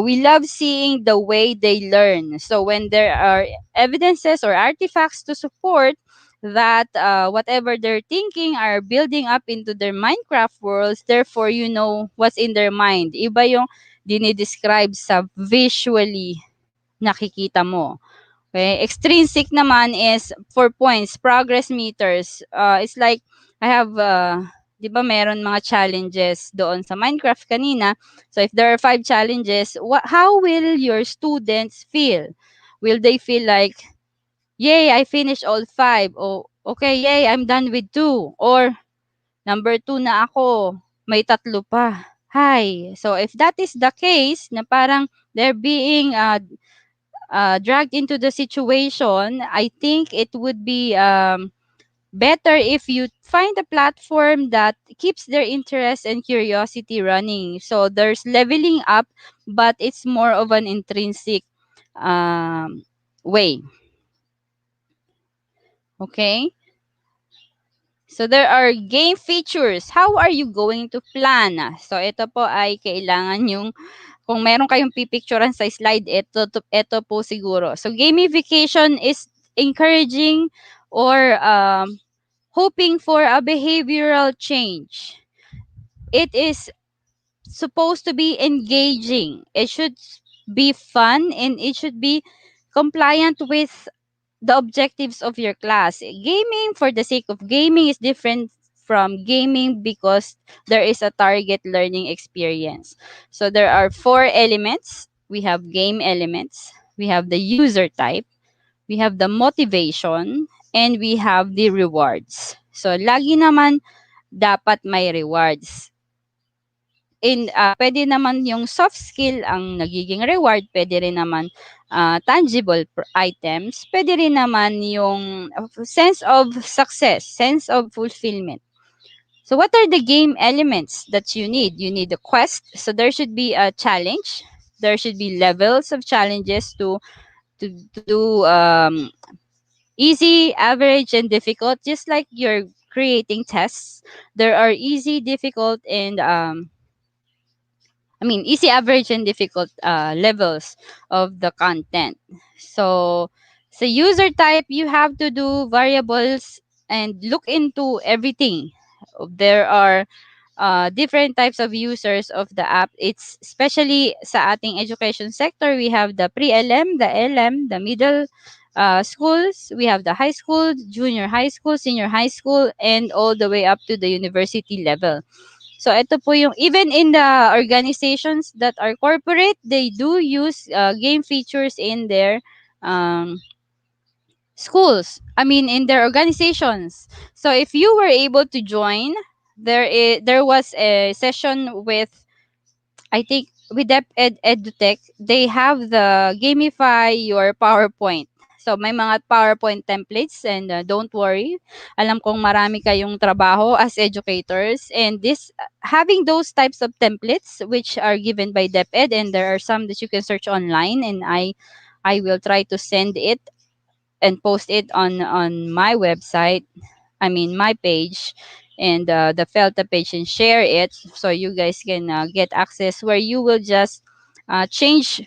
we love seeing the way they learn. So when there are evidences or artifacts to support that whatever they're thinking are building up into their Minecraft worlds, therefore you know what's in their mind. Iba yung dinidescribe sa visually nakikita mo. Okay, extrinsic naman is 4 points, progress meters. It's like I have 'di ba meron mga challenges doon sa Minecraft kanina. So if there are 5 challenges, how will your students feel? Will they feel like, "Yay, I finished all 5." O okay, yay, I'm done with 2. Or number 2 na ako, may 3 pa. high. So if that is the case, na parang they're being dragged into the situation, I think it would be better if you find a platform that keeps their interest and curiosity running. So there's leveling up, but it's more of an intrinsic way. Okay? So there are game features. How are you going to plan? So ito po ay kailangan yung kung meron kayong pipicturean sa slide, ito po siguro. So gamification is encouraging or hoping for a behavioral change. It is supposed to be engaging. It should be fun and it should be compliant with the objectives of your class. Gaming for the sake of gaming is different from gaming because there is a target learning experience. So there are four elements. We have game elements, we have the user type, we have the motivation, and we have the rewards. So lagi naman dapat may rewards. Pwede naman yung soft skill ang nagiging reward, pwede rin naman tangible items, pwede rin naman yung sense of success, sense of fulfillment. So what are the game elements that you need? You need a quest. So there should be a challenge. There should be levels of challenges to do easy, average, and difficult. Just like you're creating tests, there are easy, difficult, and easy, average, and difficult levels of the content. So, user type, you have to do variables and look into everything. There are different types of users of the app. It's especially sa ating education sector, we have the pre-LM, the LM, the middle schools, we have the high school, junior high school, senior high school, and all the way up to the university level. So ito po yung even in the organizations that are corporate, they do use game features in their um, schools. In their organizations. So if you were able to join, there was a session with, I think, with EduTech, they have the gamify your PowerPoint. So may mga PowerPoint templates and don't worry. Alam kong marami kayong trabaho as educators and this having those types of templates which are given by DepEd, and there are some that you can search online, and I will try to send it and post it on my website, my page, and the Felta page, and share it so you guys can get access where you will just change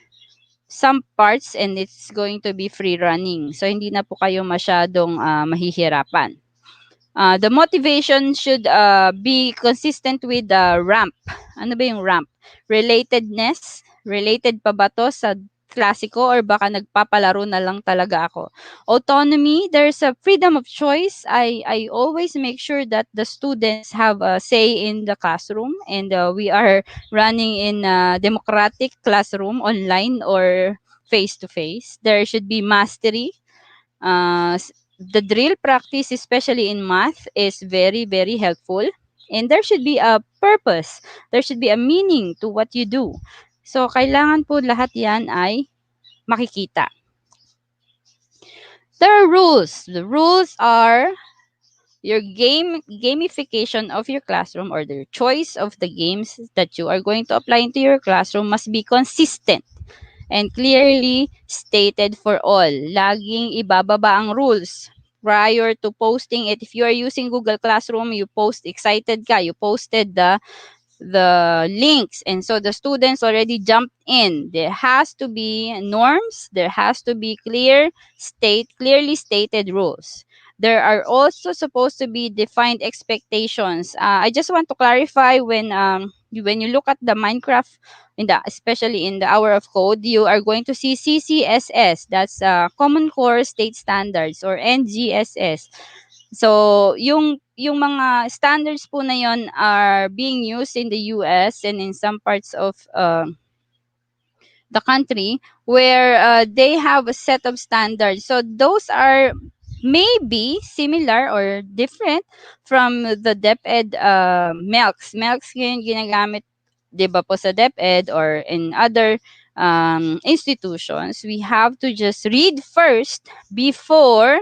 some parts and it's going to be free running. So hindi na po kayo masyadong mahihirapan. The motivation should be consistent with the ramp. Ano ba yung ramp? Relatedness? Related pa ba to sa klasiko or baka nagpapalaro na lang talaga ako? Autonomy, there's a freedom of choice. I always make sure that the students have a say in the classroom, and we are running in a democratic classroom, online or face-to-face. There should be mastery. The drill practice, especially in math, is very, very helpful. And there should be a purpose. There should be a meaning to what you do. So, kailangan po lahat yan ay makikita. There are rules. The rules are your gamification of your classroom, or the choice of the games that you are going to apply into your classroom must be consistent and clearly stated for all. Laging ibababa ang rules prior to posting it. If you are using Google Classroom, you post excited ka, you posted the links, and so the students already jumped in. There has to be norms, there has to be clearly stated rules. There are also supposed to be defined expectations. I just want to clarify, when you look at the Minecraft, especially in the hour of code, you are going to see CCSS, that's Common Core State Standards, or NGSS. So, yung mga standards po na yon are being used in the US and in some parts of the country where they have a set of standards. So, those are maybe similar or different from the DepEd MELCs. MELCs yung ginagamit 'di ba po sa DepEd or in other institutions, we have to just read first before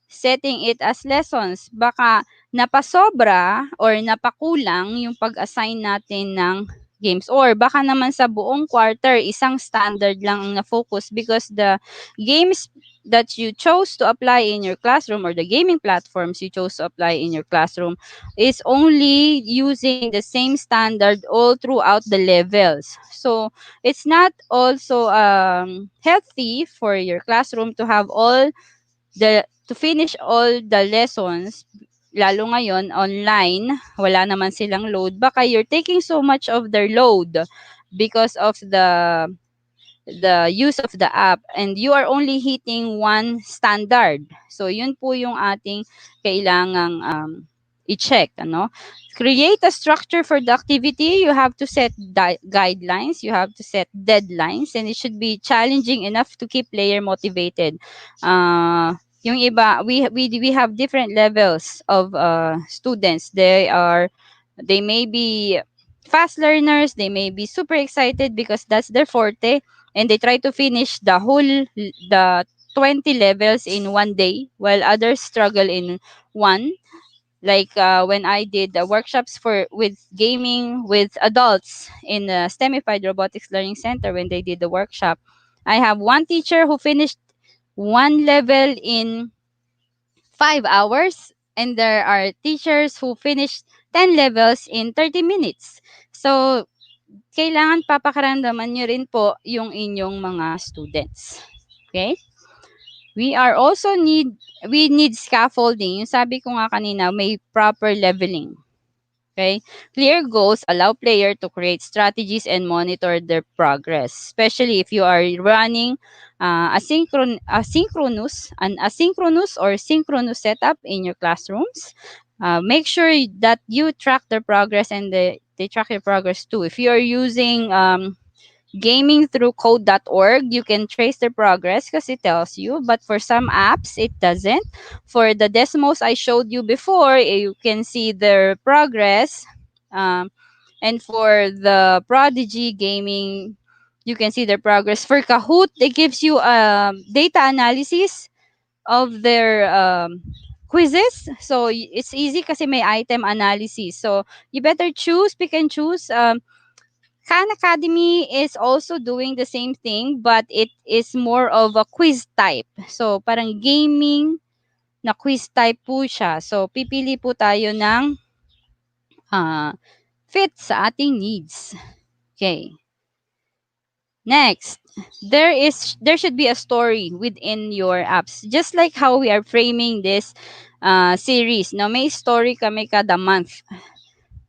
setting it as lessons. Baka napasobra or napakulang yung pag-assign natin ng games, or baka naman sa buong quarter isang standard lang ang na-focus because the games that you chose to apply in your classroom, or the gaming platforms you chose to apply in your classroom, is only using the same standard all throughout the levels. So it's not also healthy for your classroom to have all to finish all the lessons, lalo ngayon online, wala naman silang load. Baka you're taking so much of their load because of the use of the app, and you are only hitting one standard. So yun po yung ating kailangang i-check, ano? Create a structure for the activity. You have to set guidelines, you have to set deadlines, and it should be challenging enough to keep player motivated. Yung iba, we have different levels of students. They may be fast learners, they may be super excited because that's their forte, and they try to finish the 20 levels in one day, while others struggle in one. Like when I did the workshops with gaming with adults in the STEMified Robotics Learning Center, when they did the workshop, I have one teacher who finished one level in 5 hours, and there are teachers who finished 10 levels in 30 minutes. So, kailangan papakaramdaman nyo rin po yung inyong mga students. Okay? We need scaffolding. Yung sabi ko nga kanina, may proper leveling. Okay? Clear goals allow player to create strategies and monitor their progress, especially if you are running asynchronous or synchronous setup in your classrooms. Make sure that you track their progress, and they track your progress too. If you are using gaming through code.org, you can trace their progress because it tells you. But for some apps, it doesn't. For the Desmos I showed you before, you can see their progress. And for the Prodigy gaming, you can see their progress. For Kahoot, it gives you data analysis of their quizzes. So it's easy kasi may item analysis. So you better pick and choose. Khan Academy is also doing the same thing, but it is more of a quiz type. So, parang gaming na quiz type po siya. So, pipili po tayo ng fit sa ating needs. Okay. Next, there should be a story within your apps. Just like how we are framing this series. Now, may story kami kada month.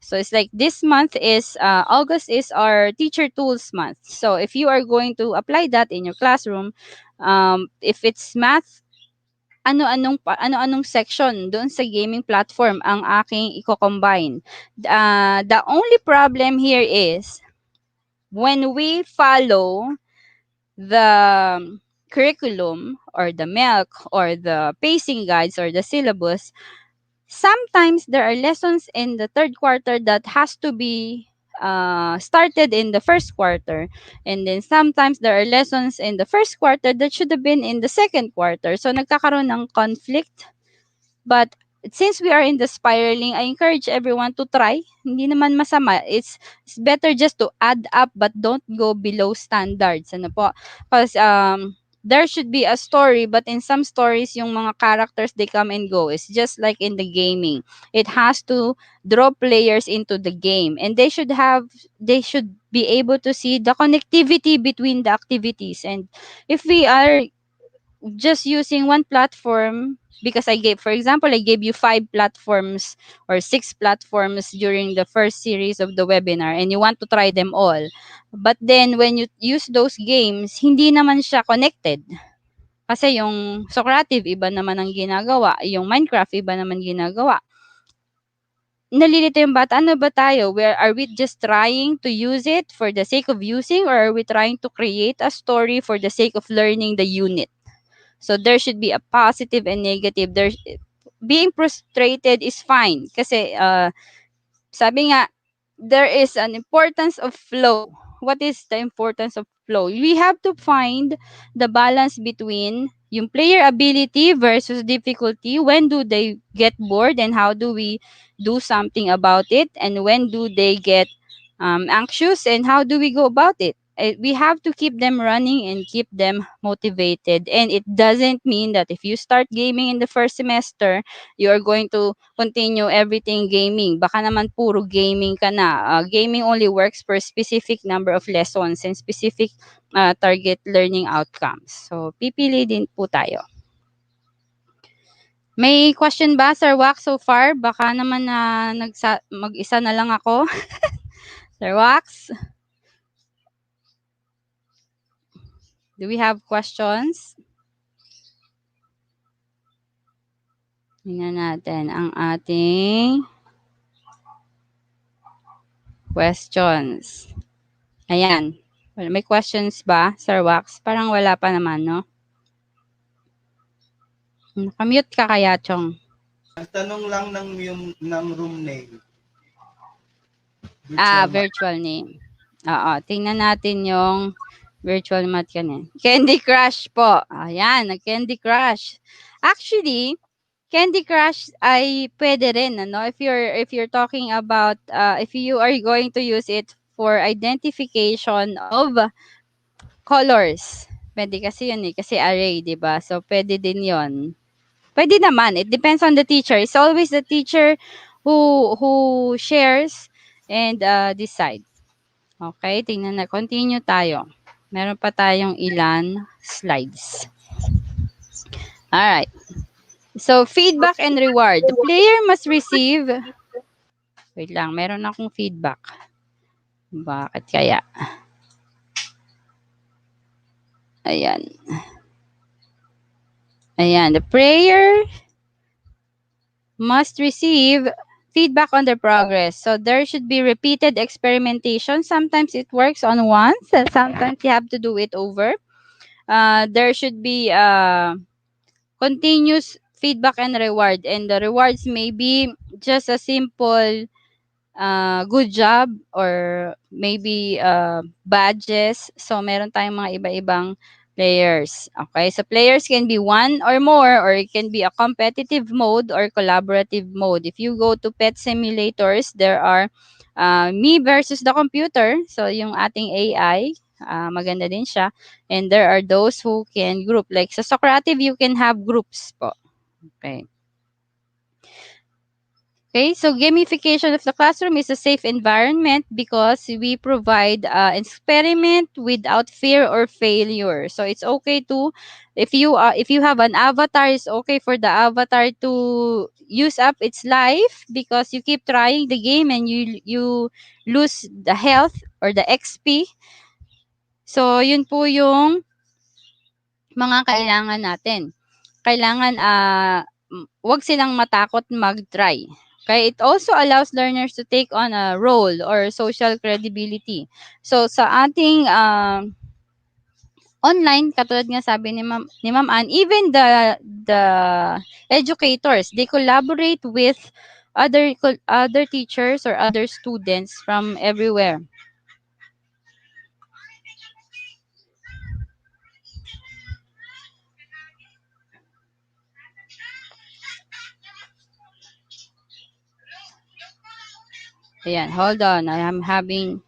So it's like this month is August is our teacher tools month. So if you are going to apply that in your classroom, if it's math, ano-anong section doon sa gaming platform ang aking i-combine. The only problem here is when we follow the curriculum or the MELC or the pacing guides or the syllabus, sometimes there are lessons in the third quarter that has to be started in the first quarter, and then sometimes there are lessons in the first quarter that should have been in the second quarter, so nagkakaroon ng conflict. But since we are in the spiraling, I encourage everyone to try. Hindi naman masama. It's better just to add up but don't go below standards. Ano po? Because there should be a story, but in some stories, yung mga characters, they come and go. It's just like in the gaming. It has to draw players into the game, and they should be able to see the connectivity between the activities. And if we are just using one platform, because for example, I gave you 5 platforms or 6 platforms during the first series of the webinar, and you want to try them all. But then when you use those games, hindi naman siya connected. Kasi yung Socrative, iba naman ang ginagawa. Yung Minecraft, iba naman ginagawa. Nalilito yung bata, ano ba tayo? Are we just trying to use it for the sake of using, or are we trying to create a story for the sake of learning the unit? So there should be a positive and negative. Being frustrated is fine kasi sabi nga there is an importance of flow. What is the importance of flow? We have to find the balance between yung player ability versus difficulty. When do they get bored and how do we do something about it? And when do they get anxious and how do we go about it? We have to keep them running and keep them motivated. And it doesn't mean that if you start gaming in the first semester, you are going to continue everything gaming. Baka naman puro gaming ka na. Gaming only works for specific number of lessons and specific target learning outcomes. So, pipili din po tayo. May question ba, Sir Wax, so far? Baka naman na mag-isa na lang ako. Sir Wax? Do we have questions? Tingnan natin ang ating questions. Ayan. Well, may questions ba, Sir Wax? Parang wala pa naman, no? Nakamute ka kaya, Chong? Ang tanong lang ng room name. Virtual name. Oo, tingnan natin yung virtual mat kanina. Candy Crush po. Ayan, Candy Crush. Actually, Candy Crush ay pwede rin, ano? If you're talking about if you are going to use it for identification of colors. Pwede kasi yun kasi array, 'di ba? So pwede din 'yon. Pwede naman. It depends on the teacher. It's always the teacher who shares and decide. Okay, tingnan na. Continue tayo. Meron pa tayong ilan slides. Alright. So, feedback and reward. The player must receive... Wait lang, meron akong feedback. Bakit kaya? Ayan. Ayan. The player must receive feedback on their progress. So, there should be repeated experimentation. Sometimes it works on once, and sometimes you have to do it over. There should be continuous feedback and reward. And the rewards may be just a simple good job or maybe badges. So, meron tayong mga iba-ibang players. Okay, so players can be one or more, or it can be a competitive mode or collaborative mode. If you go to pet simulators, there are me versus the computer. So, yung ating AI, maganda din siya. And there are those who can group. Like sa Socrative, you can have groups po. Okay. Okay, so gamification of the classroom is a safe environment because we provide experiment without fear or failure. So it's okay to, if you have an avatar, it's okay for the avatar to use up its life because you keep trying the game and you lose the health or the XP. So yun po yung mga kailangan natin. Kailangan wag silang matakot mag-try. Okay, it also allows learners to take on a role or social credibility. So sa ating online, katulad nga sabi ni Ma'am Ann, even the educators, they collaborate with other teachers or other students from everywhere. Ayan, hold on. I am having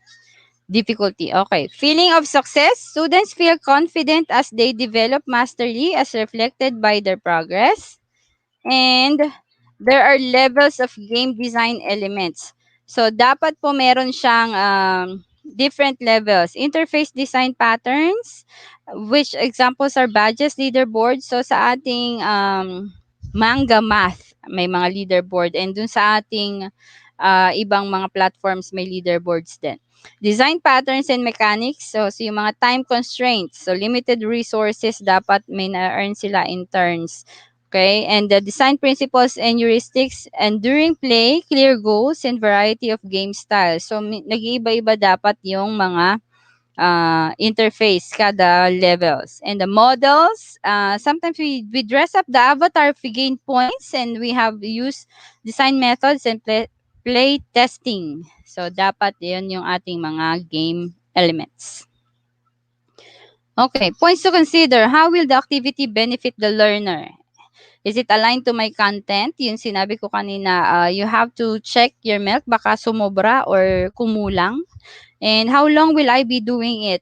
difficulty. Okay. Feeling of success. Students feel confident as they develop mastery as reflected by their progress. And there are levels of game design elements. So, dapat po meron siyang different levels. Interface design patterns, which examples are badges, leaderboard. So, sa ating manga math, may mga leaderboard. And dun sa ating ibang mga platforms, may leaderboards din. Design patterns and mechanics. So yung mga time constraints. So, limited resources, dapat may na-earn sila in turns. Okay, and the design principles and heuristics, and during play, clear goals and variety of game styles. So, nag-iiba-iba dapat yung mga interface, kada levels. And the models, sometimes we dress up the avatar if we gain points, and we have used design methods and play testing. So, dapat yun yung ating mga game elements. Okay, points to consider. How will the activity benefit the learner? Is it aligned to my content? Yung sinabi ko kanina, you have to check your milk, baka sumobra or kumulang. And how long will I be doing it?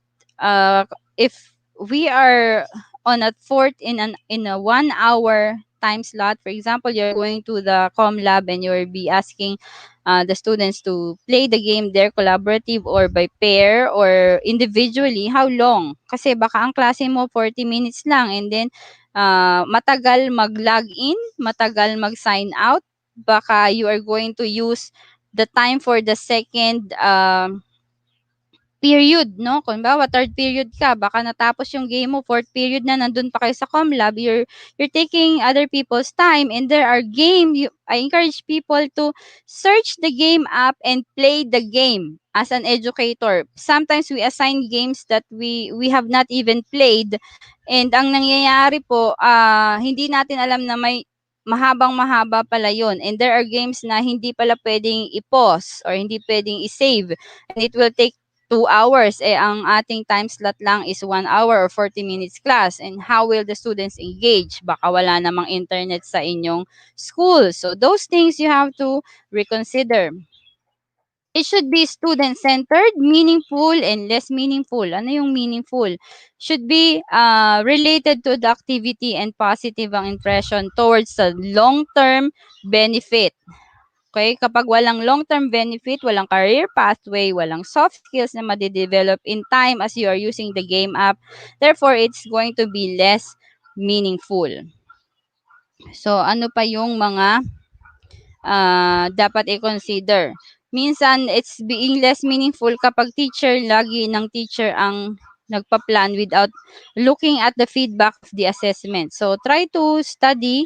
If we are on a in a 1 hour time slot, for example, you're going to the com lab and you'll be asking the students to play the game there collaborative or by pair or individually, how long? Kasi baka ang klase mo 40 minutes lang and then matagal mag-log in, matagal mag-sign out, baka you are going to use the time for the second period, no? Kung ba, third period ka, baka natapos yung game mo, fourth period na, nandun pa kayo sa ComLab, you're taking other people's time, and there are I encourage people to search the game app and play the game as an educator. Sometimes we assign games that we have not even played, and ang nangyayari po, hindi natin alam na may mahabang-mahaba pala yun. And there are games na hindi pala pwedeng i-pause or hindi pwedeng i-save, and it will take 2 hours. Ang ating time slot lang is 1 hour or 40 minutes class. And how will the students engage? Baka wala namang internet sa inyong school. So those things you have to reconsider. It should be student-centered, meaningful, and less meaningful. Ano yung meaningful? Should be related to the activity and positive ang impression towards the long-term benefit. Okay? Kapag walang long-term benefit, walang career pathway, walang soft skills na madidevelop in time as you are using the game app, therefore, it's going to be less meaningful. So, ano pa yung mga dapat i-consider? Minsan, it's being less meaningful kapag lagi ng teacher ang nagpa-plan without looking at the feedback of the assessment. So, try to study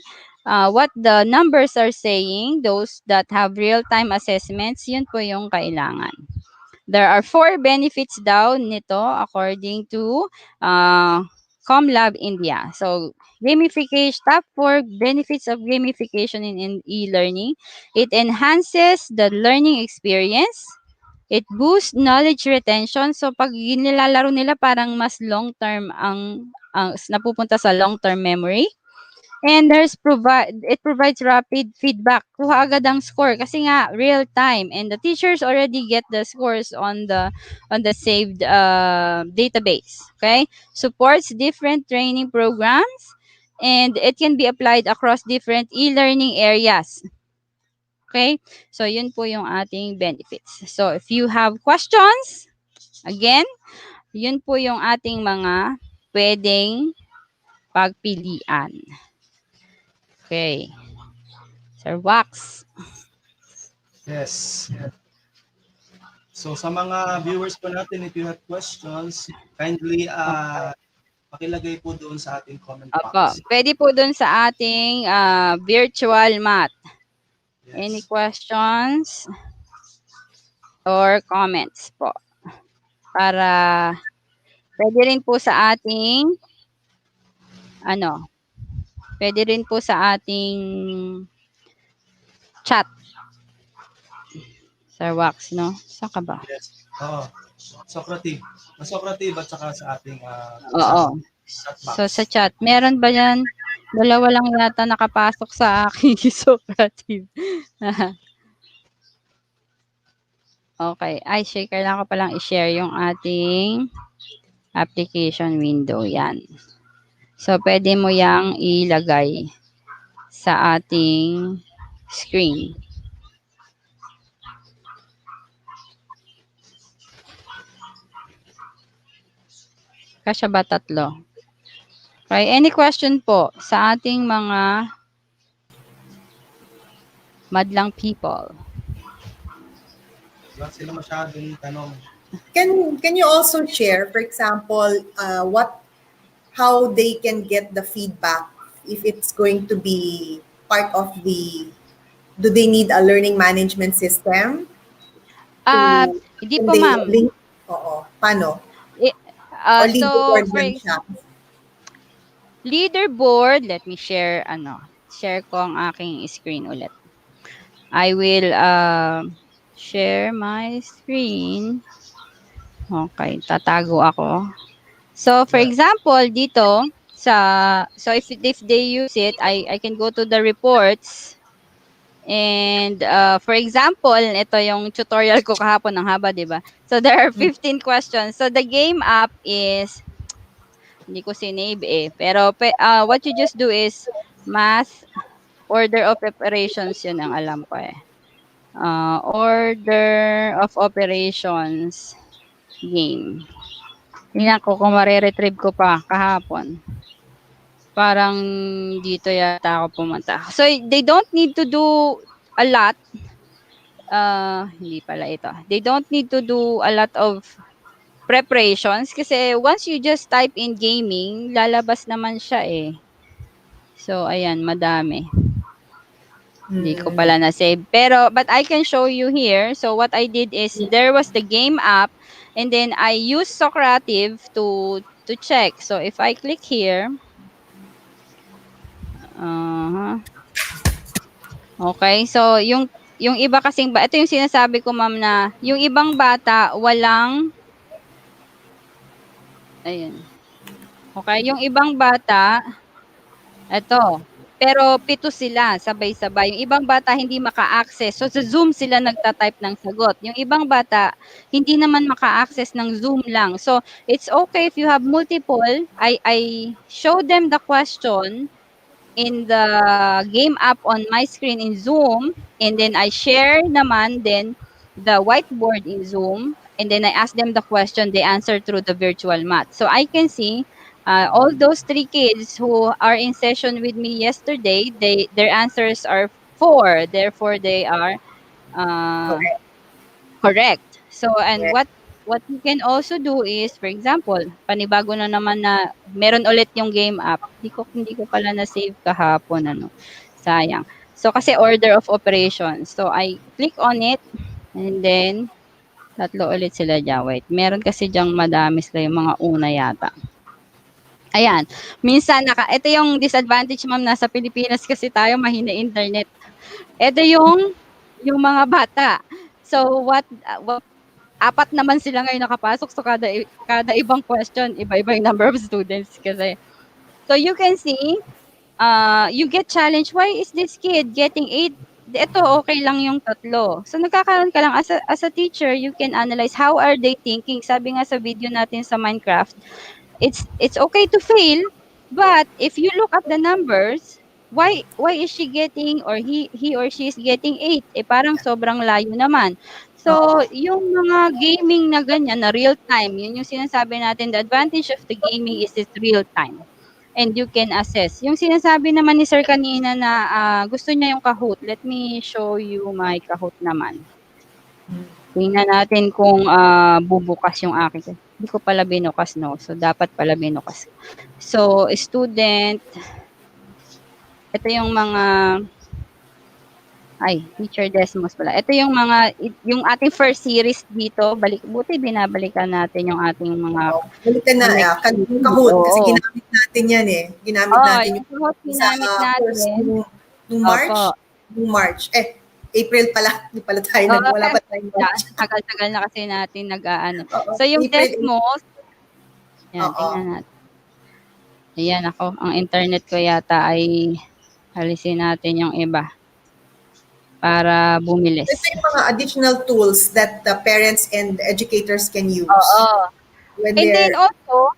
what the numbers are saying, those that have real-time assessments, yun po yung kailangan. There are 4 benefits daw nito according to ComLab India. So, gamification, top 4 benefits of gamification in e-learning. It enhances the learning experience. It boosts knowledge retention. So, pag nilalaro nila, parang mas long-term ang napupunta sa long-term memory. And it provides rapid feedback. Kuha agad ang score kasi nga real time, and the teachers already get the scores on the saved database. Okay, supports different training programs, and it can be applied across different e-learning areas. Okay, so yun po yung ating benefits. So if you have questions, again, yun po yung ating mga pwedeng pagpilian. Okay. Sir Wax. Yes. So sa mga viewers po natin, if you have questions, kindly pakilagay po doon sa ating comment box. Pwede po doon sa ating virtual mat. Yes. Any questions or comments po? Para pwede rin po sa ating pwede rin po sa ating chat. Sir Wax, no? Saan ka ba? Yes. Socrative. Socrative at saka sa ating chat box. So, sa chat. Meron ba yan? Dalawa lang yata nakapasok sa aking Socrative. Okay. Ay, shaker lang ko palang i-share yung ating application window. Yan. So, pwede mo yang ilagay sa ating screen. Kasya ba 3? Okay, any question po sa ating mga madlang people? Wala sila masyadong tanong. Can you also share, for example, how they can get the feedback if it's going to be part of do they need a learning management system? Hindi po, ma'am. Oo. Paano? So, for leaderboard, let me share, share ko ang aking screen ulit. I will share my screen. Okay, tatago ako. So for example, dito so if they use it, I can go to the reports. And for example, ito yung tutorial ko kahapon ng haba, 'di ba? So there are 15 questions. So the game app is hindi ko sinave pero what you just do is math order of operations, yun ang alam ko order of operations game. Tingnan ko kung mare-retrieve ko pa kahapon. Parang dito yata ako pumunta. So they don't need to do a lot. Hindi pala ito. They don't need to do a lot of preparations kasi once you just type in gaming, lalabas naman siya So ayan, madami. Hindi ko pala na-save. Pero, but I can show you here. So, what I did is, there was the game app, and then I used Socrative to check. So, if I click here, okay, so, yung iba kasing, ito yung sinasabi ko, ma'am, na, yung ibang bata, walang, ayun. Okay, yung ibang bata, ito, pero 7 sila, sabay-sabay. Yung ibang bata hindi maka-access. So sa Zoom sila nagta-type ng sagot. Yung ibang bata hindi naman maka-access ng Zoom lang. So it's okay if you have multiple. I show them the question in the game app on my screen in Zoom, and then I share naman then the whiteboard in Zoom, and then I ask them the question, they answer through the virtual mat. So I can see all those 3 kids who are in session with me yesterday, their answers are 4, therefore they are correct. So and what you can also do is, for example, panibago na naman na meron ulit yung game app. Hindi ko pala na save kahapon Sayang. So kasi order of operations. So I click on it, and then tatlo ulit sila diyan. Wait, meron kasi diyang madami sila, yung mga una yata. Ayan. Minsan ito yung disadvantage, ma'am, nasa Pilipinas kasi tayo, mahina internet. Ito yung mga bata. So what 4 naman sila ngayon nakapasok, so kada ibang question, iba-iba yung number of students kasi. So you can see, you get challenged, why is this kid getting 8? Ito okay lang yung 3. So nagkakaroon ka lang as a teacher, you can analyze how are they thinking. Sabi nga sa video natin sa Minecraft, it's okay to fail, but if you look at the numbers, why is she getting, or he or she is getting 8? Parang sobrang layo naman. So, yung mga gaming na ganyan, na real time, yun yung sinasabi natin, the advantage of the gaming is it's real time. And you can assess. Yung sinasabi naman ni Sir kanina na gusto niya yung Kahoot. Let me show you my Kahoot naman. Tingnan natin kung bubukas yung akin. Hindi ko pala binukas, no? So, dapat pala binukas. So, student, ito yung mga, Teacher Desmos pala. Ito yung yung ating first series dito. Buti binabalikan natin yung ating mga... Balikan na, Kahoot, kasi ginamit natin yan Ginamit natin yung Kahoot, ginamit natin. Nung March. April pala, hindi pala tayo wala pa tayo. Tagal-tagal na kasi natin nag-aano. So yung Desmos, yan, tingnan natin. Ayan ako, ang internet ko yata ay alisin natin yung iba para bumilis. Ito yung mga additional tools that the parents and educators can use. And then also,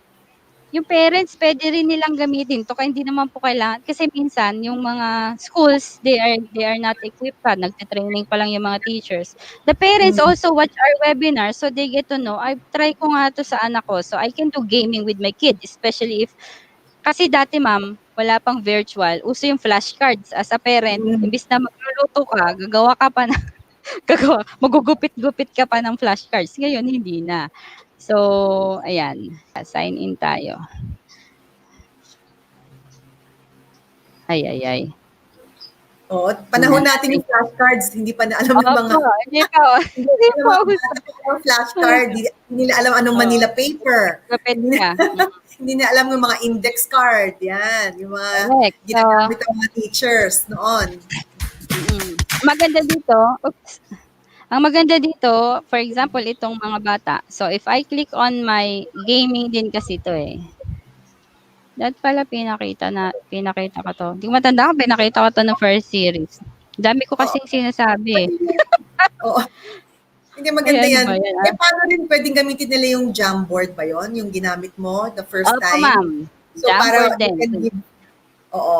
yung parents, pwede rin nilang gamitin to, kaya hindi naman po kailangan. Kasi minsan, yung mga schools, they are not equipped pa. Nagte-training pa lang yung mga teachers. The parents also watch our webinar, so they get to know. I try ko nga to sa anak ko, so I can do gaming with my kid, especially if, kasi dati, ma'am, wala pang virtual. Uso yung flashcards. As a parent, imbis na magluluto ka, gagawa ka pa na, magugupit-gupit ka pa ng flashcards. Ngayon, hindi na. So, ayan. Sign in tayo. Ay. Panahon natin yung flashcards, hindi pa na alam ng mga... Hindi pa. Flashcard, hindi nila alam anong Manila paper. Hindi nila alam yung mga index card. Yan, yung mga ginagamit ng mga teachers noon. maganda dito, oops. Ang maganda dito, for example, itong mga bata. So, if I click on my gaming din kasi 'to, eh. Dapat pala pinakita ko 'to. Hindi ko matandaan kung pinakita ko 'to ng first series. Dami ko kasing sinasabi, eh. Oo. Hindi, Ay, maganda ano yan. ba yan, Eh, paano rin pwedeng gamitin nila yung Jamboard ba yun? Yung ginamit mo the first Opo, time? ma'am. So, para Jamboard you din. can give, oo.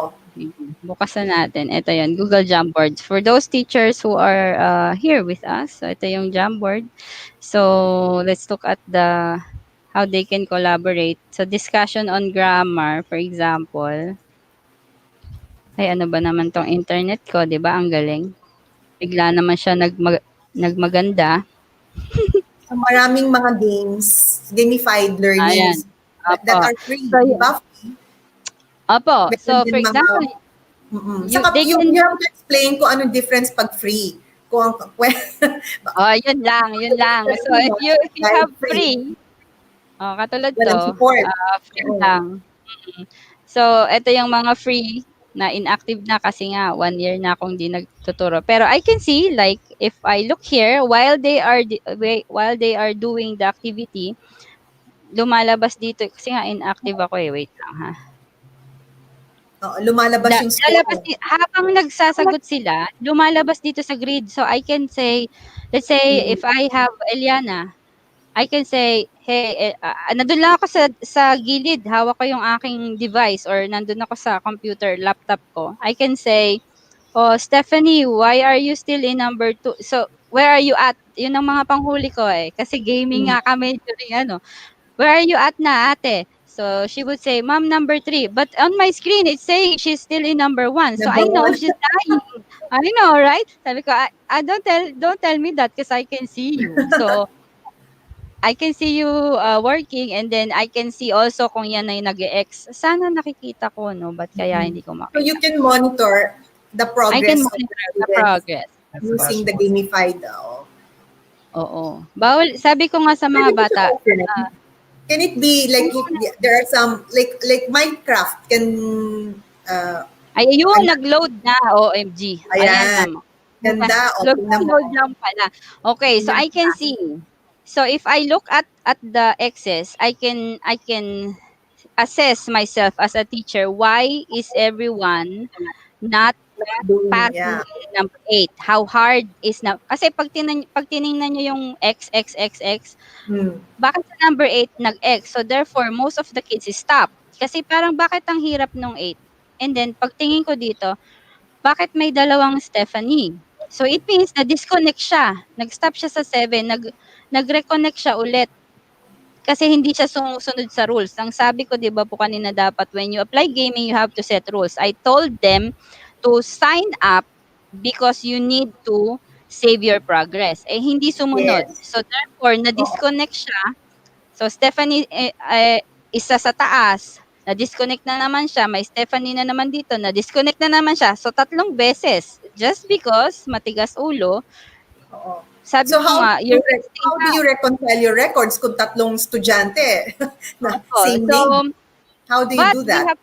Bukas na natin. Ito 'yon, Google Jamboards. For those teachers who are here with us, so ito yung Jamboard. So, let's look at how they can collaborate. So, discussion on grammar, for example. Ay, ano ba naman 'tong internet ko, 'di ba? Ang galing. Bigla naman siya nagmaganda. So, maraming mga games, gamified Ayan. learnings that Opo. are free, So, di ba? Opo. Meron So, din for mga, example, saka they you can, have to explain kung anong difference pag free. Kung, oh, yun lang. So, if you have free, katulad walang 'to, support. free lang. So, ito yung mga free na inactive na kasi nga 1 year na akong di nagtuturo. Pero I can see, like, if I look here, while they are doing the activity, lumalabas dito kasi nga inactive ako, eh. Wait lang, ha. Lumalabas yung Lalabas score. habang nagsasagot sila, lumalabas dito sa grid. So, I can say, let's say, if I have Eliana, I can say, "Hey, nandun lang ako sa gilid, hawak ko yung aking device or nandun ako sa computer, laptop ko." I can say, "Oh, Stephanie, why are you still in number 2? So, where are you at?" Yun ang mga panghuli ko, eh, kasi gaming nga kami during ano. "Where are you at na, ate?" So, she would say, "Ma'am, number 3. But on my screen, it's saying she's still in number 1. So, I Number know one. she's dying." I know, right? Sabi ko, don't tell me that because I can see you. So, I can see you working and then I can see also kung yan ay nag-e-X. Sana nakikita ko, no? Ba't kaya hindi ko So, you makita? can monitor the I can progress of monitor the students progress. using the gamified. Oo. Bawal, sabi ko nga sa mga bata, Can it be like there are some like Minecraft can ay, yun, nag-load na, OMG. Ayan, ayan. ma'am. Ganda, o tingnan mo. Load lang pala. Okay, so I can see. So if I look at the X's, I can assess myself as a teacher. Why is everyone not Doing, passing number 8? How hard is na? Kasi pag tiningnan niyo yung X, bakit sa number 8 nag-X? So therefore, most of the kids stop. Kasi parang bakit ang hirap nung 8? And then pagtingin ko dito, bakit may dalawang Stephanie? So it means na disconnect siya. Nag-stop siya sa 7, nag-reconnect siya ulit. Kasi hindi siya sumusunod sa rules. Ang sabi ko, 'di ba po kanina, dapat when you apply gaming, you have to set rules. I told them to sign up because you need to save your progress. Eh hindi sumunod. Yes. So therefore, na-disconnect siya. So Stephanie isa sa taas, na-disconnect na naman siya, may Stephanie na naman dito, na-disconnect na naman siya. So 3 beses just because matigas ulo. Sabi So ko nga, how do you reconcile your records kung tatlong estudyante na same name? How do you do that?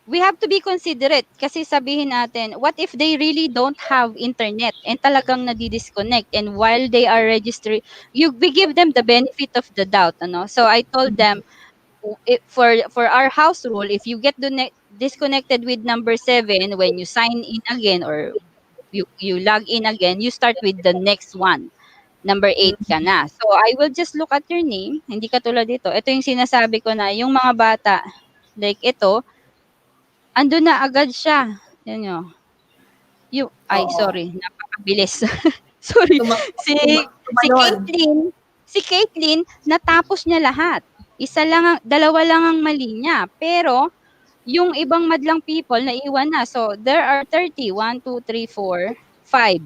We have to be considerate kasi sabihin natin, what if they really don't have internet and talagang nadi-disconnect, and while they are registering, we give them the benefit of the doubt, ano? So I told them, for our house rule, if you get disconnected with number 7, when you sign in again or you log in again, you start with the next one. Number 8 ka na. So I will just look at your name, hindi katulad dito. Ito yung sinasabi ko na yung mga bata, like ito, andun na agad siya. Yan nyo. Sorry, napakabilis. Sorry. Si Caitlin, natapos niya lahat. Dalawa lang ang mali niya. Pero, yung ibang madlang people, naiwan na. So, there are 30. 1, 2, 3, 4, 5.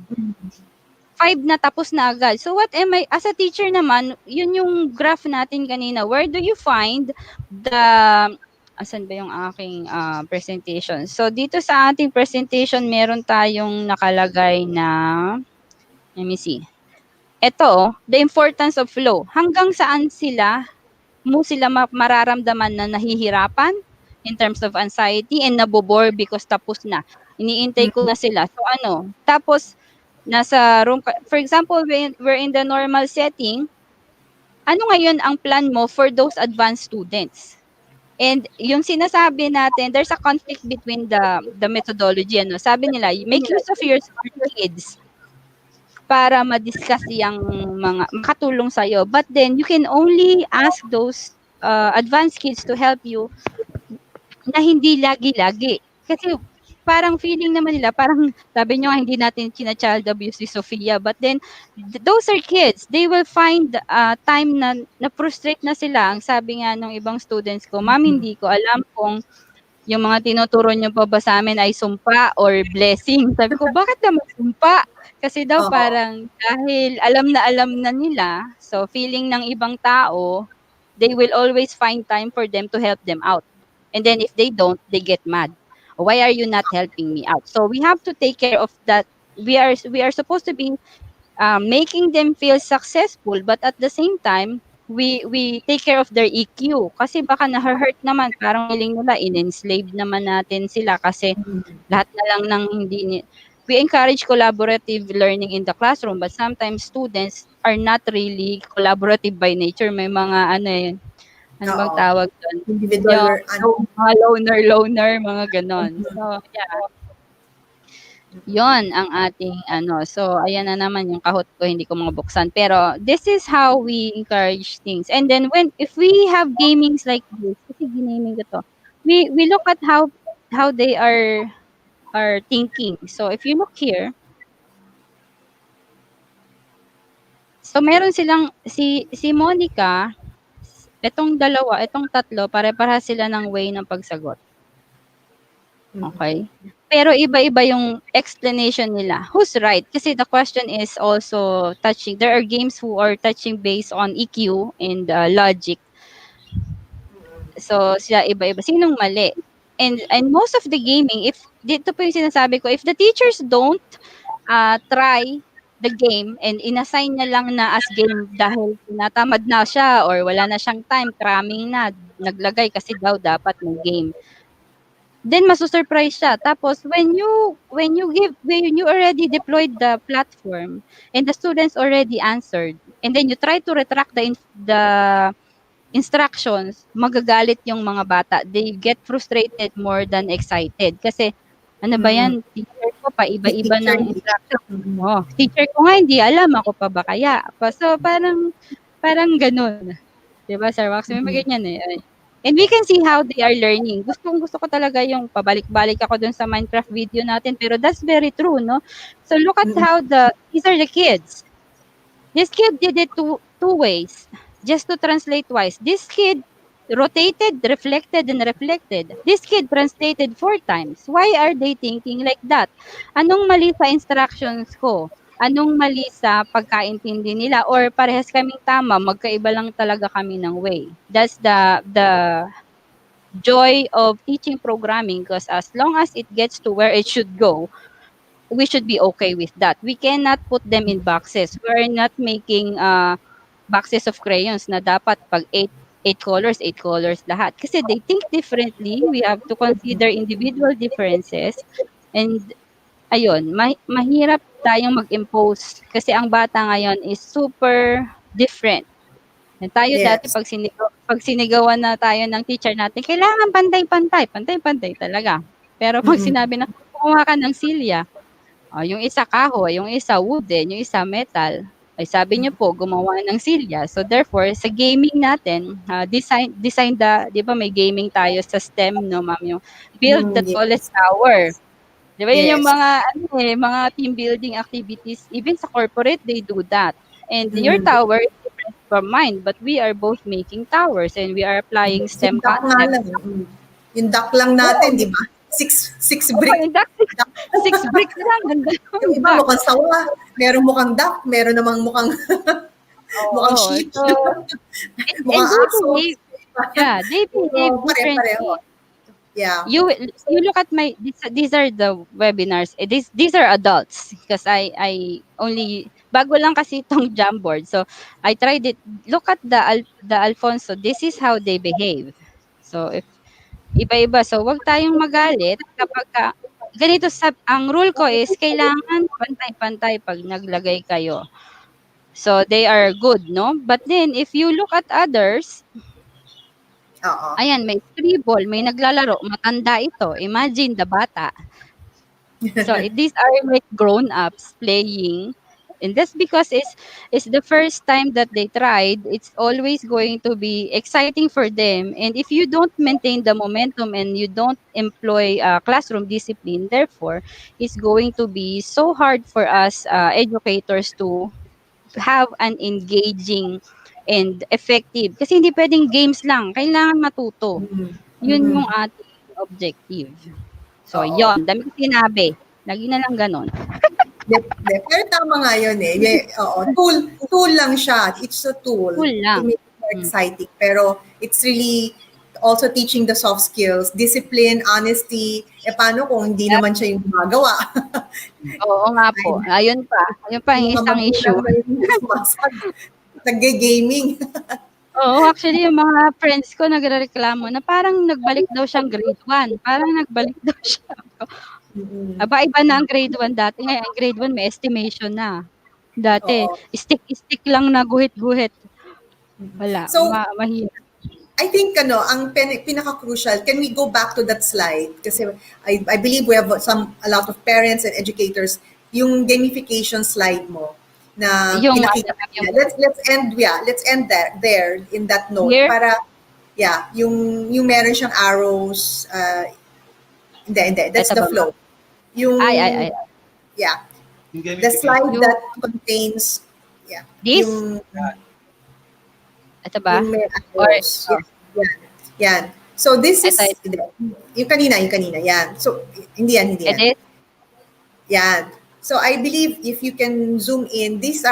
5 na tapos na agad. So, what am I, as a teacher naman, yun yung graph natin kanina. Where do you find asan ba yung aking presentation? So, dito sa ating presentation, meron tayong nakalagay na, let me see. Ito, the importance of flow. Hanggang saan sila mararamdaman na nahihirapan in terms of anxiety and nabobore because tapos na. Iniintay ko na sila. So, tapos, nasa room for example, we're in the normal setting, ano ngayon ang plan mo for those advanced students? And yung sinasabi natin, there's a conflict between the methodology. Ano? Sabi nila, make use of your kids para ma-discuss yung mga makatulong sa'yo. But then, you can only ask those advanced kids to help you na hindi lagi-lagi. Kasi parang feeling naman nila, parang sabi nyo hindi natin china-child abuse si Sofia. But then, those are kids. They will find time na frustrate na sila. Ang sabi nga ng ibang students ko, ma'am, hindi ko alam kung yung mga tinuturo niyo pa ba sa amin ay sumpa or blessing. Sabi ko, bakit naman sumpa? Kasi daw parang dahil alam na nila, so feeling ng ibang tao, they will always find time for them to help them out. And then if they don't, they get mad. Why are you not helping me out? So we have to take care of that. We are supposed to be making them feel successful, but at the same time, we take care of their EQ kasi baka na-hurt naman, parang feeling nila in-enslave naman natin sila kasi lahat na lang ng we encourage collaborative learning in the classroom, but sometimes students are not really collaborative by nature. May mga ano bang tawag doon? Individual Mga loner, mga ganon. So, yeah. Yon ang ating So, ayan na naman yung kahot ko, hindi ko mabuksan. Pero, this is how we encourage things. And then, if we have gamings like this, kasi ginaming ko to, we look at how they are thinking. So, if you look here, so meron silang, si Monica, itong tatlo, pare-para sila ng way ng pagsagot. Okay? Pero iba-iba yung explanation nila. Who's right? Kasi the question is also touching. There are games who are touching based on EQ and logic. So, sila iba-iba. Sinong mali? And most of the gaming, if dito po yung sinasabi ko, if the teachers don't try the game and inassign niya lang na as game dahil tinatamad na siya or wala na siyang time, cramming na, naglagay kasi daw dapat may game, then masusurprise siya. Tapos when you already deployed the platform and the students already answered, and then you try to retract the instructions, magagalit yung mga bata. They get frustrated more than excited kasi ano ba yan, teacher ko pa iba-iba ng instruction. Teacher ko nga hindi alam, ako pa ba kaya? So parang ganun. 'Di ba, Sir Wax? May ganyan eh. And we can see how they are learning. Gusto ko talaga yung pabalik-balik ako dun sa Minecraft video natin, pero that's very true, no? So look at how these are the kids. This kid did it two ways, just to translate twice. This kid rotated, reflected, and reflected. This kid translated 4 times. Why are they thinking like that? Anong mali sa instructions ko? Anong mali sa pagkaintindi nila? Or parehas kaming tama, magkaiba lang talaga kami ng way. That's the joy of teaching programming, because as long as it gets to where it should go, we should be okay with that. We cannot put them in boxes. We're not making boxes of crayons na dapat pag 8 colors lahat. Kasi they think differently. We have to consider individual differences. And ayun, mahirap tayong mag-impose kasi ang bata ngayon is super different. And tayo dati pag sinigawan na tayo ng teacher natin, kailangan pantay-pantay talaga. Pero pag sinabi na kumuha ka ng silya, yung isa kahoy, yung isa wooden, yung isa metal, ay sabi niyo po gumawa ng silya. So therefore, sa gaming natin, design 'di ba may gaming tayo sa STEM, no, ma'am, yung build the tallest tower. Di ba yun yung mga team building activities, even sa corporate, they do that. And your tower is different from mine, but we are both making towers and we are applying STEM concepts. Yung duck lang natin, di ba? Six brick. Yung duck, 6 bricks lang. Yung iba mukhang sawa, meron mukhang duck, meron namang mukhang sheep. So, mukhang aso. They behave differently. Yeah. You look at these are the webinars. These are adults because I only bago lang kasi itong Jamboard. So I tried it. Look at the Alfonso. This is how they behave. So if iba-iba. So wag tayong magalit kapag ganito ang rule ko is kailangan pantay-pantay pag naglagay kayo. So they are good, no? But then if you look at others, Oo. ayan, may scribble, may naglalaro, matanda ito. Imagine the bata. So these are like grown-ups playing. And that's because it's the first time that they tried. It's always going to be exciting for them. And if you don't maintain the momentum and you don't employ classroom discipline, therefore, it's going to be so hard for us educators to have an engaging and effective. Kasi hindi pwedeng games lang. Kailangan matuto. Yun yung ating objective. So, Oo. yon, dami ko sinabi. Lagi na lang ganon. Pero tama nga yun eh. Oo, tool lang siya. It's a tool Tool lang. to make it more exciting. Pero it's really also teaching the soft skills, discipline, honesty. Paano kung hindi naman siya yung gumagawa? Oo nga po. Ayun pa. Ayun pa yung isang issue. Nag-gaming. Oo, actually, yung mga friends ko nagrereklamo na parang nagbalik daw siyang grade 1. Parang nagbalik daw siya. Aba, iba na ang grade 1 dati. Ngayon, ang grade 1 may estimation na. Dati, stick lang na guhit-guhit. Wala, So, mahirap. I think ang pinaka-crucial, can we go back to that slide? Kasi I believe we have a lot of parents and educators, yung gamification slide mo na Yung pinakita. Let's end there in that note. Here? Para yung meron siyang arrows, hindi, that's the flow. Yung yeah. The slide that contains this? Ito ba? Yung may arrows. Yan. So this is yung kanina, yan. So hindi yan. Yan. So I believe if you can zoom in, this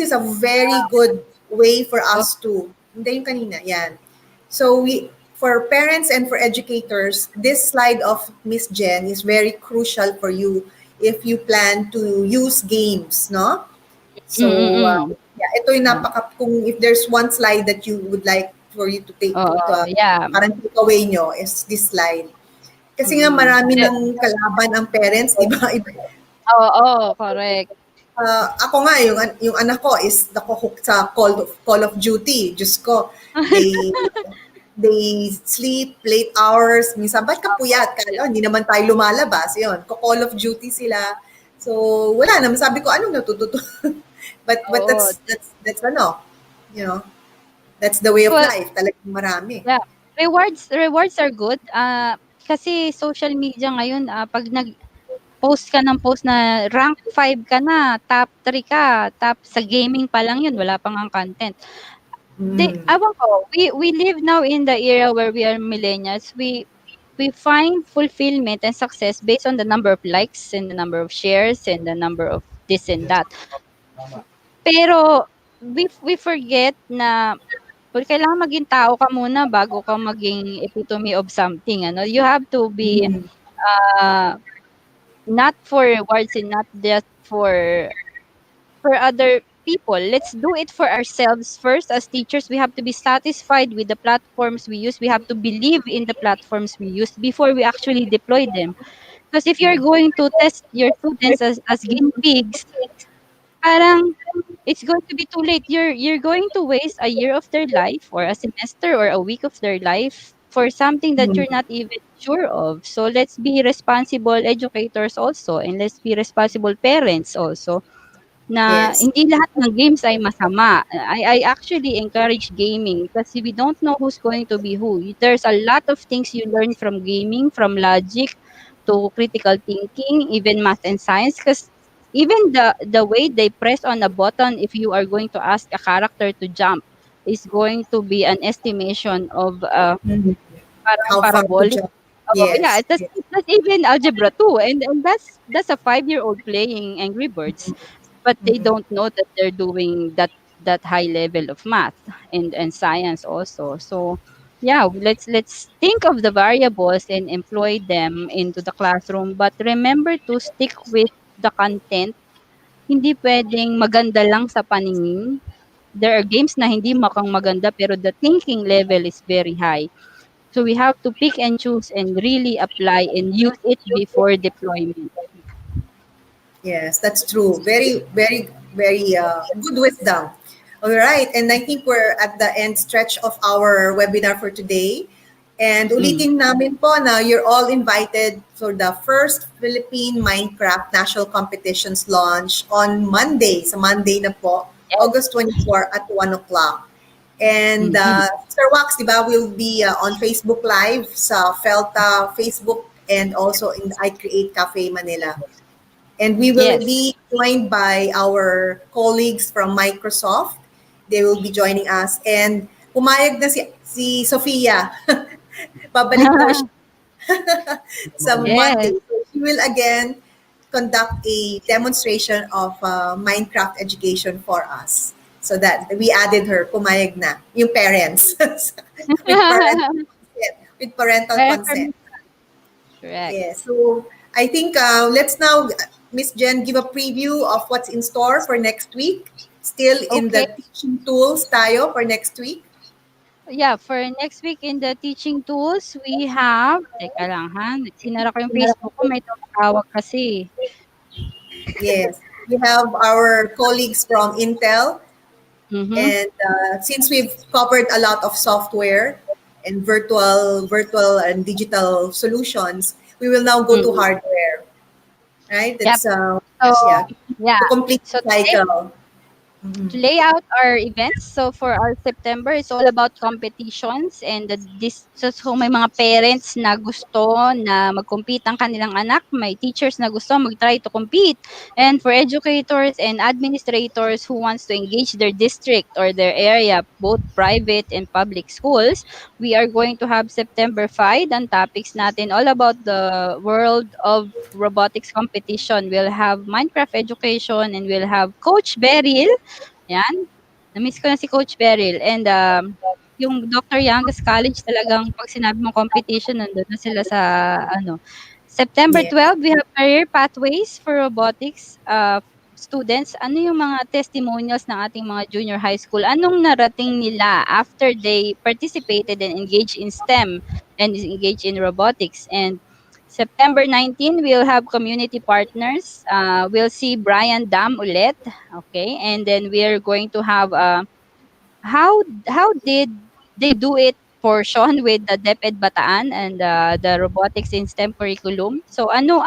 is a very good way for us to, hindi yung kanina, yan. So for parents and for educators, this slide of Miss Jen is very crucial for you if you plan to use games, no? So ito yung kung if there's one slide that you would like for you to take parang takeaway nyo is this slide. Kasi nga marami ng kalaban ang parents, di ba? Oo, correct. Ako nga, yung anak ko is nakuhook sa Call of Duty. Diyos ko, they sleep late hours. Minsan, ba't ka puyat? Kala, hindi naman tayo lumalabas. Yun, Call of Duty sila. So, wala naman. Sabi ko, anong natututo? but that's that's the way of life. Talagang marami. Yeah. Rewards are good. Kasi social media ngayon, pag post ka ng post na rank 5 ka na, top 3 ka, top sa gaming pa lang yun, wala pang ang content. Awan ko, we live now in the era where we are millennials. We find fulfillment and success based on the number of likes and the number of shares and the number of this and that. Pero we forget na kailangan maging tao ka muna bago ka maging epitome of something. You have to be not for rewards and not just for other people. Let's do it for ourselves first. As teachers, we have to be satisfied with the platforms we use. We have to believe in the platforms we use before we actually deploy them. Because if you're going to test your students as guinea pigs, parang it's going to be too late. You're going to waste a year of their life or a semester or a week of their life for something that you're not even sure of. So let's be responsible educators also, and let's be responsible parents also. Na hindi lahat ng games ay masama. I actually encourage gaming kasi we don't know who's going to be who. There's a lot of things you learn from gaming, from logic to critical thinking, even math and science, because even the way they press on a button if you are going to ask a character to jump is going to be an estimation of parabolic. Yeah, that's even algebra too, and that's a 5-year-old playing Angry Birds, but they don't know that they're doing that high level of math and science also. So yeah, let's think of the variables and employ them into the classroom, but remember to stick with the content. Hindi pwedeng maganda lang sa paningin. There are games na hindi mukhang maganda pero the thinking level is very high. So we have to pick and choose and really apply and use it before deployment. Yes, that's true. Very, very, very good wisdom. All right. And I think we're at the end stretch of our webinar for today. And ulitin namin po na you're all invited for the first Philippine Minecraft National Competitions launch on Monday. Sa Monday na po, August 24 at 1 o'clock. And Sir Wax, di ba, will be on Facebook Live sa Felta Facebook and also in the I Create Cafe Manila. And we will Yes. be joined by our colleagues from Microsoft. They will be joining us. And pumayag na si Sofia. Babalik daw siya sa Yes. Monday. So she will again conduct a demonstration of Minecraft education for us. So that we added her, pumayag na, yung parents. with parental consent. Correct. Yes. So I think let's now, Miss Jen, give a preview of what's in store for next week. Still in the teaching tools tayo for next week. Yeah, for next week in the teaching tools, we have, teka lang ha, sinara ko yung Facebook ko, may tumawag kasi. Yes. We have our colleagues from Intel. And since we've covered a lot of software and virtual and digital solutions, we will now go to hardware. Right? That's So, to complete the cycle. To lay out our events, so for our September, it's all about competitions and so may mga parents na gusto na mag-compete ang kanilang anak, may teachers na gusto mag-try to compete, and for educators and administrators who wants to engage their district or their area, both private and public schools, we are going to have September-fied. Ang topics natin all about the world of robotics competition. We'll have Minecraft education and we'll have Coach Beryl. Yan. Na-miss ko na si Coach Beryl. And yung Dr. Young's College talagang pag sinabi mo competition, nandun na sila sa September 12, we have career pathways for robotics students. Ano yung mga testimonials ng ating mga junior high school? Anong narating nila after they participated and engaged in STEM and engaged in robotics? And September 19, we'll have community partners. We'll see Brian Dam ulit. Okay. And then we're going to have how did they do it portion with the DepEd Bataan and the robotics in STEM curriculum. So ano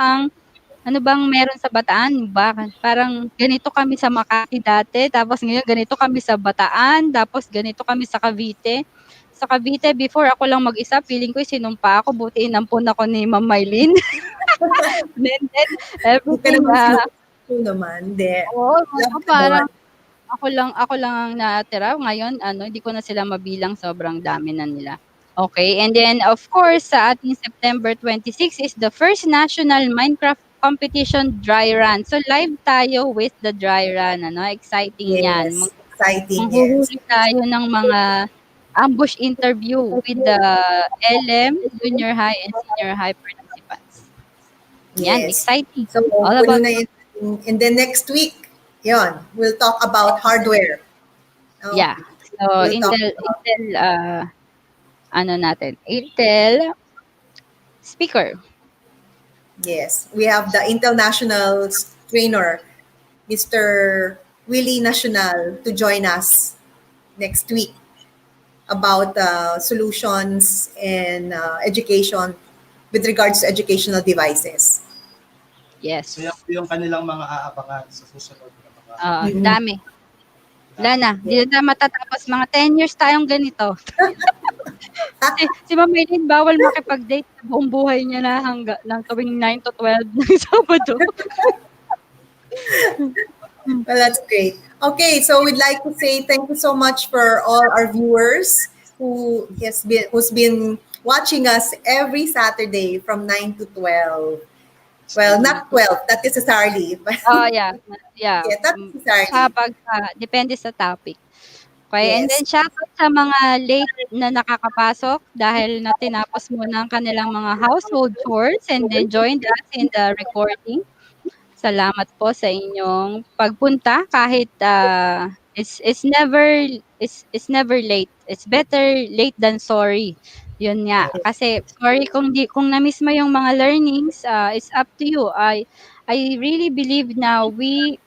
bang meron sa Bataan? Parang ganito kami sa Makati dati, tapos ngayon ganito kami sa Bataan, tapos ganito kami sa Cavite. Sa Cavite, before ako lang mag-isa, feeling ko sinumpa ako, buti inampun ako ni Ma'am Mylene. then everything naman, parang ako lang ang natira. Ngayon, hindi ko na sila mabilang, sobrang dami na nila. Okay, and then of course, sa ating September 26 is the first national Minecraft competition dry run. So live tayo with the dry run, exciting yan. Exciting, Maghuhuli tayo ng mga ambush interview with the LM, junior high and senior high participants. Yan, exciting. So, all about in the next week, we'll talk about hardware. Yeah. So Intel Intel speaker. Yes, we have the international trainer, Mr. Willie National, to join us next week about solutions and education with regards to educational devices. Yes. So yung kanilang mga aabangan sa susunod. Dami. Wala na. Hindi na matatapos. Mga 10 years tayong ganito. Si Ma'am Mylene, bawal makipag-date sa buong buhay niya na ng tuwing 9 to 12 ng Sabado. Well, that's great. Okay, so we'd like to say thank you so much for all our viewers who's been watching us every Saturday from 9 to 12. Well, not 12, not necessarily. Yeah. Not necessarily. Depende sa topic. Okay, and then shoutout sa mga late na nakakapasok dahil na tinapos muna ang kanilang mga household chores and then joined us in the recording. Salamat po sa inyong pagpunta kahit it's never late. It's better late than sorry. Yun nga, kasi sorry kung na-miss mo yung mga learnings, it's up to you. I really believe now we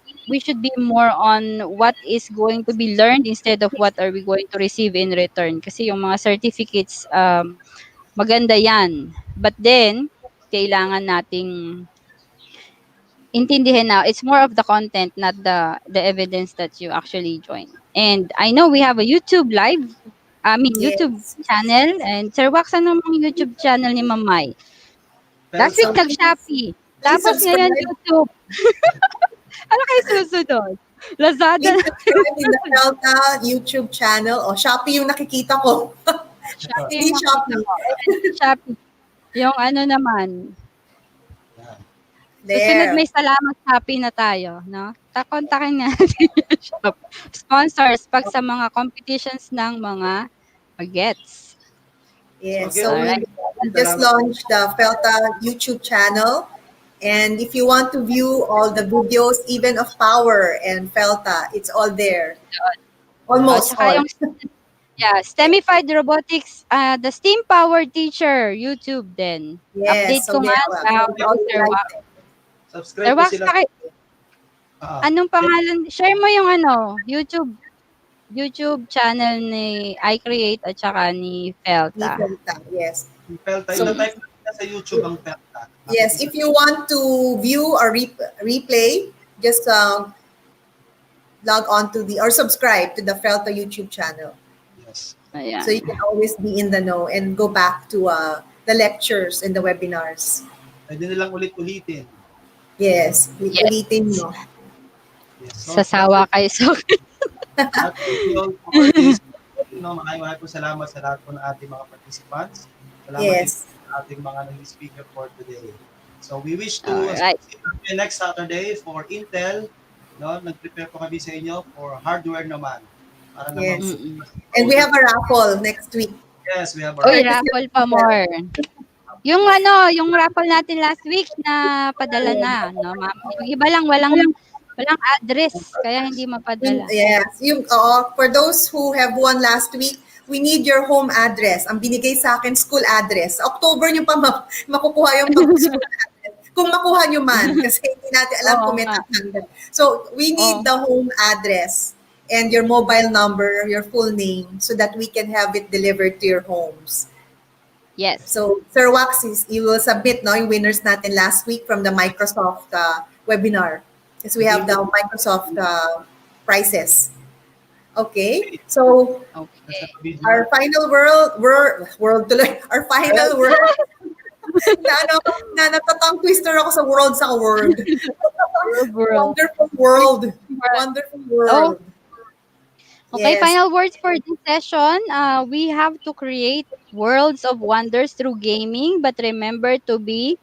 should be more on what is going to be learned instead of what are we going to receive in return. Kasi yung mga certificates, maganda yan. But then, kailangan nating intindihin na it's more of the content, not the evidence that you actually join. And I know we have a YouTube live, YouTube Yes. channel. And Sir Wax, ano mong YouTube channel ni Mamay? Last week, So, nag-Shopee. please Tapos ngayon, subscribe. YouTube. Ano kayo susunod? Lazada. Please subscribe in the Felta YouTube channel. O, Shopee yung nakikita ko. Shopee Hindi yung Shopee. Shopee. Yung ano naman. Susunod There. may salamat Shopee na tayo, no? Kontakin natin yung Shopee. Sponsors pag sa mga competitions ng mga bagets. Yes, Okay. so we just launched the Felta YouTube channel. And if you want to view all the videos, even of Power and Felta, it's all there. Almost Tsaka all. yung STEMified Robotics, the STEAM Powered Teacher, YouTube din. Yes, Update so ko nga there. sa Sir Wax. Subscribe Sir po Wax, sila. anong pangalan? Share mo yung YouTube channel ni iCreate at saka ni Felta. Yes. Felta, So- ita-type na sa YouTube ang Felta. Yes, if you want to view or replay, just log on to or subscribe to the Felta YouTube channel. Yes. Ayan. So you can always be in the know and go back to the lectures and the webinars. Pwede nilang ulit-ulitin. Yes, ulitin nyo. Yes. Sasawa kayo sa Maraming po salamat sa lahat po ng ating mga participants. Salamat Yes. din sa ating mga naging speaker for today. So we wish to Alright. see you next Saturday for Intel. No, nag-prepare po kami sa inyo for hardware naman. Para naman Yes. And we have a raffle next week. Yes, we have Uy, raffle pa more. Yung raffle natin last week na padala na, no, ma'am. Yung iba lang walang address kaya hindi mapadala. Yes, for those who have won last week, we need your home address. Ang binigay sa akin, school address. October nyo pa makukuha yung school address. Kung makuha nyo man, kasi hindi natin alam kung may tatanda. So, we need the home address and your mobile number, your full name, so that we can have it delivered to your homes. Yes. So, Sir Wax, you will submit yung winners natin last week from the Microsoft webinar. Because we have the Microsoft prizes. Okay, so our final our final world, na natatang twister ako sa world sa word. Wonderful world. Wonderful world. Okay, Yes. final words for this session. We have to create worlds of wonders through gaming, but remember to be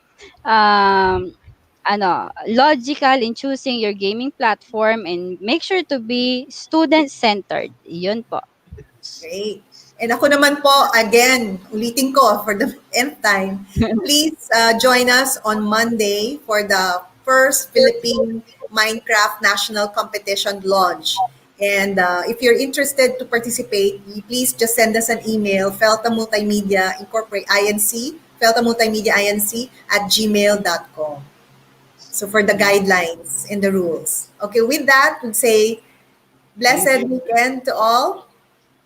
logical in choosing your gaming platform and make sure to be student-centered. Yun po. Great. And ako naman po, again, ulitin ko for the nth time, please join us on Monday for the first Philippine Minecraft National Competition launch. And if you're interested to participate, please just send us an email, Felta Multimedia Incorporate INC, Felta Multimedia INC @gmail.com. So for the guidelines and the rules. Okay, with that, we'd say blessed weekend to all.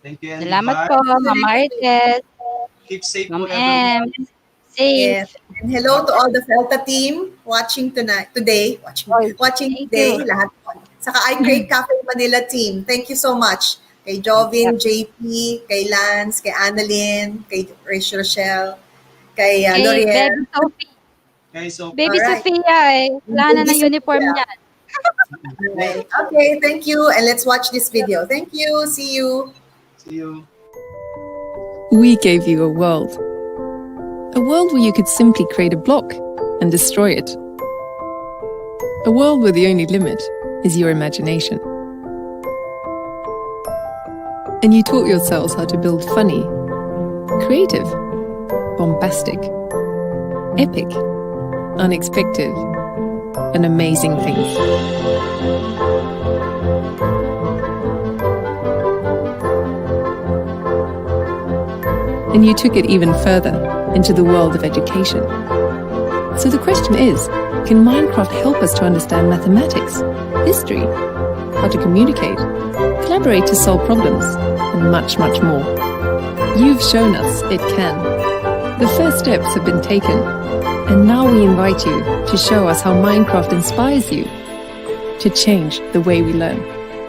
Thank you. And Salamat bye. po, Ma'am Marites. Keep safe Ma'am po, everyone. M. Safe. Yes. And hello to all the Felta team watching today. Watching today, lahat po. Saka iCreate Cafe Manila team. Thank you so much. Kay Jovin, JP, kay Lance, kay Annalyn, kay Rochelle, kay L'Oreal. Baby Sophie. Okay, so Baby Alright. Sophia Wala na ng uniform Sophia. niyan. Okay, thank you. And let's watch this video. Thank you. See you. see you. We gave you a world. A world where you could simply create a block and destroy it. A world where the only limit is your imagination. And you taught yourselves how to build funny, creative, bombastic, epic, unexpected, and amazing things. and you took it even further into the world of education. So the question is, can Minecraft help us to understand mathematics, history, how to communicate, collaborate to solve problems, and much, much more? You've shown us it can. The first steps have been taken, and now we invite you to show us how Minecraft inspires you to change the way we learn.